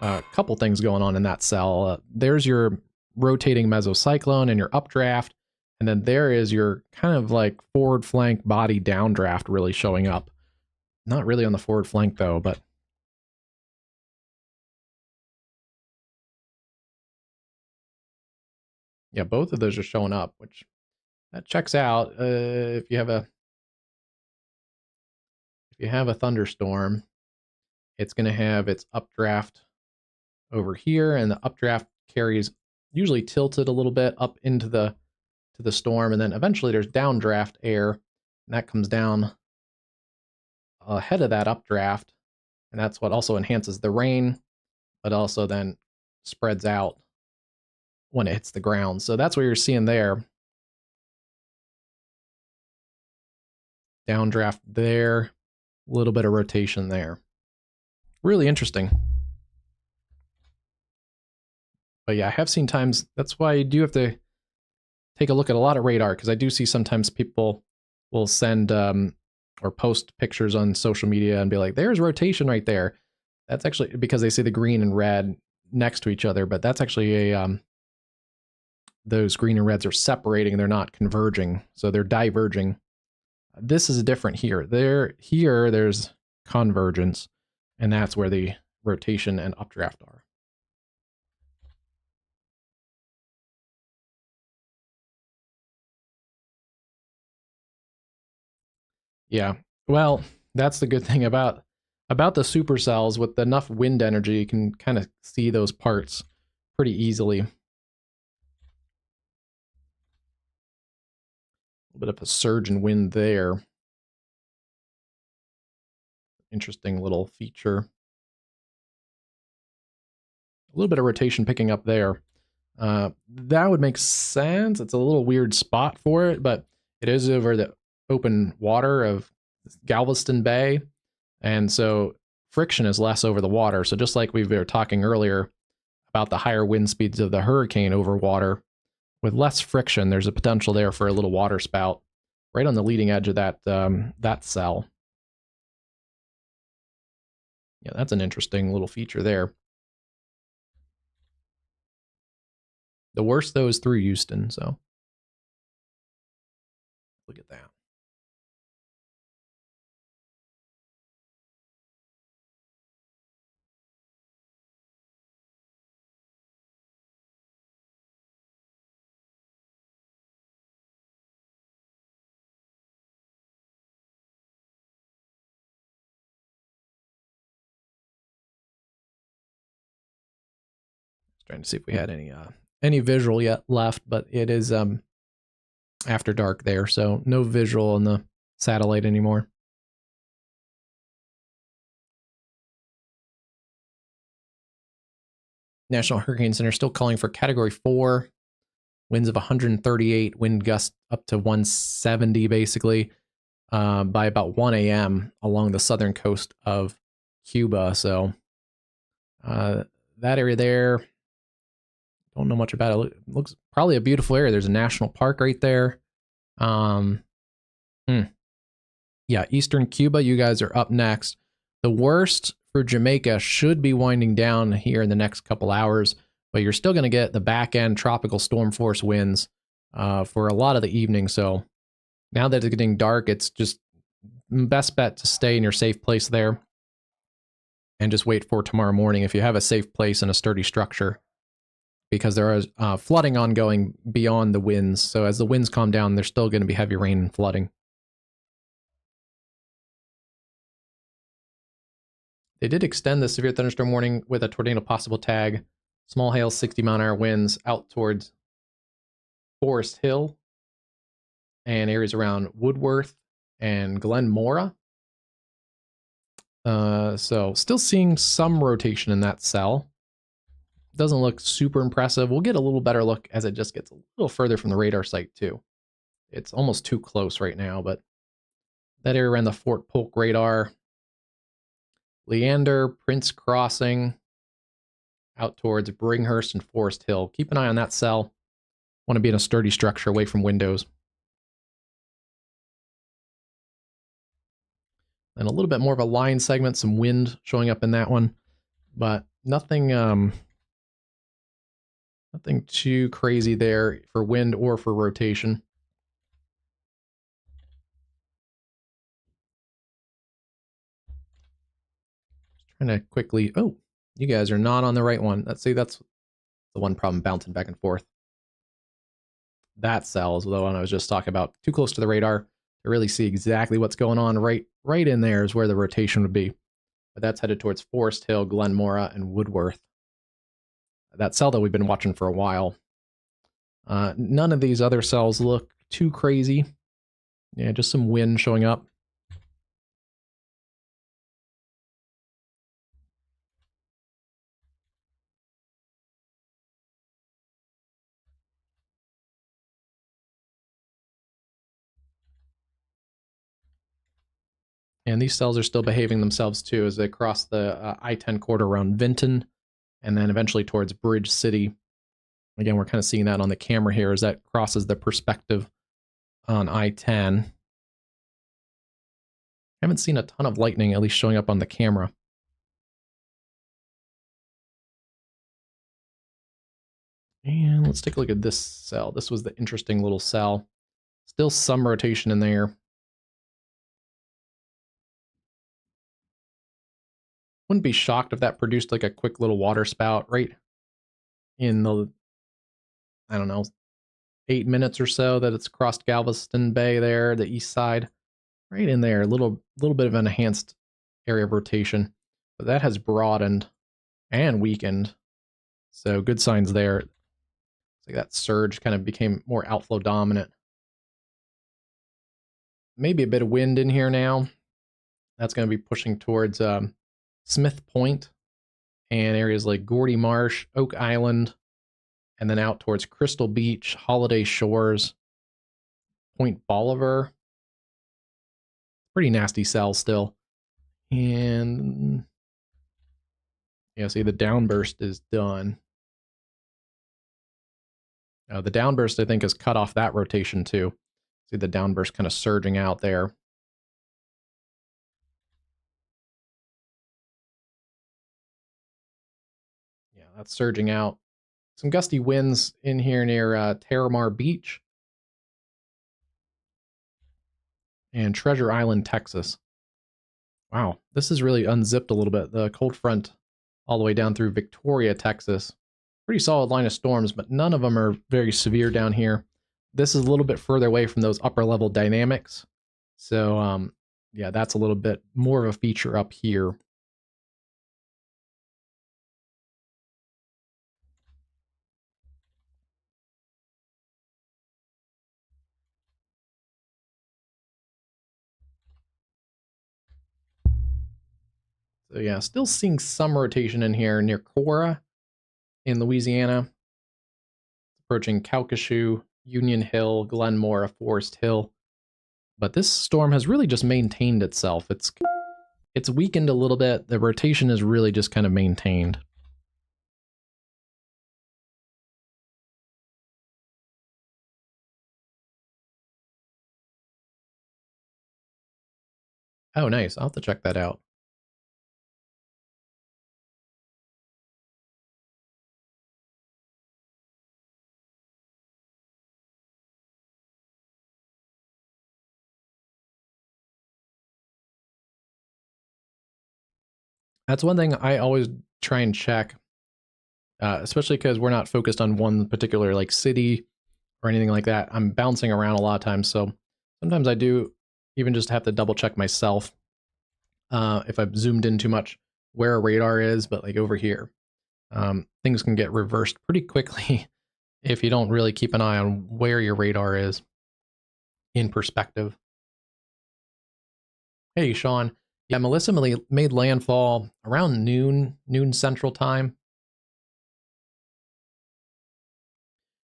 a couple things going on in that cell. There's your rotating mesocyclone and your updraft. And then there is your kind of like forward flank body downdraft really showing up. Not really on the forward flank though, but yeah, both of those are showing up, which that checks out. If you have a thunderstorm, it's going to have its updraft over here, and the updraft carries usually tilted a little bit up into the storm, and then eventually there's downdraft air, and that comes down ahead of that updraft, and that's what also enhances the rain, but also then spreads out when it hits the ground. So that's what you're seeing there. Downdraft there, a little bit of rotation there. Really interesting. But yeah, I have seen times, that's why you do have to take a look at a lot of radar, because I do see sometimes people will send or post pictures on social media and be like, there's rotation right there. That's actually because they see the green and red next to each other, but that's actually a those green and reds are separating, they're not converging, so they're diverging. This is different here. There's convergence, and that's where the rotation and updraft are. Yeah, well, that's the good thing about the supercells. With enough wind energy, you can kind of see those parts pretty easily. A bit of a surge in wind there. Interesting little feature. A little bit of rotation picking up there. That would make sense. It's a little weird spot for it, but it is over the open water of Galveston Bay. And so friction is less over the water. So just like we were talking earlier about the higher wind speeds of the hurricane over water, with less friction, there's a potential there for a little water spout right on the leading edge of that cell. Yeah, that's an interesting little feature there. The worst, though, is through Houston, so look at that. Trying to see if we had any visual yet left, but it is after dark there, so no visual on the satellite anymore. National Hurricane Center still calling for Category 4, winds of 138, wind gust up to 170 basically by about 1 a.m. along the southern coast of Cuba. So that area there, don't know much about it. It looks probably a beautiful area. There's a national park right there. Yeah, Eastern Cuba, you guys are up next. The worst for Jamaica should be winding down here in the next couple hours, but you're still going to get the back end tropical storm force winds for a lot of the evening. So now that it's getting dark, it's just best bet to stay in your safe place there and just wait for tomorrow morning if you have a safe place and a sturdy structure, because there is flooding ongoing beyond the winds. So as the winds calm down, there's still going to be heavy rain and flooding. They did extend the severe thunderstorm warning with a tornado possible tag. Small hail, 60-mile-an-hour winds out towards Forest Hill and areas around Woodworth and Glen Mora. So still seeing some rotation in that cell. Doesn't look super impressive. We'll get a little better look as it just gets a little further from the radar site too. It's almost too close right now, but that area around the Fort Polk radar, Leander, Prince Crossing, out towards Bringhurst and Forest Hill. Keep an eye on that cell. Want to be in a sturdy structure away from windows. And a little bit more of a line segment, some wind showing up in that one, but nothing nothing too crazy there for wind or for rotation. Trying to quickly, oh, you guys are not on the right one. Let's see, that's the one problem, bouncing back and forth. That cell is the one I was just talking about. Too close to the radar to really see exactly what's going on. Right in there is where the rotation would be. But that's headed towards Forest Hill, Glen Mora, and Woodworth. That cell that we've been watching for a while. None of these other cells look too crazy. Yeah, just some wind showing up. And these cells are still behaving themselves too as they cross the I-10 corridor around Vinton and then eventually towards Bridge City. Again, we're kind of seeing that on the camera here as that crosses the perspective on I-10. Haven't seen a ton of lightning, at least showing up on the camera. And let's take a look at this cell. This was the interesting little cell. Still some rotation in there. Wouldn't be shocked if that produced like a quick little water spout right in the, I don't know, 8 minutes or so that it's crossed Galveston Bay there, the east side. Right in there, a little bit of an enhanced area of rotation. But that has broadened and weakened. So good signs there. It's like that surge kind of became more outflow dominant. Maybe a bit of wind in here now. That's going to be pushing towards Smith Point and areas like Gordy Marsh, Oak Island, and then out towards Crystal Beach, Holiday Shores, Point Bolivar. Pretty nasty cell still. And Yeah, see, the downburst is done. The downburst, I think, has cut off that rotation too. See the downburst kind of surging out there. Yeah, that's surging out. Some gusty winds in here near Terramar Beach and Treasure Island, Texas. Wow, this has really unzipped a little bit. The cold front all the way down through Victoria, Texas. Pretty solid line of storms, but none of them are very severe down here. This is a little bit further away from those upper level dynamics. So, yeah, that's a little bit more of a feature up here. So yeah, still seeing some rotation in here near Cora in Louisiana. Approaching Calcasieu, Union Hill, Glenmore, Forest Hill. But this storm has really just maintained itself. It's weakened a little bit. The rotation is really just kind of maintained. Oh, nice. I'll have to check that out. That's one thing I always try and check, especially because we're not focused on one particular like city or anything like that. I'm bouncing around a lot of times, so sometimes I do even just have to double check myself if I've zoomed in too much where a radar is, but like over here. Things can get reversed pretty quickly if you don't really keep an eye on where your radar is in perspective. Hey, Sean. Yeah, Melissa made landfall around noon Central Time.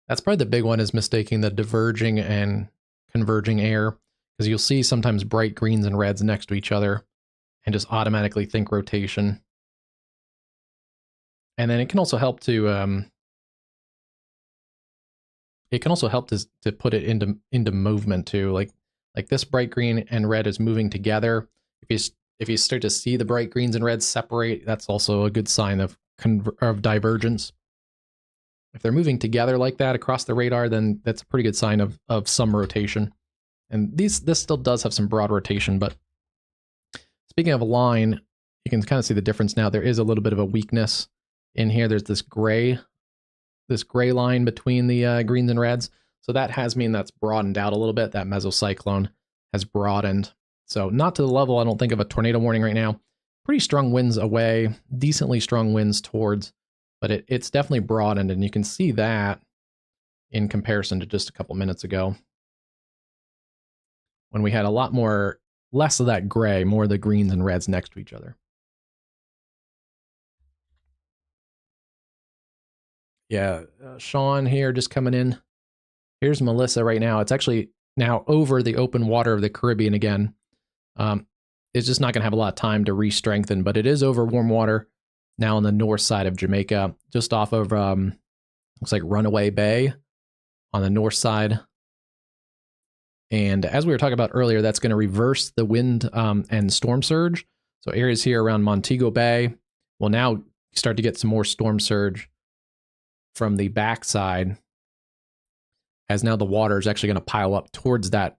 That's probably the big one, is mistaking the diverging and converging air, because you'll see sometimes bright greens and reds next to each other and just automatically think rotation. And then it can also help to put it into movement too. Like this bright green and red is moving together. If you start to see the bright greens and reds separate, that's also a good sign of divergence. If they're moving together like that across the radar, then that's a pretty good sign of some rotation. And this still does have some broad rotation, but speaking of a line, you can kind of see the difference now. There is a little bit of a weakness in here. There's this gray line between the greens and reds. So that has mean that's broadened out a little bit. That mesocyclone has broadened. So not to the level, I don't think, of a tornado warning right now. Pretty strong winds away, decently strong winds towards, but it's definitely broadened, and you can see that in comparison to just a couple minutes ago when we had a lot less of that gray, more of the greens and reds next to each other. Yeah, Sean here just coming in. Here's Melissa right now. It's actually now over the open water of the Caribbean again. It's just not going to have a lot of time to re-strengthen, but it is over warm water now on the north side of Jamaica, just off of, looks like Runaway Bay on the north side. And as we were talking about earlier, that's going to reverse the wind and storm surge. So areas here around Montego Bay will now start to get some more storm surge from the backside, as now the water is actually going to pile up towards that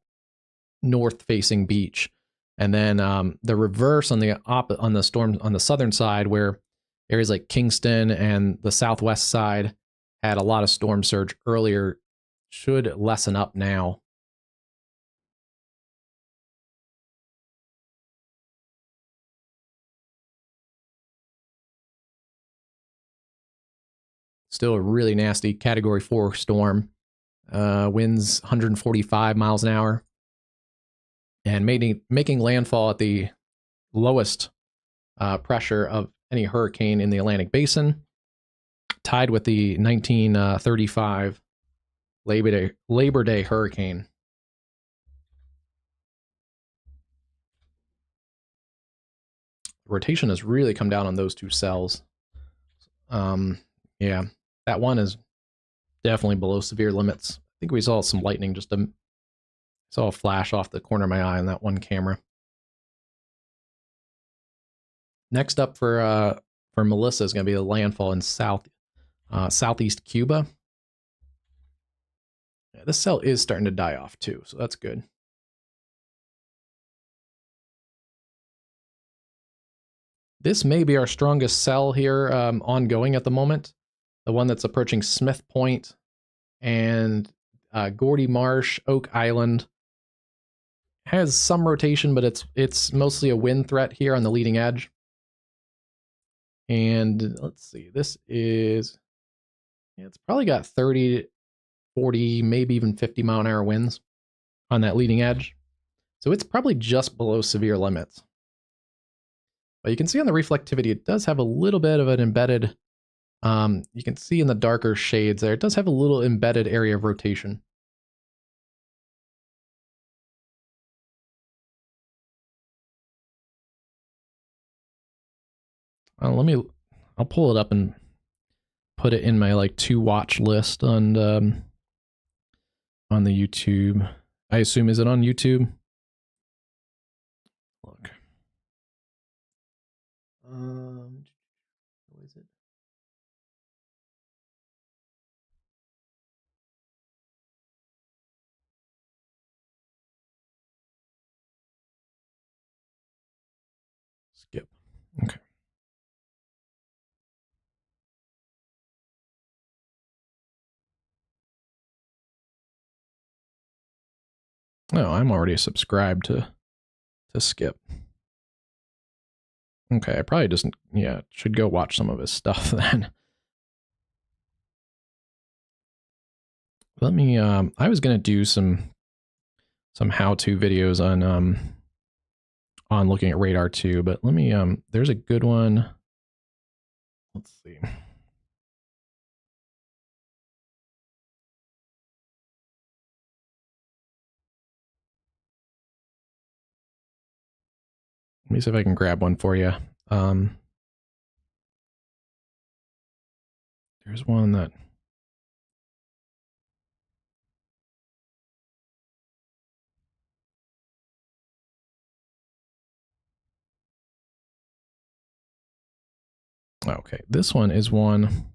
north-facing beach. And then the reverse on the storm on the southern side, where areas like Kingston and the southwest side had a lot of storm surge earlier, should lessen up now. Still a really nasty Category 4 storm. Winds 145 miles an hour. And making landfall at the lowest pressure of any hurricane in the Atlantic Basin, tied with the 1935 Labor Day hurricane. The rotation has really come down on those two cells. Yeah, that one is definitely below severe limits. I think we saw some lightning, just saw a flash off the corner of my eye on that one camera. Next up for Melissa is going to be the landfall in southeast Cuba. Yeah, this cell is starting to die off too, so that's good. This may be our strongest cell here ongoing at the moment. The one that's approaching Smith Point and Gordy Marsh, Oak Island. Has some rotation, but it's mostly a wind threat here on the leading edge. And let's see, this is, yeah, it's probably got 30, 40, maybe even 50 mile an hour winds on that leading edge. So it's probably just below severe limits. But you can see on the reflectivity, it does have a little bit of an embedded, you can see in the darker shades there, it does have a little embedded area of rotation. I'll pull it up and put it in my like to watch list on the YouTube. I assume, is it on YouTube? Look. What is it? Skip. Okay. Oh, I'm already subscribed to Skip. Okay, I probably just, yeah, should go watch some of his stuff then. Let me, I was going to do some how-to videos on looking at radar too, but let me, there's a good one. Let's see. Let me see if I can grab one for you. There's one that, okay, this one is one.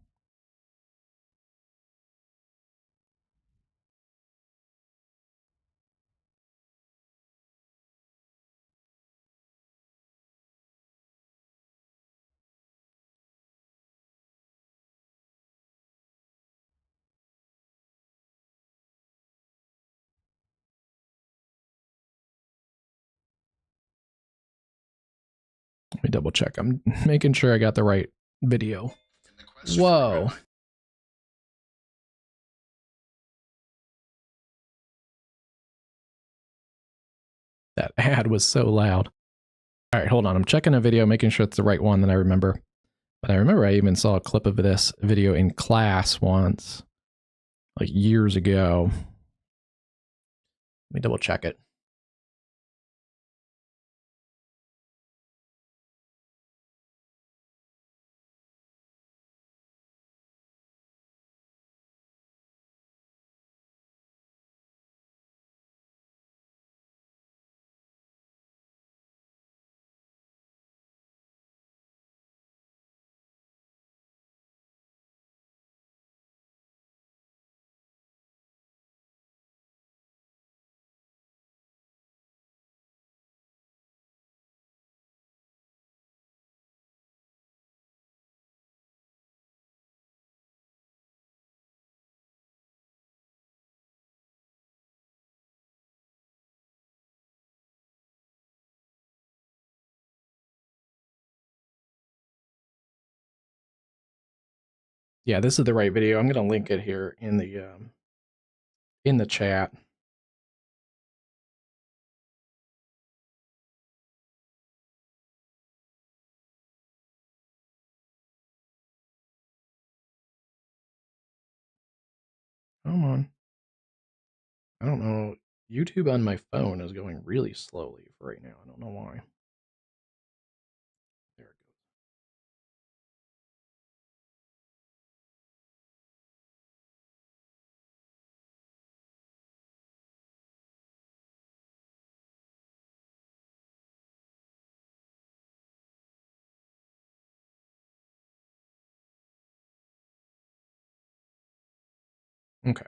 Let me double check. I'm making sure I got the right video. Whoa. That ad was so loud. All right, hold on. I'm checking a video, making sure it's the right one that I remember. But I remember I even saw a clip of this video in class once, like years ago. Let me double check it. Yeah, this is the right video. I'm going to link it here in the chat. Come on. I don't know. YouTube on my phone is going really slowly for right now. I don't know why. There it goes. Okay.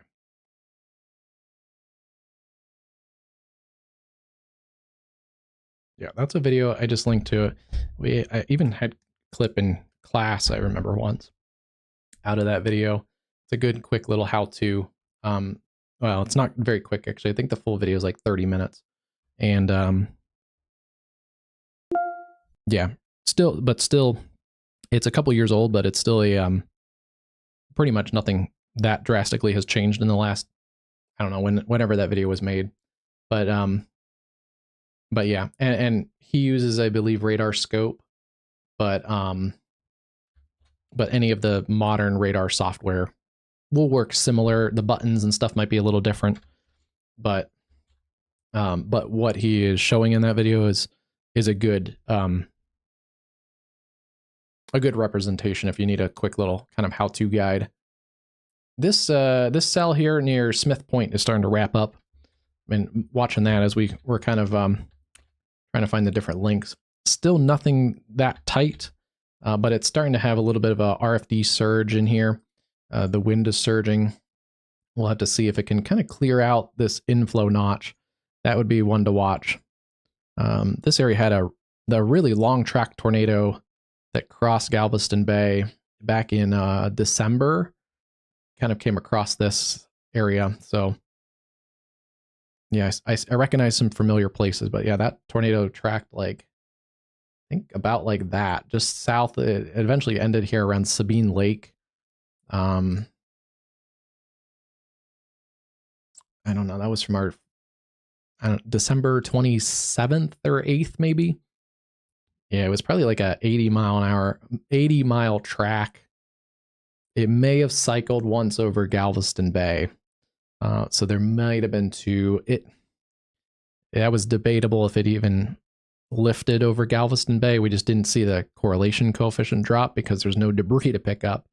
Yeah, that's a video I just linked to. I even had clip in class, I remember once, out of that video. It's a good, quick little how-to. Well, it's not very quick, actually. I think the full video is like 30 minutes. And yeah, still, it's a couple years old, but it's still a pretty much nothing that drastically has changed in the last, I don't know, whenever that video was made. But yeah, and he uses, I believe, radar scope, but any of the modern radar software will work similar. The buttons and stuff might be a little different, but what he is showing in that video is a good representation if you need a quick little kind of how-to guide. This cell here near Smith Point is starting to wrap up. And watching that as we're kind of trying to find the different links. Still nothing that tight, but it's starting to have a little bit of a RFD surge in here. The wind is surging. We'll have to see if it can kind of clear out this inflow notch. That would be one to watch. This area had the really long track tornado that crossed Galveston Bay back in December. Kind of came across this area, so yeah, I recognize some familiar places, but yeah, that tornado tracked like, I think about like that, just south. It eventually ended here around Sabine Lake. I don't know. That was from our December 27th or 8th, maybe. Yeah, it was probably like a 80-mile track. It may have cycled once over Galveston Bay. So there might have been two. That was debatable if it even lifted over Galveston Bay. We just didn't see the correlation coefficient drop because there's no debris to pick up.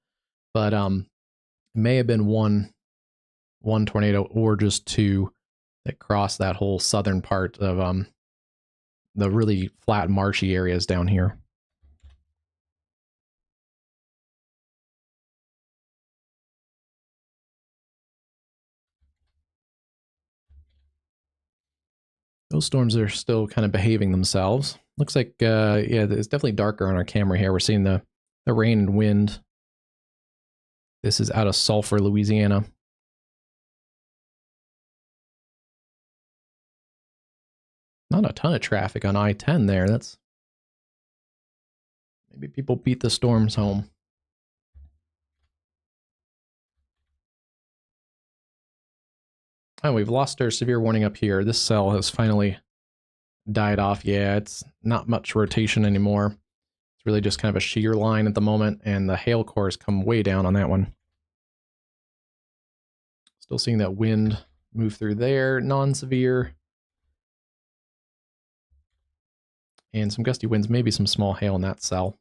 But it may have been one tornado or just two that crossed that whole southern part of the really flat marshy areas down here. Those storms are still kind of behaving themselves. Looks like, yeah, it's definitely darker on our camera here. We're seeing the rain and wind. This is out of Sulphur, Louisiana. Not a ton of traffic on I-10 there. That's maybe people beat the storms home. Oh, we've lost our severe warning up here. This cell has finally died off. Yeah, it's not much rotation anymore. It's really just kind of a shear line at the moment, and the hail core has come way down on that one. Still seeing that wind move through there, non-severe. And some gusty winds, maybe some small hail in that cell.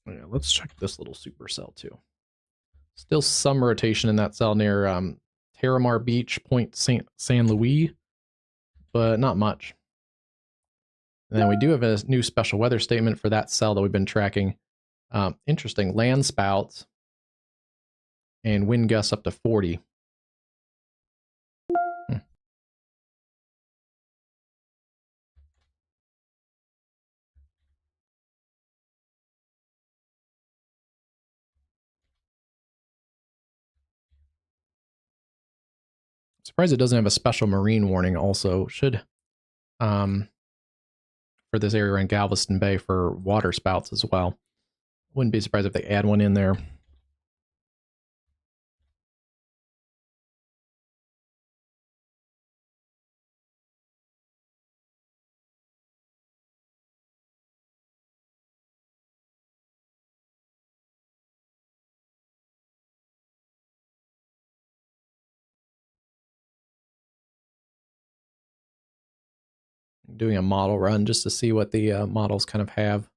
Yeah, let's check this little supercell too. Still some rotation in that cell near Terramar Beach, Point San Luis, but not much. And then we do have a new special weather statement for that cell that we've been tracking. Interesting, land spouts and wind gusts up to 40. Surprised it doesn't have a special marine warning also. Should for this area around Galveston Bay for water spouts as well. Wouldn't be surprised if they add one in there. Doing a model run just to see what the models kind of have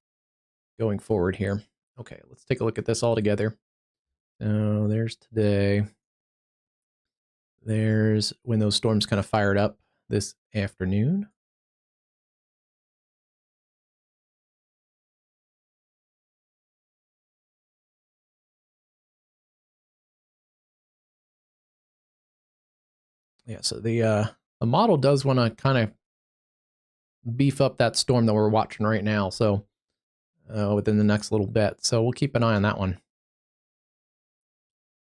going forward here. Okay, let's take a look at this all together. So there's today. There's when those storms kind of fired up this afternoon. Yeah, so the model does want to kind of beef up that storm that we're watching right now. So within the next little bit. So we'll keep an eye on that one.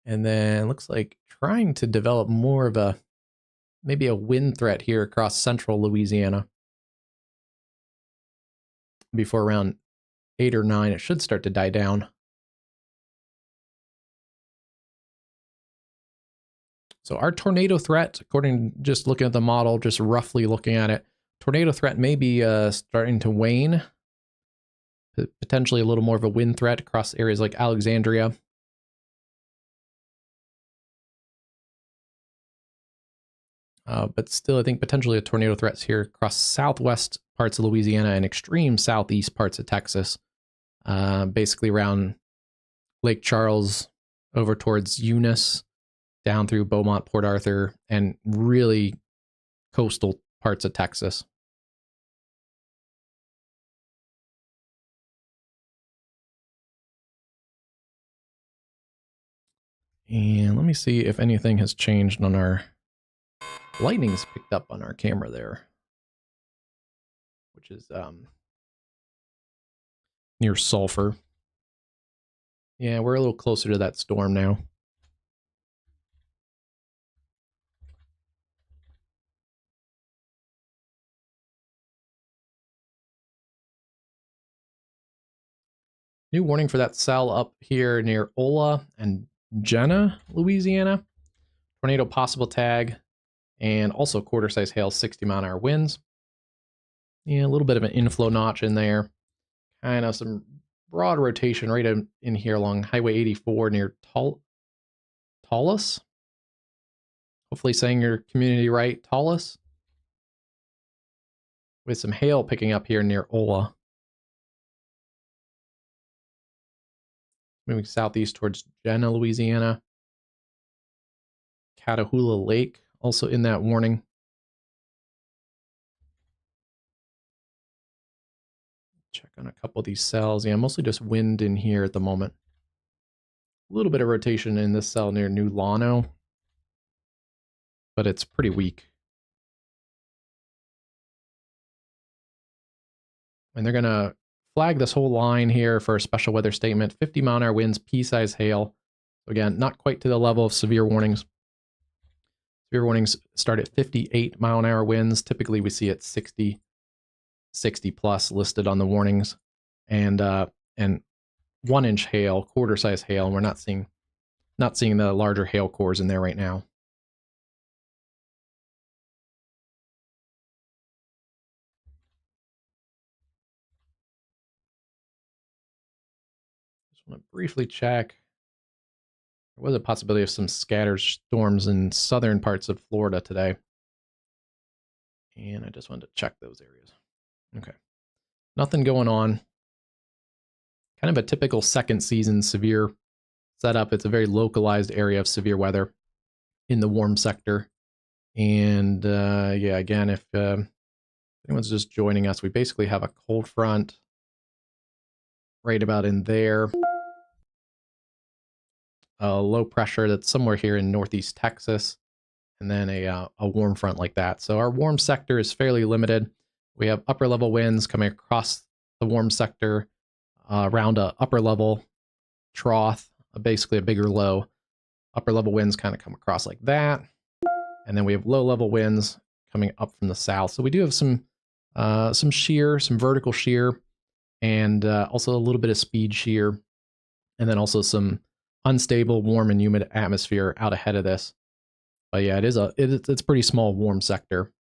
And then it looks like trying to develop more of a, maybe a wind threat here across central Louisiana. Before around 8 or 9, it should start to die down. So our tornado threat, according to just looking at the model, just roughly looking at it, tornado threat may be starting to wane. Potentially a little more of a wind threat across areas like Alexandria. But still, I think potentially a tornado threats here across southwest parts of Louisiana and extreme southeast parts of Texas. Basically around Lake Charles over towards Eunice, down through Beaumont, Port Arthur, and really coastal parts of Texas. And let me see if anything has changed on our lightning's picked up on our camera there, which is near Sulphur. Yeah, we're a little closer to that storm now. New warning for that cell up here near Ola and Jenna, Louisiana. Tornado possible tag, and also quarter-size hail, 60-mile-an-hour winds. Yeah, a little bit of an inflow notch in there. Kind of some broad rotation right in here along Highway 84 near Tallus. Hopefully saying your community right, Tallus. With some hail picking up here near Ola. Moving southeast towards Jenna, Louisiana. Catahoula Lake, also in that warning. Check on a couple of these cells. Yeah, mostly just wind in here at the moment. A little bit of rotation in this cell near New Lano, but it's pretty weak. And they're going to flag this whole line here for a special weather statement. 50-mile-an-hour winds, pea-size hail. Again, not quite to the level of severe warnings. Severe warnings start at 58-mile-an-hour winds. Typically, we see it 60 plus listed on the warnings. And 1-inch hail, quarter-size hail, and we're not seeing the larger hail cores in there right now. Just want to briefly check. There was a possibility of some scattered storms in southern parts of Florida today. And I just wanted to check those areas. Okay. Nothing going on. Kind of a typical second season severe setup. It's a very localized area of severe weather in the warm sector. And yeah, again, if anyone's just joining us, we basically have a cold front right about in there. A low pressure that's somewhere here in northeast Texas, and then a warm front like that. So our warm sector is fairly limited. We have upper level winds coming across the warm sector around a upper level trough, basically a bigger low. Upper level winds kind of come across like that. And then we have low level winds coming up from the south. So we do have some shear, some vertical shear, and also a little bit of speed shear. And then also some unstable, warm and humid atmosphere out ahead of this. But yeah, it's pretty small warm sector.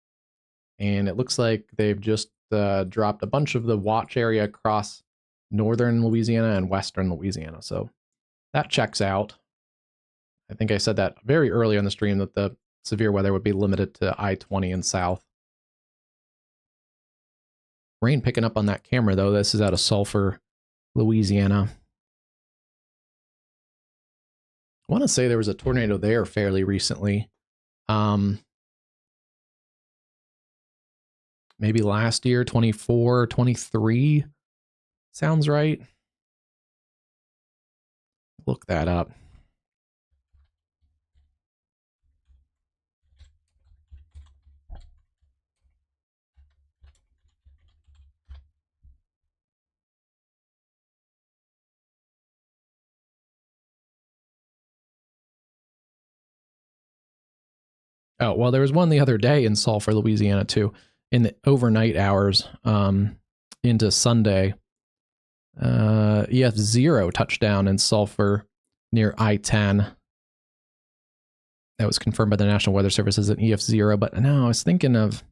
And it looks like they've just dropped a bunch of the watch area across northern Louisiana and western Louisiana. So that checks out. I think I said that very early on the stream that the severe weather would be limited to I-20 and south. Rain picking up on that camera, though. This is out of Sulphur, Louisiana. I want to say there was a tornado there fairly recently. Maybe last year, 24, 23. Sounds right. Look that up. Oh, well, there was one the other day in Sulphur, Louisiana, too, in the overnight hours into Sunday. EF0 touchdown in Sulphur near I-10. That was confirmed by the National Weather Service as an EF0, but no, I was thinking of...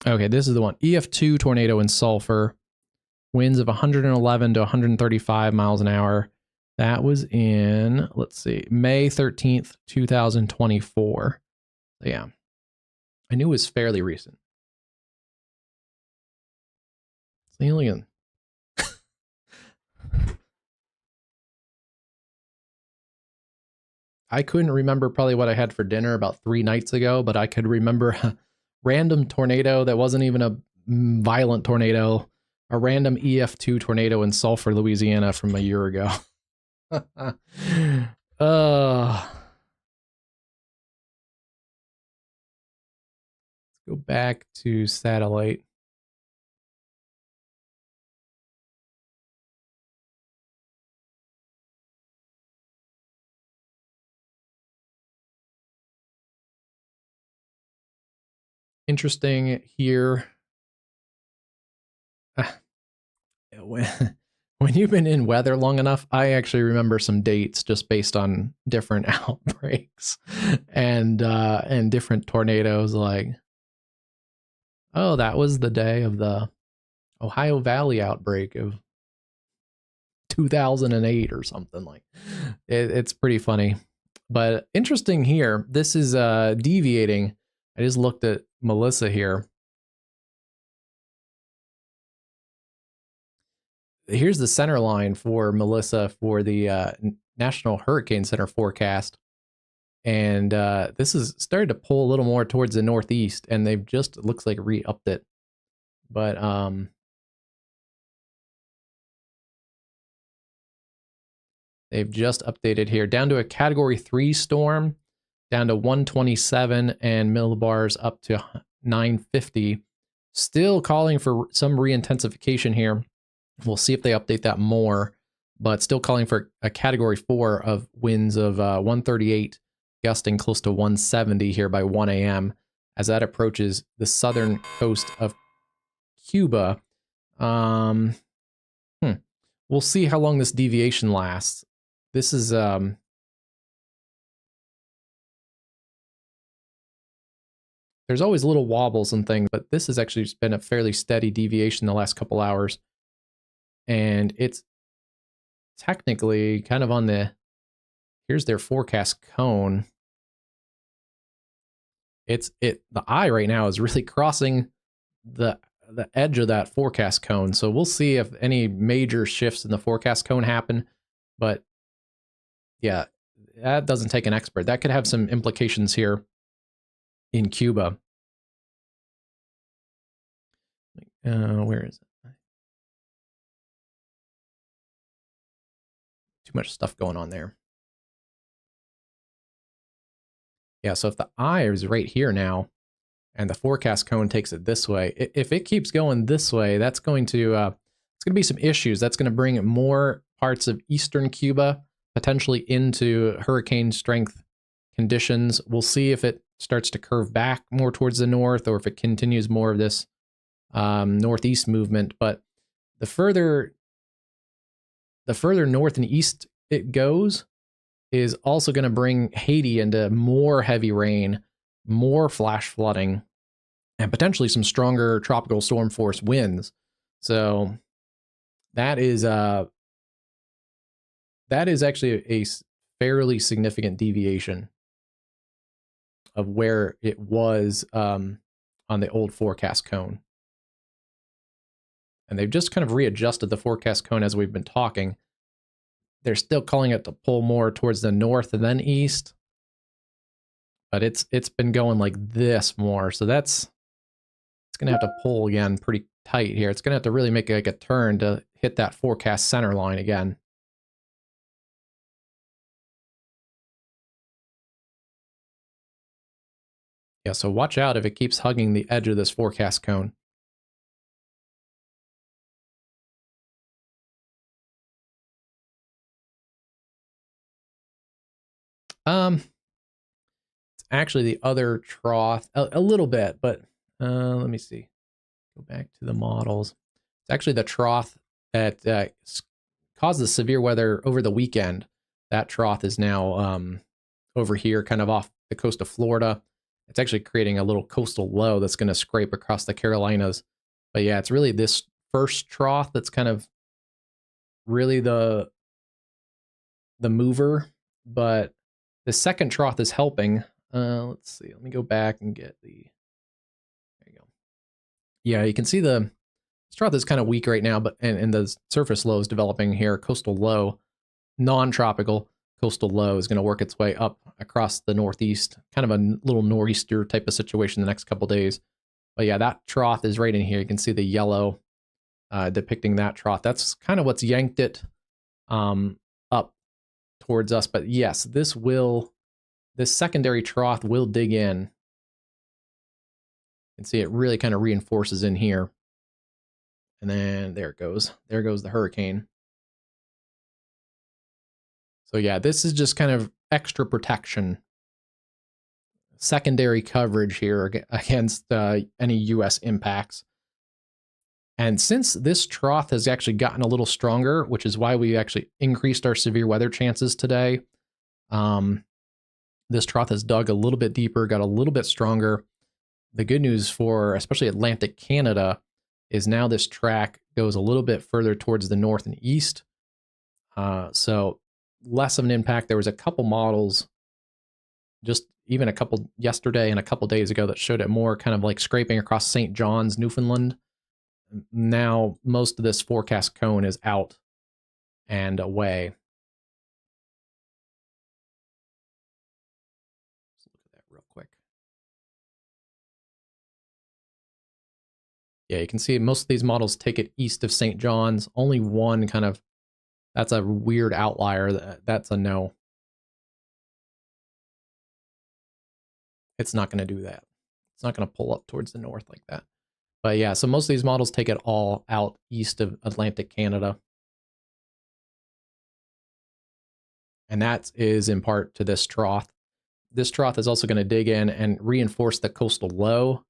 Okay, this is the one. EF2 tornado in Sulphur. Winds of 111 to 135 miles an hour. That was in, let's see, May 13th, 2024. So yeah, I knew it was fairly recent. Alien. I couldn't remember probably what I had for dinner about 3 nights ago, but I could remember a random tornado that wasn't even a violent tornado, a random EF2 tornado in Sulphur, Louisiana from a year ago. Let's go back to satellite. Interesting here. When you've been in weather long enough, I actually remember some dates just based on different outbreaks and different tornadoes. Like, oh, that was the day of the Ohio Valley outbreak of 2008 or something. Like, it's pretty funny, but interesting here. This is deviating. I just looked at Melissa here. Here's the center line for Melissa for the National Hurricane Center forecast. And this is started to pull a little more towards the northeast, and they've just, it looks like, re-upped it. But they've just updated here down to a Category 3 storm, down to 127, and millibars up to 950. Still calling for some re-intensification here. We'll see if they update that more, but still calling for a Category 4 of winds of 138, gusting close to 170 here by 1 a.m. as that approaches the southern coast of Cuba. We'll see how long this deviation lasts. This is there's always little wobbles and things, but this has actually been a fairly steady deviation the last couple hours. And it's technically kind of on the, here's their forecast cone. The eye right now is really crossing the edge of that forecast cone. So we'll see if any major shifts in the forecast cone happen. But yeah, that doesn't take an expert. That could have some implications here in Cuba. Where is it? Too much stuff going on there. Yeah, so if the eye is right here now, and the forecast cone takes it this way, if it keeps going this way, that's going to it's going to be some issues. That's going to bring more parts of eastern Cuba potentially into hurricane strength conditions. We'll see if it starts to curve back more towards the north, or if it continues more of this northeast movement. But the further north and east it goes is also going to bring Haiti into more heavy rain, more flash flooding, and potentially some stronger tropical storm force winds. So that is actually a fairly significant deviation of where it was on the old forecast cone. And they've just kind of readjusted the forecast cone as we've been talking. They're still calling it to pull more towards the north and then east, but it's been going like this more. So it's going to have to pull again pretty tight here. It's going to have to really make like a turn to hit that forecast center line again. Yeah, so watch out if it keeps hugging the edge of this forecast cone. It's actually the other trough, a little bit, but let me see. Go back to the models. It's actually the trough that caused the severe weather over the weekend. That trough is now over here, kind of off the coast of Florida. It's actually creating a little coastal low that's going to scrape across the Carolinas. But yeah, it's really this first trough that's kind of really the mover. But the second trough is helping. Let's see. Let me go back and get the. There you go. Yeah, you can see the trough is kind of weak right now, but and the surface low is developing here. Coastal low, non-tropical coastal low is going to work its way up across the northeast, kind of a little nor'easter type of situation the next couple days. But yeah, that trough is right in here. You can see the yellow depicting that trough. That's kind of what's yanked it up towards us. But yes, this secondary trough will dig in. You can see it really kind of reinforces in here. And then there it goes. There goes the hurricane. So yeah, this is just kind of extra protection, secondary coverage here against any U.S. impacts. And since this trough has actually gotten a little stronger, which is why we actually increased our severe weather chances today, this trough has dug a little bit deeper, got a little bit stronger. The good news for especially Atlantic Canada is now this track goes a little bit further towards the north and east. So less of an impact. There was a couple models, just even a couple yesterday and a couple days ago, that showed it more kind of like scraping across St. John's, Newfoundland. Now most of this forecast cone is out and away. Let's look at that real quick. Yeah, you can see most of these models take it east of St. John's. Only one kind of, that's a weird outlier. That's a no. It's not going to do that. It's not going to pull up towards the north like that. But yeah, so most of these models take it all out east of Atlantic Canada. And that is in part to this trough. This trough is also going to dig in and reinforce the coastal low.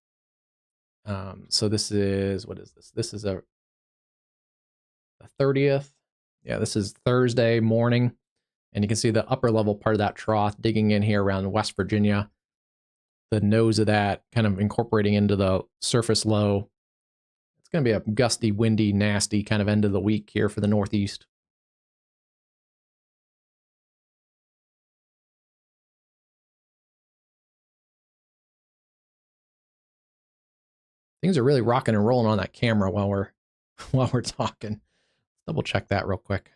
So this is, what is this? This is a 30th. Yeah, this is Thursday morning. And you can see the upper level part of that trough digging in here around West Virginia. The nose of that kind of incorporating into the surface low. It's going to be a gusty, windy, nasty kind of end of the week here for the Northeast. Things are really rocking and rolling on that camera while we're talking. Double check that real quick.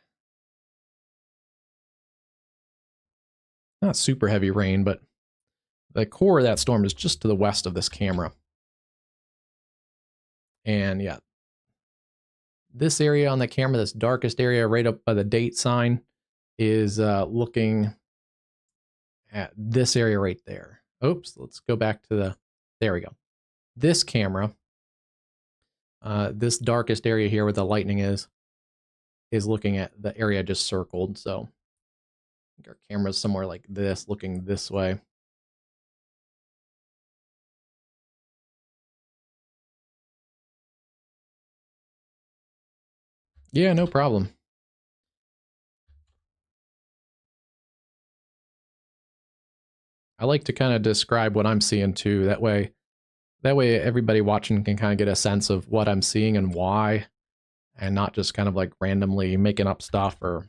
Not super heavy rain, but the core of that storm is just to the west of this camera. And yeah, this area on the camera, this darkest area right up by the date sign, is looking at this area right there. Oops, let's go back to the, there we go. This camera, this darkest area here where the lightning is looking at the area I just circled. So I think our camera's somewhere like this, looking this way. Yeah, no problem. I like to kind of describe what I'm seeing too. That way everybody watching can kind of get a sense of what I'm seeing and why, and not just kind of like randomly making up stuff. Or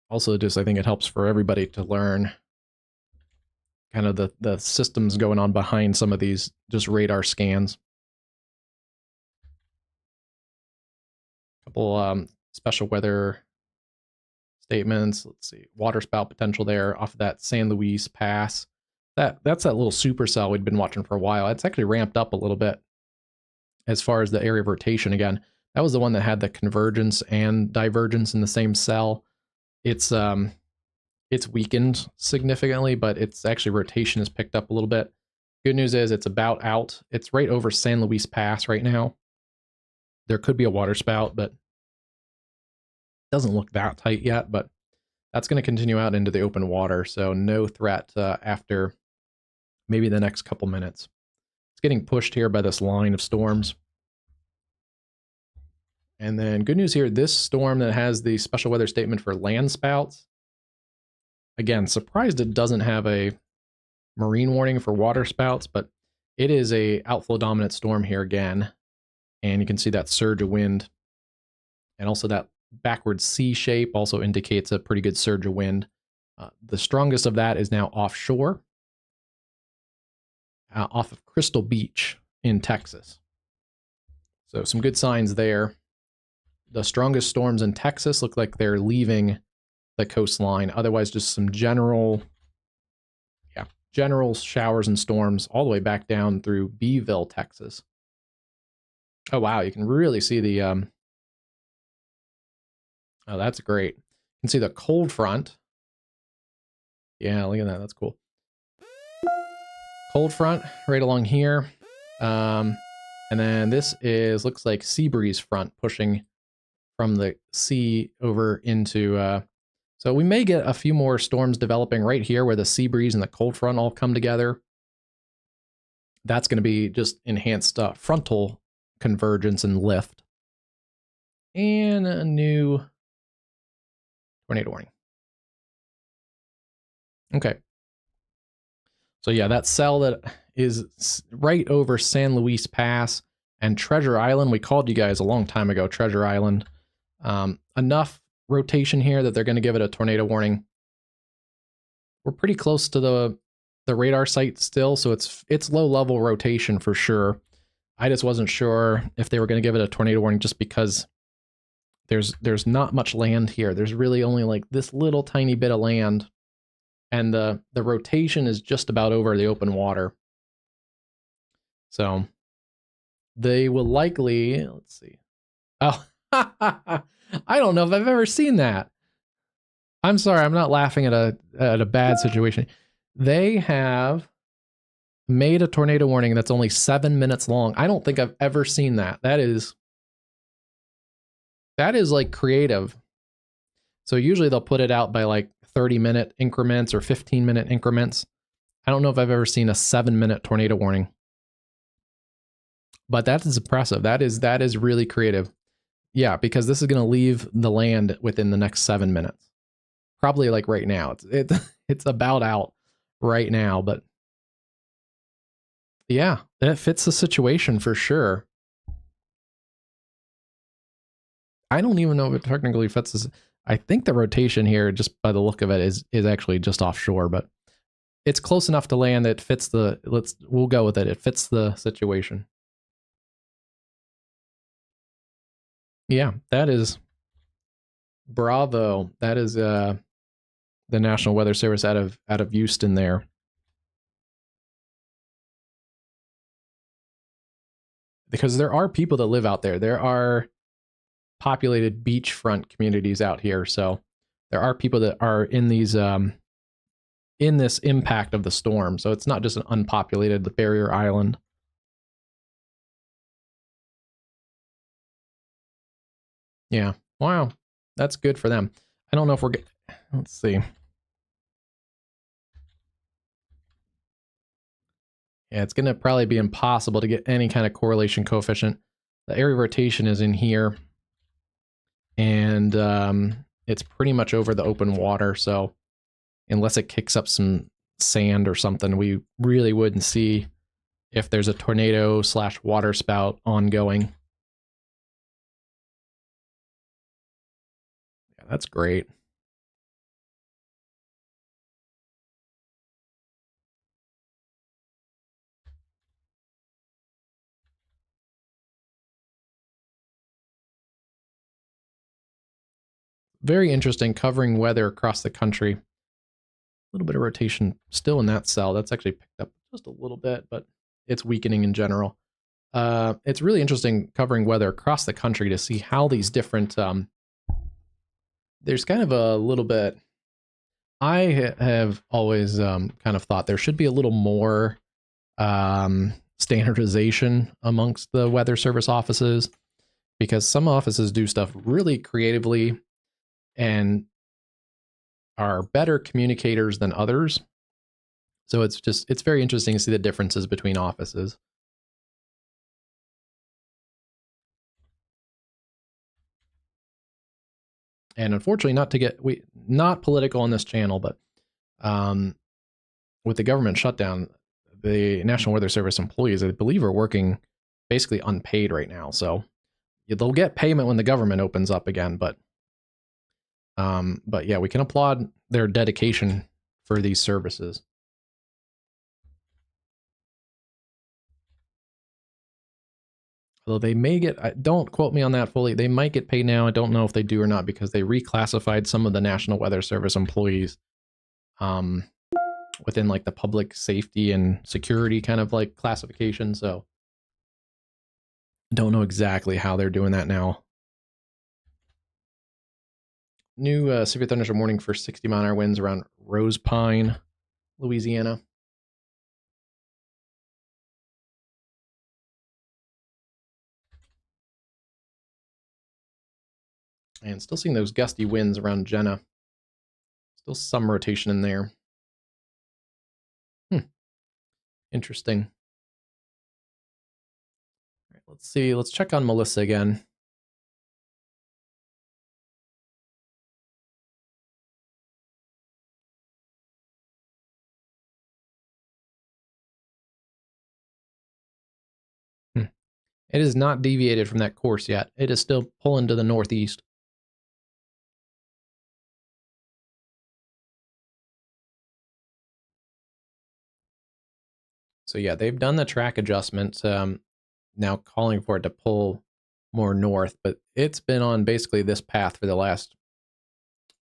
also just, I think it helps for everybody to learn kind of the systems going on behind some of these just radar scans. Couple special weather statements. Let's see, water spout potential there off of that San Luis Pass. That's that little supercell we'd been watching for a while. It's actually ramped up a little bit as far as the area of rotation again. That was the one that had the convergence and divergence in the same cell. It's it's weakened significantly, but it's actually rotation has picked up a little bit. Good news is it's about out. It's right over San Luis Pass right now. There could be a water spout, but it doesn't look that tight yet, but that's going to continue out into the open water, so no threat after maybe the next couple minutes. It's getting pushed here by this line of storms. And then good news here, this storm that has the special weather statement for land spouts. Again, surprised it doesn't have a marine warning for water spouts, but it is a outflow dominant storm here again. And you can see that surge of wind. And also that backward C shape also indicates a pretty good surge of wind. The strongest of that is now offshore, off of Crystal Beach in Texas. So some good signs there. The strongest storms in Texas look like they're leaving the coastline. Otherwise, just some general showers and storms all the way back down through Beeville, Texas. Oh, wow. You can really see the... oh, that's great. You can see the cold front. Yeah, look at that. That's cool. Cold front right along here. And then this looks like sea breeze front pushing from the sea over into... so we may get a few more storms developing right here where the sea breeze and the cold front all come together. That's going to be just enhanced frontal convergence and lift. And a new tornado warning. Okay. So yeah, that cell that is right over San Luis Pass and Treasure Island. We called you guys a long time ago, Treasure Island. Enough rotation here that they're going to give it a tornado warning. We're pretty close to the radar site still, so it's low level rotation for sure. I just wasn't sure if they were going to give it a tornado warning just because there's not much land here. There's really only like this little tiny bit of land, and the rotation is just about over the open water. So they will likely, let's see. Oh, I don't know if I've ever seen that. I'm sorry, I'm not laughing at a bad situation. They have made a tornado warning that's only 7 minutes long. I don't think I've ever seen that. That is like creative. So usually they'll put it out by like 30-minute increments or 15-minute increments. I don't know if I've ever seen a 7-minute tornado warning. But that is impressive. That is really creative. Yeah, because this is going to leave the land within the next 7 minutes. Probably like right now. It's about out right now, but yeah, it fits the situation for sure. I don't even know if it technically fits this. I think the rotation here, just by the look of it, is actually just offshore, but it's close enough to land that it fits we'll go with it. It fits the situation. Yeah, that is bravo. That is the National Weather Service out of Houston there. Because there are people that live out there. There are populated beachfront communities out here, so there are people that are in these in this impact of the storm. So it's not just an unpopulated barrier island. Yeah. Wow. That's good for them. I don't know if let's see. Yeah, it's going to probably be impossible to get any kind of correlation coefficient. The area of rotation is in here, and it's pretty much over the open water. So unless it kicks up some sand or something, we really wouldn't see if there's a tornado / water spout ongoing. Yeah, that's great. Very interesting, covering weather across the country. A little bit of rotation still in that cell. That's actually picked up just a little bit, but it's weakening in general. It's really interesting covering weather across the country to see how these different... there's kind of a little bit I have always kind of thought there should be a little more standardization amongst the weather service offices, because some offices do stuff really creatively and are better communicators than others. So it's very interesting to see the differences between offices. And unfortunately, not political on this channel, but um, with the government shutdown, the National Weather Service employees, I believe, are working basically unpaid right now. So they'll get payment when the government opens up again, but yeah, we can applaud their dedication for these services. Although they may get, don't quote me on that fully, they might get paid now. I don't know if they do or not, because they reclassified some of the National Weather Service employees um, within like the public safety and security kind of like classification. So don't know exactly how they're doing that now. New severe thunderstorm warning for 60-mile-an-hour winds around Rose Pine, Louisiana. And still seeing those gusty winds around Jenna. Still some rotation in there. Interesting. All right, let's see. Let's check on Melissa again. It is not deviated from that course yet. It is still pulling to the northeast. So yeah, they've done the track adjustment, now calling for it to pull more north, but it's been on basically this path for the last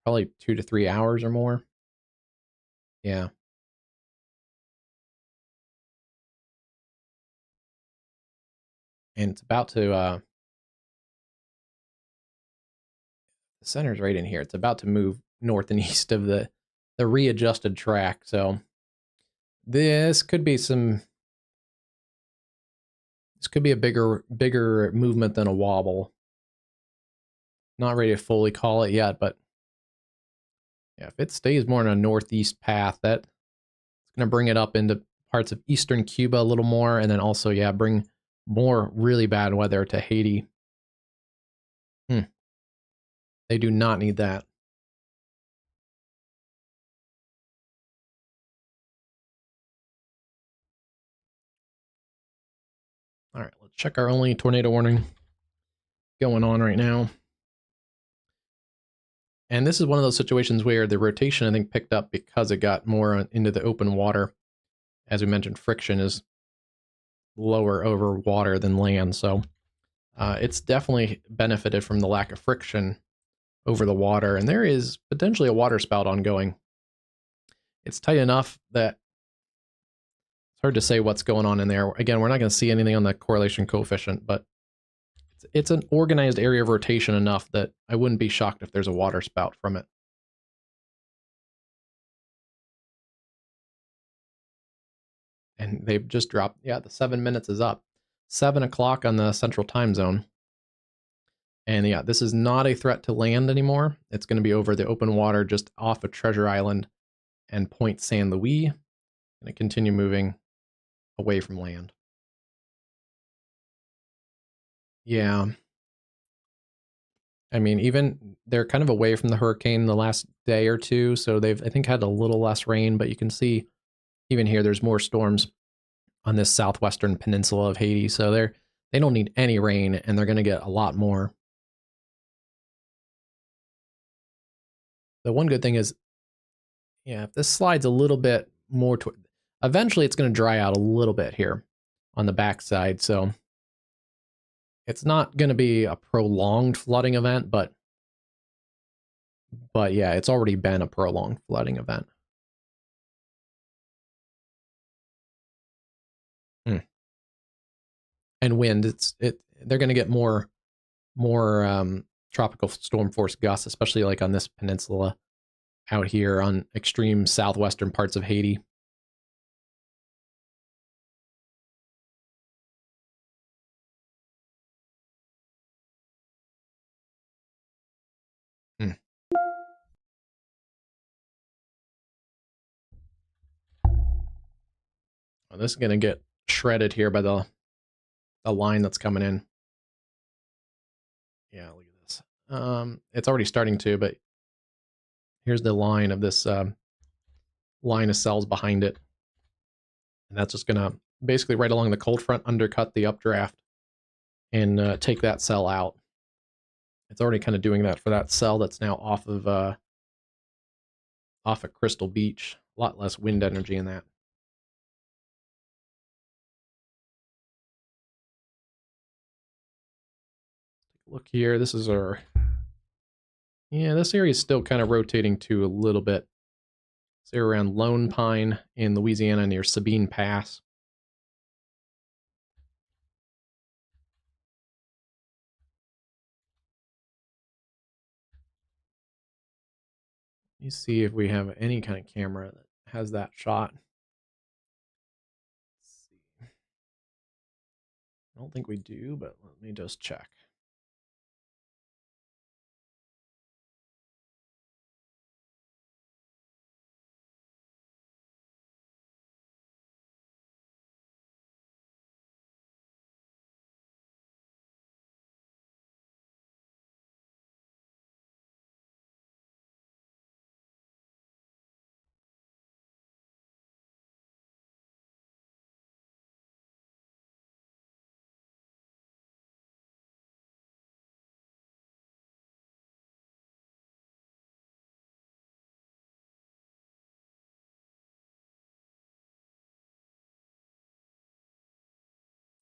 probably 2 to 3 hours or more. Yeah. And it's about to, the center's right in here. It's about to move north and east of the readjusted track. So this could be a bigger movement than a wobble. Not ready to fully call it yet, but yeah, if it stays more on a northeast path, that's going to bring it up into parts of eastern Cuba a little more, and then also, yeah, bring more really bad weather to Haiti. They do not need that. All right, let's check our only tornado warning going on right now. And this is one of those situations where the rotation, I think, picked up because it got more into the open water. As we mentioned, friction is lower over water than land. So it's definitely benefited from the lack of friction over the water. And there is potentially a water spout ongoing. It's tight enough that it's hard to say what's going on in there. Again, we're not going to see anything on the correlation coefficient, but it's an organized area of rotation enough that I wouldn't be shocked if there's a water spout from it. And they've just dropped, yeah, the 7 minutes is up. 7 o'clock on the central time zone. And yeah, this is not a threat to land anymore. It's going to be over the open water just off of Treasure Island and Point San Luis. Going to continue moving away from land. Yeah. I mean, even they're kind of away from the hurricane the last day or two, so they've, I think, had a little less rain, but you can see even here there's more storms on this southwestern peninsula of Haiti, so they don't need any rain, and they're going to get a lot more. The one good thing is, yeah, if this slides a little bit more toward, eventually it's going to dry out a little bit here on the backside, so it's not going to be a prolonged flooding event, but yeah, it's already been a prolonged flooding event. And wind, they're going to get more tropical storm force gusts, especially like on this peninsula out here on extreme southwestern parts of Haiti. Hmm. Well, this is going to get shredded here by the line that's coming in. Yeah, look at this. It's already starting to, but here's the line of this line of cells behind it. And that's just going to basically right along the cold front undercut the updraft and take that cell out. It's already kind of doing that for that cell that's now off of Crystal Beach. A lot less wind energy in that. Look here, this is our... Yeah, this area is still kind of rotating to a little bit. So around Lone Pine in Louisiana near Sabine Pass. Let me see if we have any kind of camera that has that shot. Let's see. I don't think we do, but let me just check.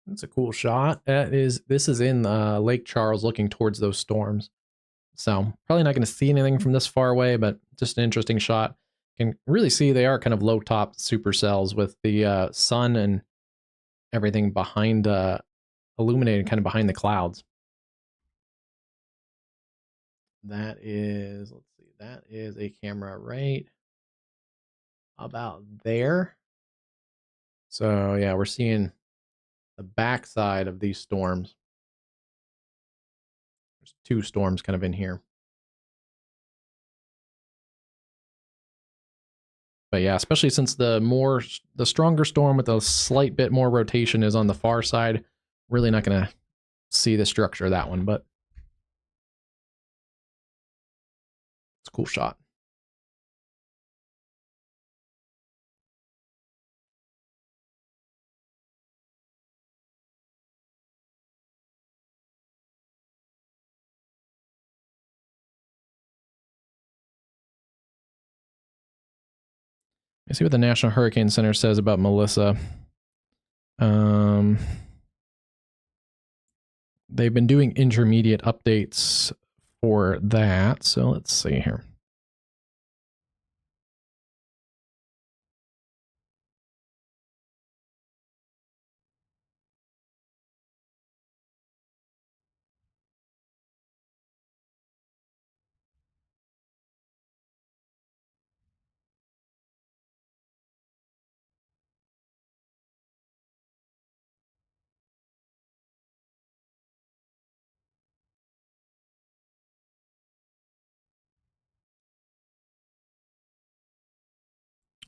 That's a cool shot. This is in Lake Charles looking towards those storms. So probably not going to see anything from this far away, but just an interesting shot. You can really see they are kind of low top supercells with the sun and everything behind, illuminated kind of behind the clouds. That is, let's see, that is a camera right about there. So yeah, we're seeing the backside of these storms. There's two storms kind of in here. But yeah, especially since the stronger storm with a slight bit more rotation is on the far side, really not going to see the structure of that one, but it's a cool shot. Let's see what the National Hurricane Center says about Melissa. They've been doing intermediate updates for that, so let's see here.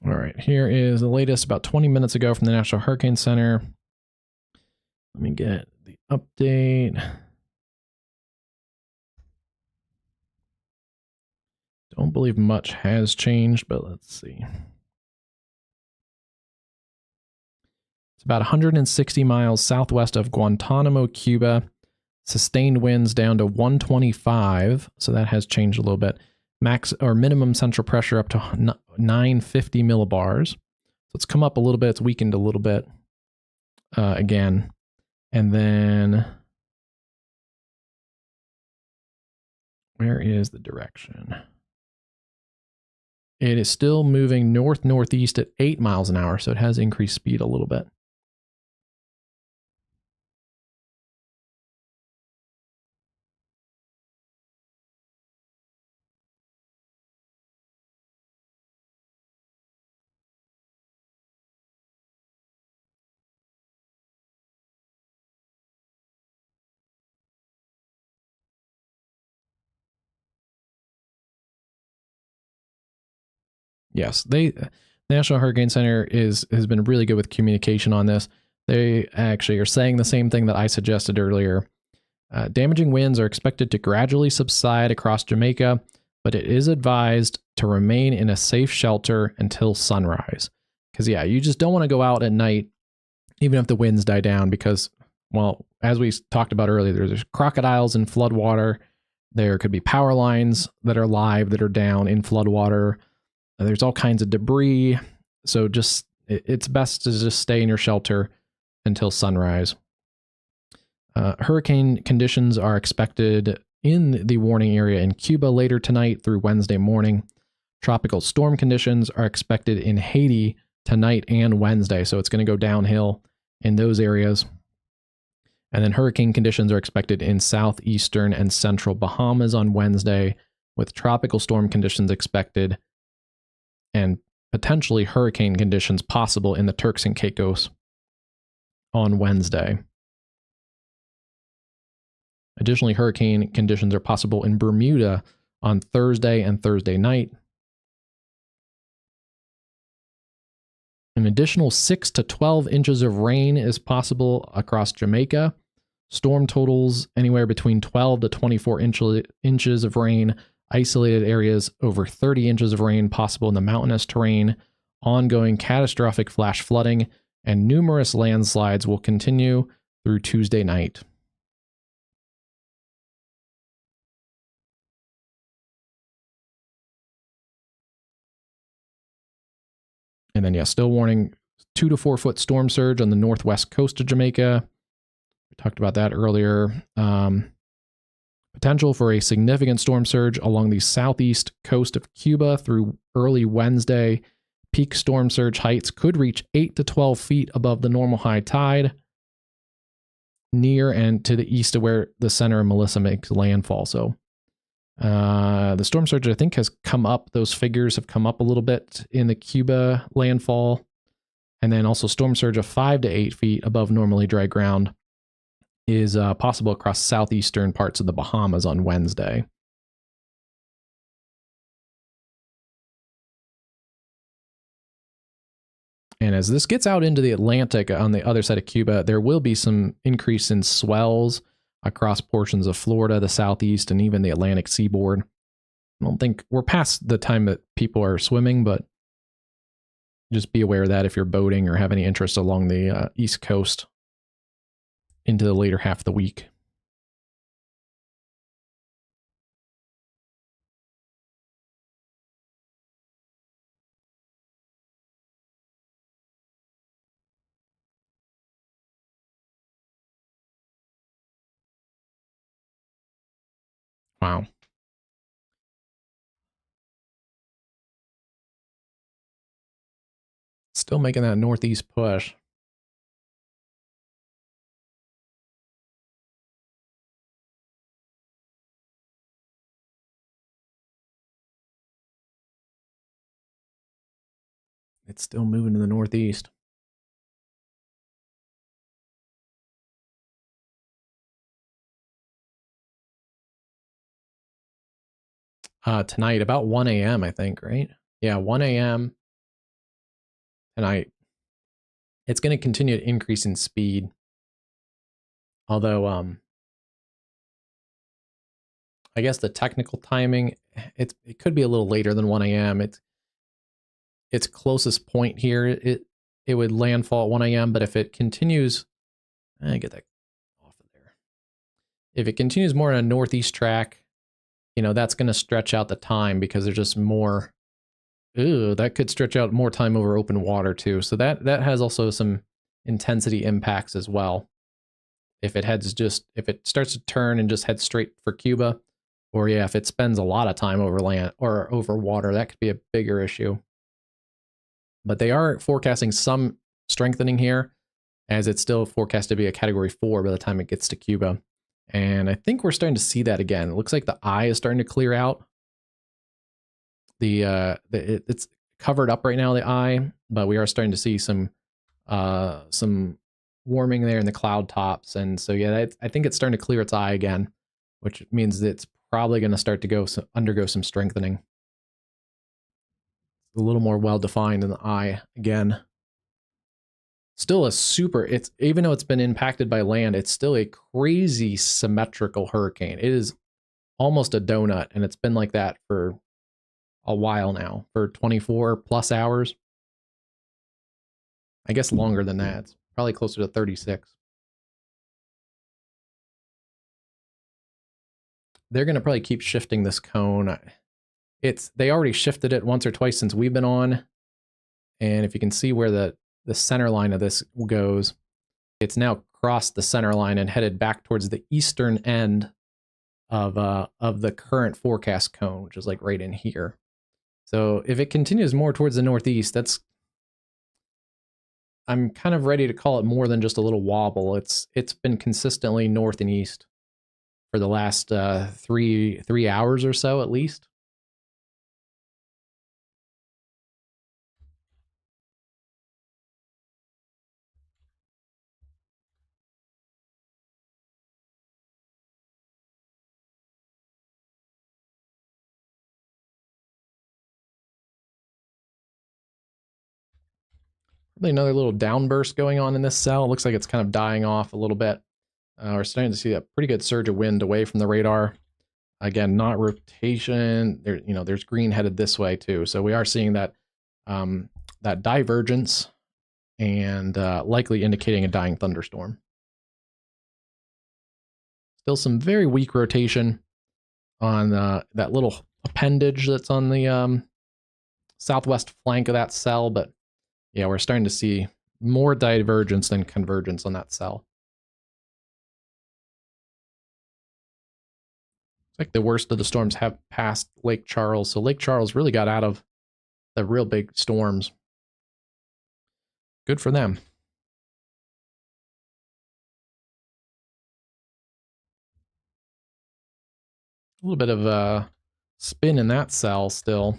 All right, here is the latest about 20 minutes ago from the National Hurricane Center. Let me get the update. Don't believe much has changed, but let's see. It's about 160 miles southwest of Guantanamo, Cuba. Sustained winds down to 125, so that has changed a little bit. Max or minimum central pressure up to 950 millibars. So it's come up a little bit. It's weakened a little bit again. And then where is the direction? It is still moving north-northeast at 8 miles an hour, so it has increased speed a little bit. Yes, the National Hurricane Center has been really good with communication on this. They actually are saying the same thing that I suggested earlier. Damaging winds are expected to gradually subside across Jamaica, but it is advised to remain in a safe shelter until sunrise. Because, yeah, you just don't want to go out at night, even if the winds die down, because, well, as we talked about earlier, there's crocodiles in floodwater. There could be power lines that are live that are down in floodwater. There's all kinds of debris. So just it's best to just stay in your shelter until sunrise. Hurricane conditions are expected in the warning area in Cuba later tonight through Wednesday morning. Tropical storm conditions are expected in Haiti tonight and Wednesday, so it's going to go downhill in those areas. And then hurricane conditions are expected in southeastern and central Bahamas on Wednesday, with tropical storm conditions expected and potentially hurricane conditions possible in the Turks and Caicos on Wednesday. Additionally, hurricane conditions are possible in Bermuda on Thursday and Thursday night. An additional 6 to 12 inches of rain is possible across Jamaica. Storm totals anywhere between 12 to 24 inches of rain. Isolated areas over 30 inches of rain possible in the mountainous terrain. Ongoing catastrophic flash flooding and numerous landslides will continue through Tuesday night. And then, yeah, still warning 2 to 4 foot storm surge on the northwest coast of Jamaica. We talked about that earlier. Potential for a significant storm surge along the southeast coast of Cuba through early Wednesday. Peak storm surge heights could reach 8 to 12 feet above the normal high tide near and to the east of where the center of Melissa makes landfall. So the storm surge, I think, has come up. Those figures have come up a little bit in the Cuba landfall. And then also storm surge of 5 to 8 feet above normally dry ground is possible across southeastern parts of the Bahamas on Wednesday. And as this gets out into the Atlantic on the other side of Cuba, there will be some increase in swells across portions of Florida, the southeast, and even the Atlantic seaboard. I don't think we're past the time that people are swimming, but just be aware of that if you're boating or have any interest along the East Coast into the later half of the week. Wow. Still making that northeast push. It's still moving to the northeast. Tonight, about 1 a.m., I think, right? Yeah, 1 a.m. tonight. It's going to continue to increase in speed. Although, I guess the technical timing, it could be a little later than 1 a.m. Its closest point here, it would landfall at 1 a.m., but if it continues, get that off of there. If it continues more on a northeast track, that's going to stretch out the time because there's just more. That could stretch out more time over open water too. So that has also some intensity impacts as well. If it starts to turn and just head straight for Cuba, or if it spends a lot of time over land or over water, that could be a bigger issue. But they are forecasting some strengthening here, as it's still forecast to be a Category 4 by the time it gets to Cuba. And I think we're starting to see that again. It looks like the eye is starting to clear out. It's covered up right now, the eye, but we are starting to see some warming there in the cloud tops. And so, yeah, I think it's starting to clear its eye again, which means that it's probably going to start to undergo some strengthening. a little more well-defined in the eye again. Still a super, it's, even though it's been impacted by land, it's still a crazy symmetrical hurricane. It is almost a donut, and it's been like that for a while now, for 24 plus hours. I guess longer than that. It's probably closer to 36. They're going to probably keep shifting this cone. They already shifted it once or twice since we've been on. And if you can see where the center line of this goes, it's now crossed the center line and headed back towards the eastern end of the current forecast cone, which is like right in here. So if it continues more towards the northeast, I'm kind of ready to call it more than just a little wobble. It's been consistently north and east for the last 3 hours or so, at least. Probably another little downburst going on in this cell. It looks like it's kind of dying off a little bit. We're starting to see a pretty good surge of wind away from the radar. Again, not rotation. There's green headed this way too. So we are seeing that that divergence and likely indicating a dying thunderstorm. Still some very weak rotation on that little appendage that's on the southwest flank of that cell, but yeah, we're starting to see more divergence than convergence on that cell. It's like the worst of the storms have passed Lake Charles, so Lake Charles really got out of the real big storms. Good for them. A little bit of a spin in that cell still.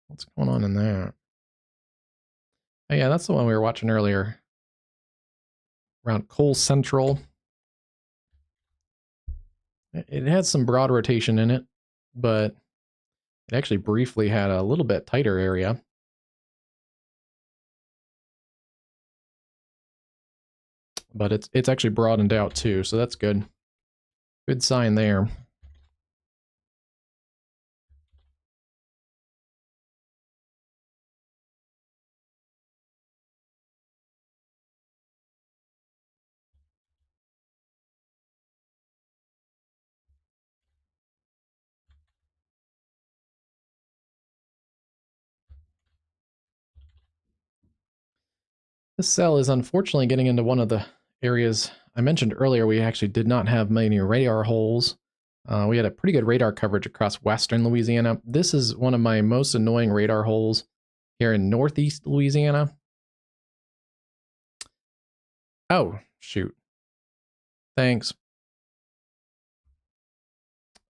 What's going on in there? Oh yeah, that's the one we were watching earlier. Around Cole Central. It had some broad rotation in it, but it actually briefly had a little bit tighter area. But it's actually broadened out too, so that's good. Good sign there. This cell is unfortunately getting into one of the areas I mentioned earlier. We actually did not have many radar holes. We had a pretty good radar coverage across western Louisiana. This is one of my most annoying radar holes here in northeast Louisiana. Oh, shoot. Thanks.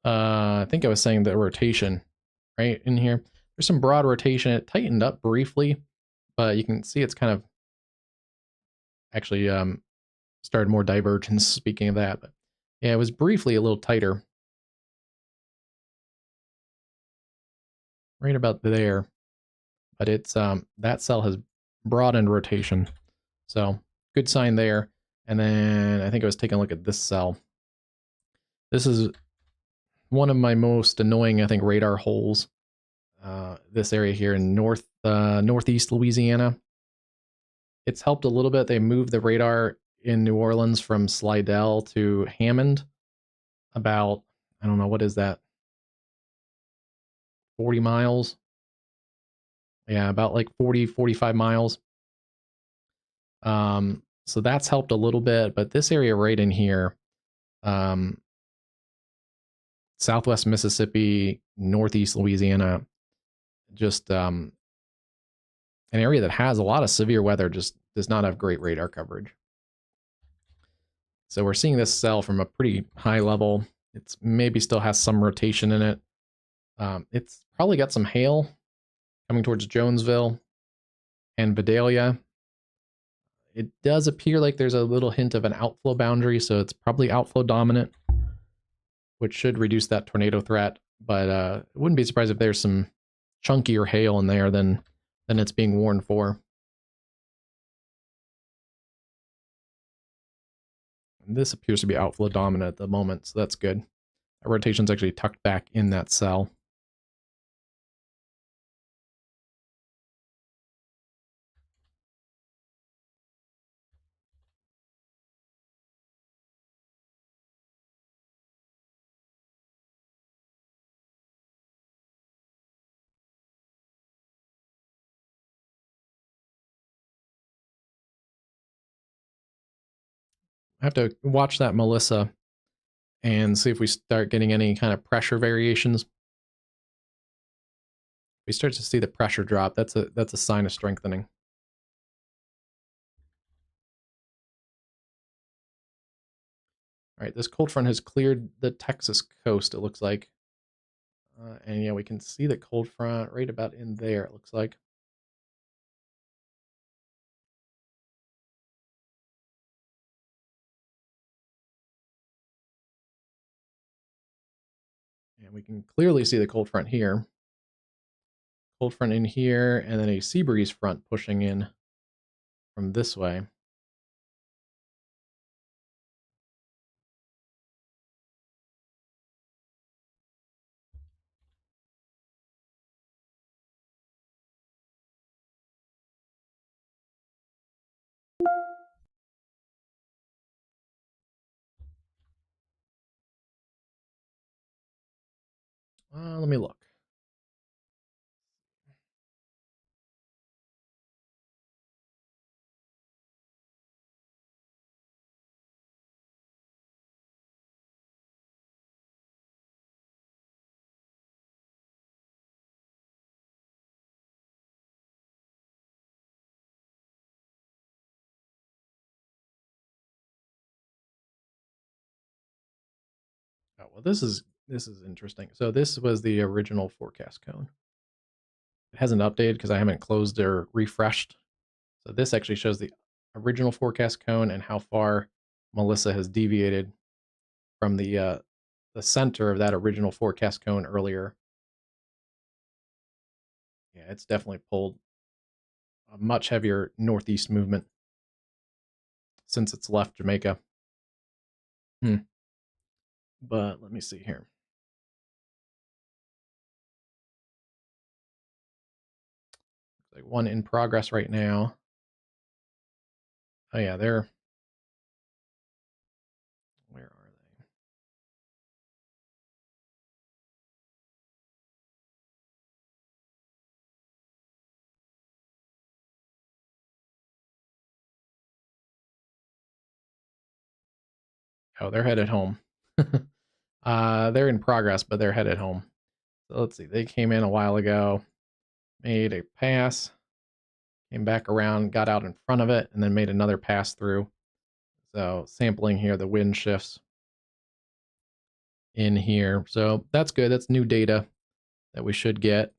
I think I was saying the rotation right in here. There's some broad rotation. It tightened up briefly, but you can see it's kind of actually started more divergence, speaking of that. But yeah, it was briefly a little tighter. Right about there. But it's that cell has broadened rotation. So good sign there. And then I think I was taking a look at this cell. This is one of my most annoying, I think, radar holes. This area here in northeast Louisiana. It's helped a little bit. They moved the radar in New Orleans from Slidell to Hammond. About, I don't know, what is that? 40 miles? Yeah, about like 40, 45 miles. So that's helped a little bit, but this area right in here, Southwest Mississippi, Northeast Louisiana, just an area that has a lot of severe weather, just does not have great radar coverage. So we're seeing this cell from a pretty high level. It's maybe still has some rotation in it. It's probably got some hail coming towards Jonesville and Vidalia. It does appear like there's a little hint of an outflow boundary, so it's probably outflow dominant, which should reduce that tornado threat. But I wouldn't be surprised if there's some chunkier hail in there than it's being warned for. And this appears to be outflow dominant at the moment, so that's good. Our rotation's actually tucked back in that cell. I have to watch that Melissa and see if we start getting any kind of pressure variations. We start to see the pressure drop. That's a sign of strengthening. All right, this cold front has cleared the Texas coast, it looks like. And yeah, we can see the cold front right about in there, it looks like. And we can clearly see the cold front here. Cold front in here, and then a sea breeze front pushing in from this way. Let me look. Oh, well, this is interesting. So this was the original forecast cone. It hasn't updated because I haven't closed or refreshed. So this actually shows the original forecast cone and how far Melissa has deviated from the center of that original forecast cone earlier. Yeah, it's definitely pulled a much heavier northeast movement since it's left Jamaica. But let me see here. Like one in progress right now. Oh yeah, they're, where are they? Oh, they're headed home. They're in progress, but they're headed home. So let's see. They came in a while ago, made a pass, came back around, got out in front of it, and then made another pass through. So sampling here, the wind shifts in here. So that's good. That's new data that we should get.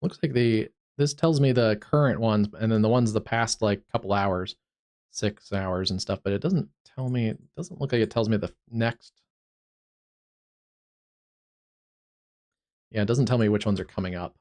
Looks like this tells me the current ones, and then the ones the past like couple hours, 6 hours and stuff, but it doesn't tell me, it doesn't look like it tells me the next. Yeah, it doesn't tell me which ones are coming up.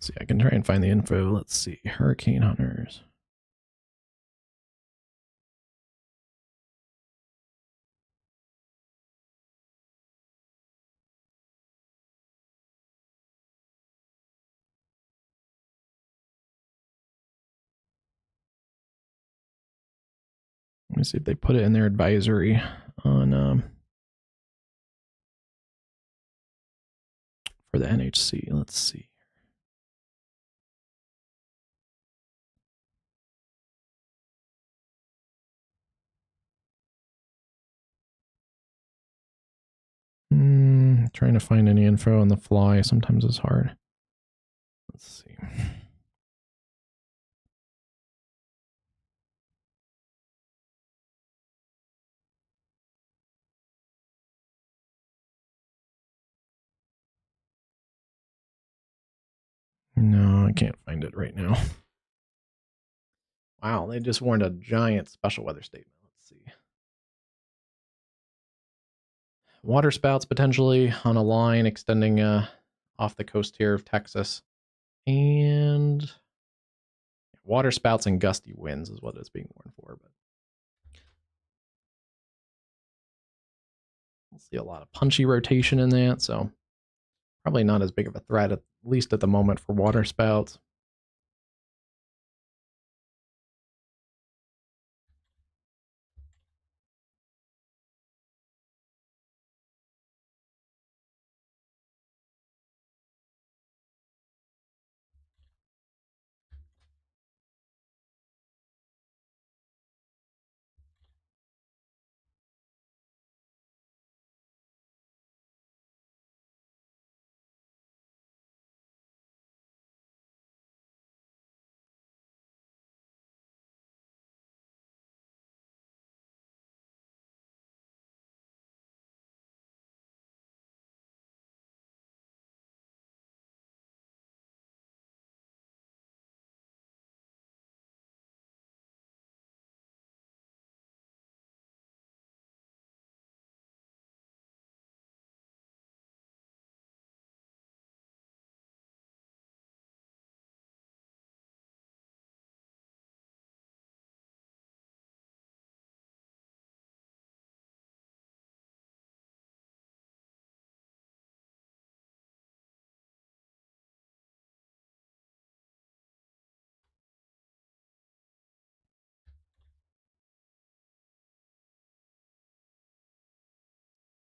Let's see, I can try and find the info. Let's see, hurricane hunters. Let me see if they put it in their advisory on for the NHC. Let's see. trying to find any info on the fly sometimes is hard. Let's see. No, I can't find it right now. Wow, they just warned a giant special weather statement. Let's see. Water spouts potentially on a line extending off the coast here of Texas. And water spouts and gusty winds is what it's being warned for. But we'll see a lot of punchy rotation in that, so probably not as big of a threat, at least at the moment, for water spouts.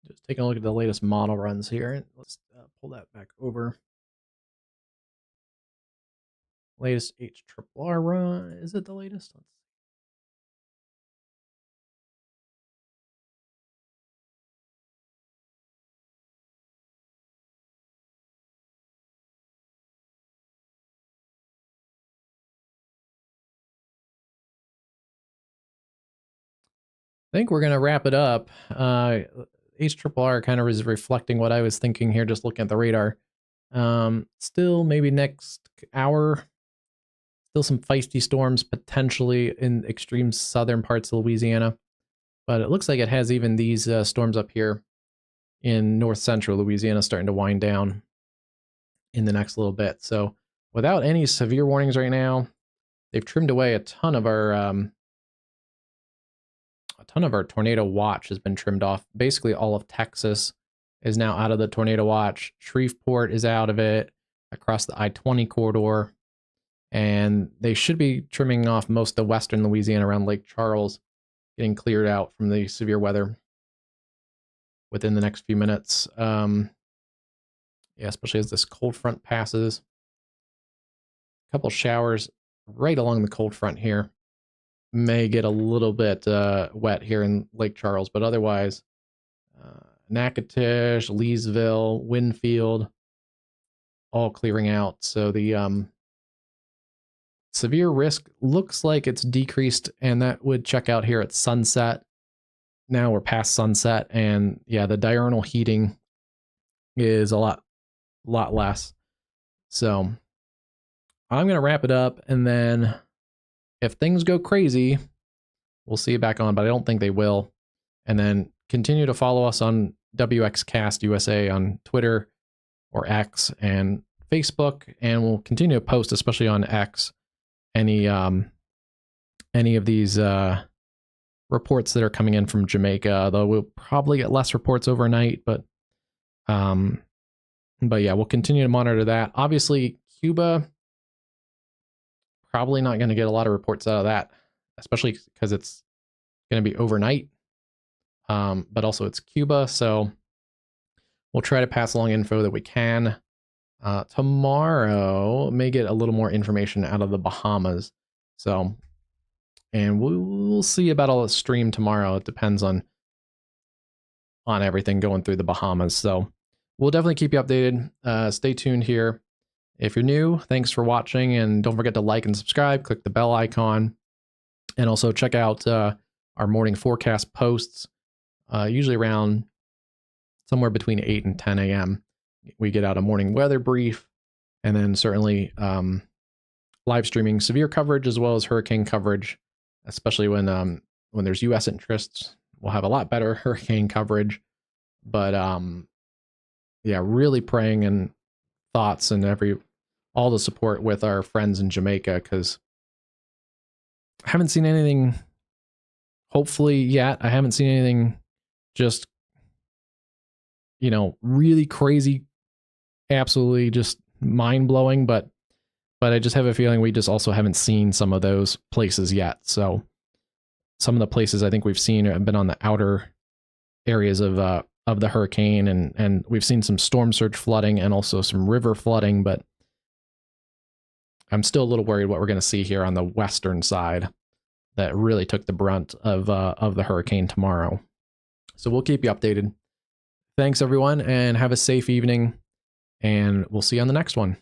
Just taking a look at the latest model runs here. Let's pull that back over. Latest HRRR run. Is it the latest? Let's see. I think we're going to wrap it up. HRRR kind of is reflecting what I was thinking here, just looking at the radar. Still, maybe next hour, still some feisty storms potentially in extreme southern parts of Louisiana. But it looks like it has even these storms up here in north central Louisiana starting to wind down in the next little bit. So without any severe warnings right now, they've trimmed away a ton of our tornado watch has been trimmed off. Basically all of Texas is now out of the tornado watch. Shreveport is out of it across the I-20 corridor. And they should be trimming off most of western Louisiana around Lake Charles, getting cleared out from the severe weather within the next few minutes. Yeah, especially as this cold front passes. A couple showers right along the cold front here. May get a little bit wet here in Lake Charles, but otherwise, Natchitoches, Leesville, Winfield, all clearing out. So the severe risk looks like it's decreased, and that would check out here at sunset. Now we're past sunset, and yeah, the diurnal heating is a lot less. So I'm gonna wrap it up, and then if things go crazy, we'll see you back on, but I don't think they will. And then continue to follow us on WXCastUSA on Twitter or X and Facebook, and we'll continue to post, especially on X, any of these reports that are coming in from Jamaica, though we'll probably get less reports overnight, but yeah, we'll continue to monitor that. Obviously, Cuba, probably not going to get a lot of reports out of that, especially because it's going to be overnight. But also it's Cuba, so we'll try to pass along info that we can. Tomorrow may get a little more information out of the Bahamas. So, and we'll see about all the stream tomorrow. It depends on everything going through the Bahamas. So we'll definitely keep you updated. Stay tuned here. If you're new, thanks for watching, and don't forget to like and subscribe. Click the bell icon, and also check out our morning forecast posts. Usually around somewhere between 8 and 10 a.m. we get out a morning weather brief, and then certainly live streaming severe coverage as well as hurricane coverage, especially when there's U.S. interests. We'll have a lot better hurricane coverage, but yeah, really praying and thoughts and all the support with our friends in Jamaica, because I haven't seen anything, hopefully yet, I haven't seen anything just, really crazy, absolutely just mind-blowing, but I just have a feeling we just also haven't seen some of those places yet. So some of the places I think we've seen have been on the outer areas of the hurricane, and we've seen some storm surge flooding and also some river flooding, but I'm still a little worried what we're going to see here on the western side that really took the brunt of the hurricane tomorrow. So we'll keep you updated. Thanks everyone, and have a safe evening, and we'll see you on the next one.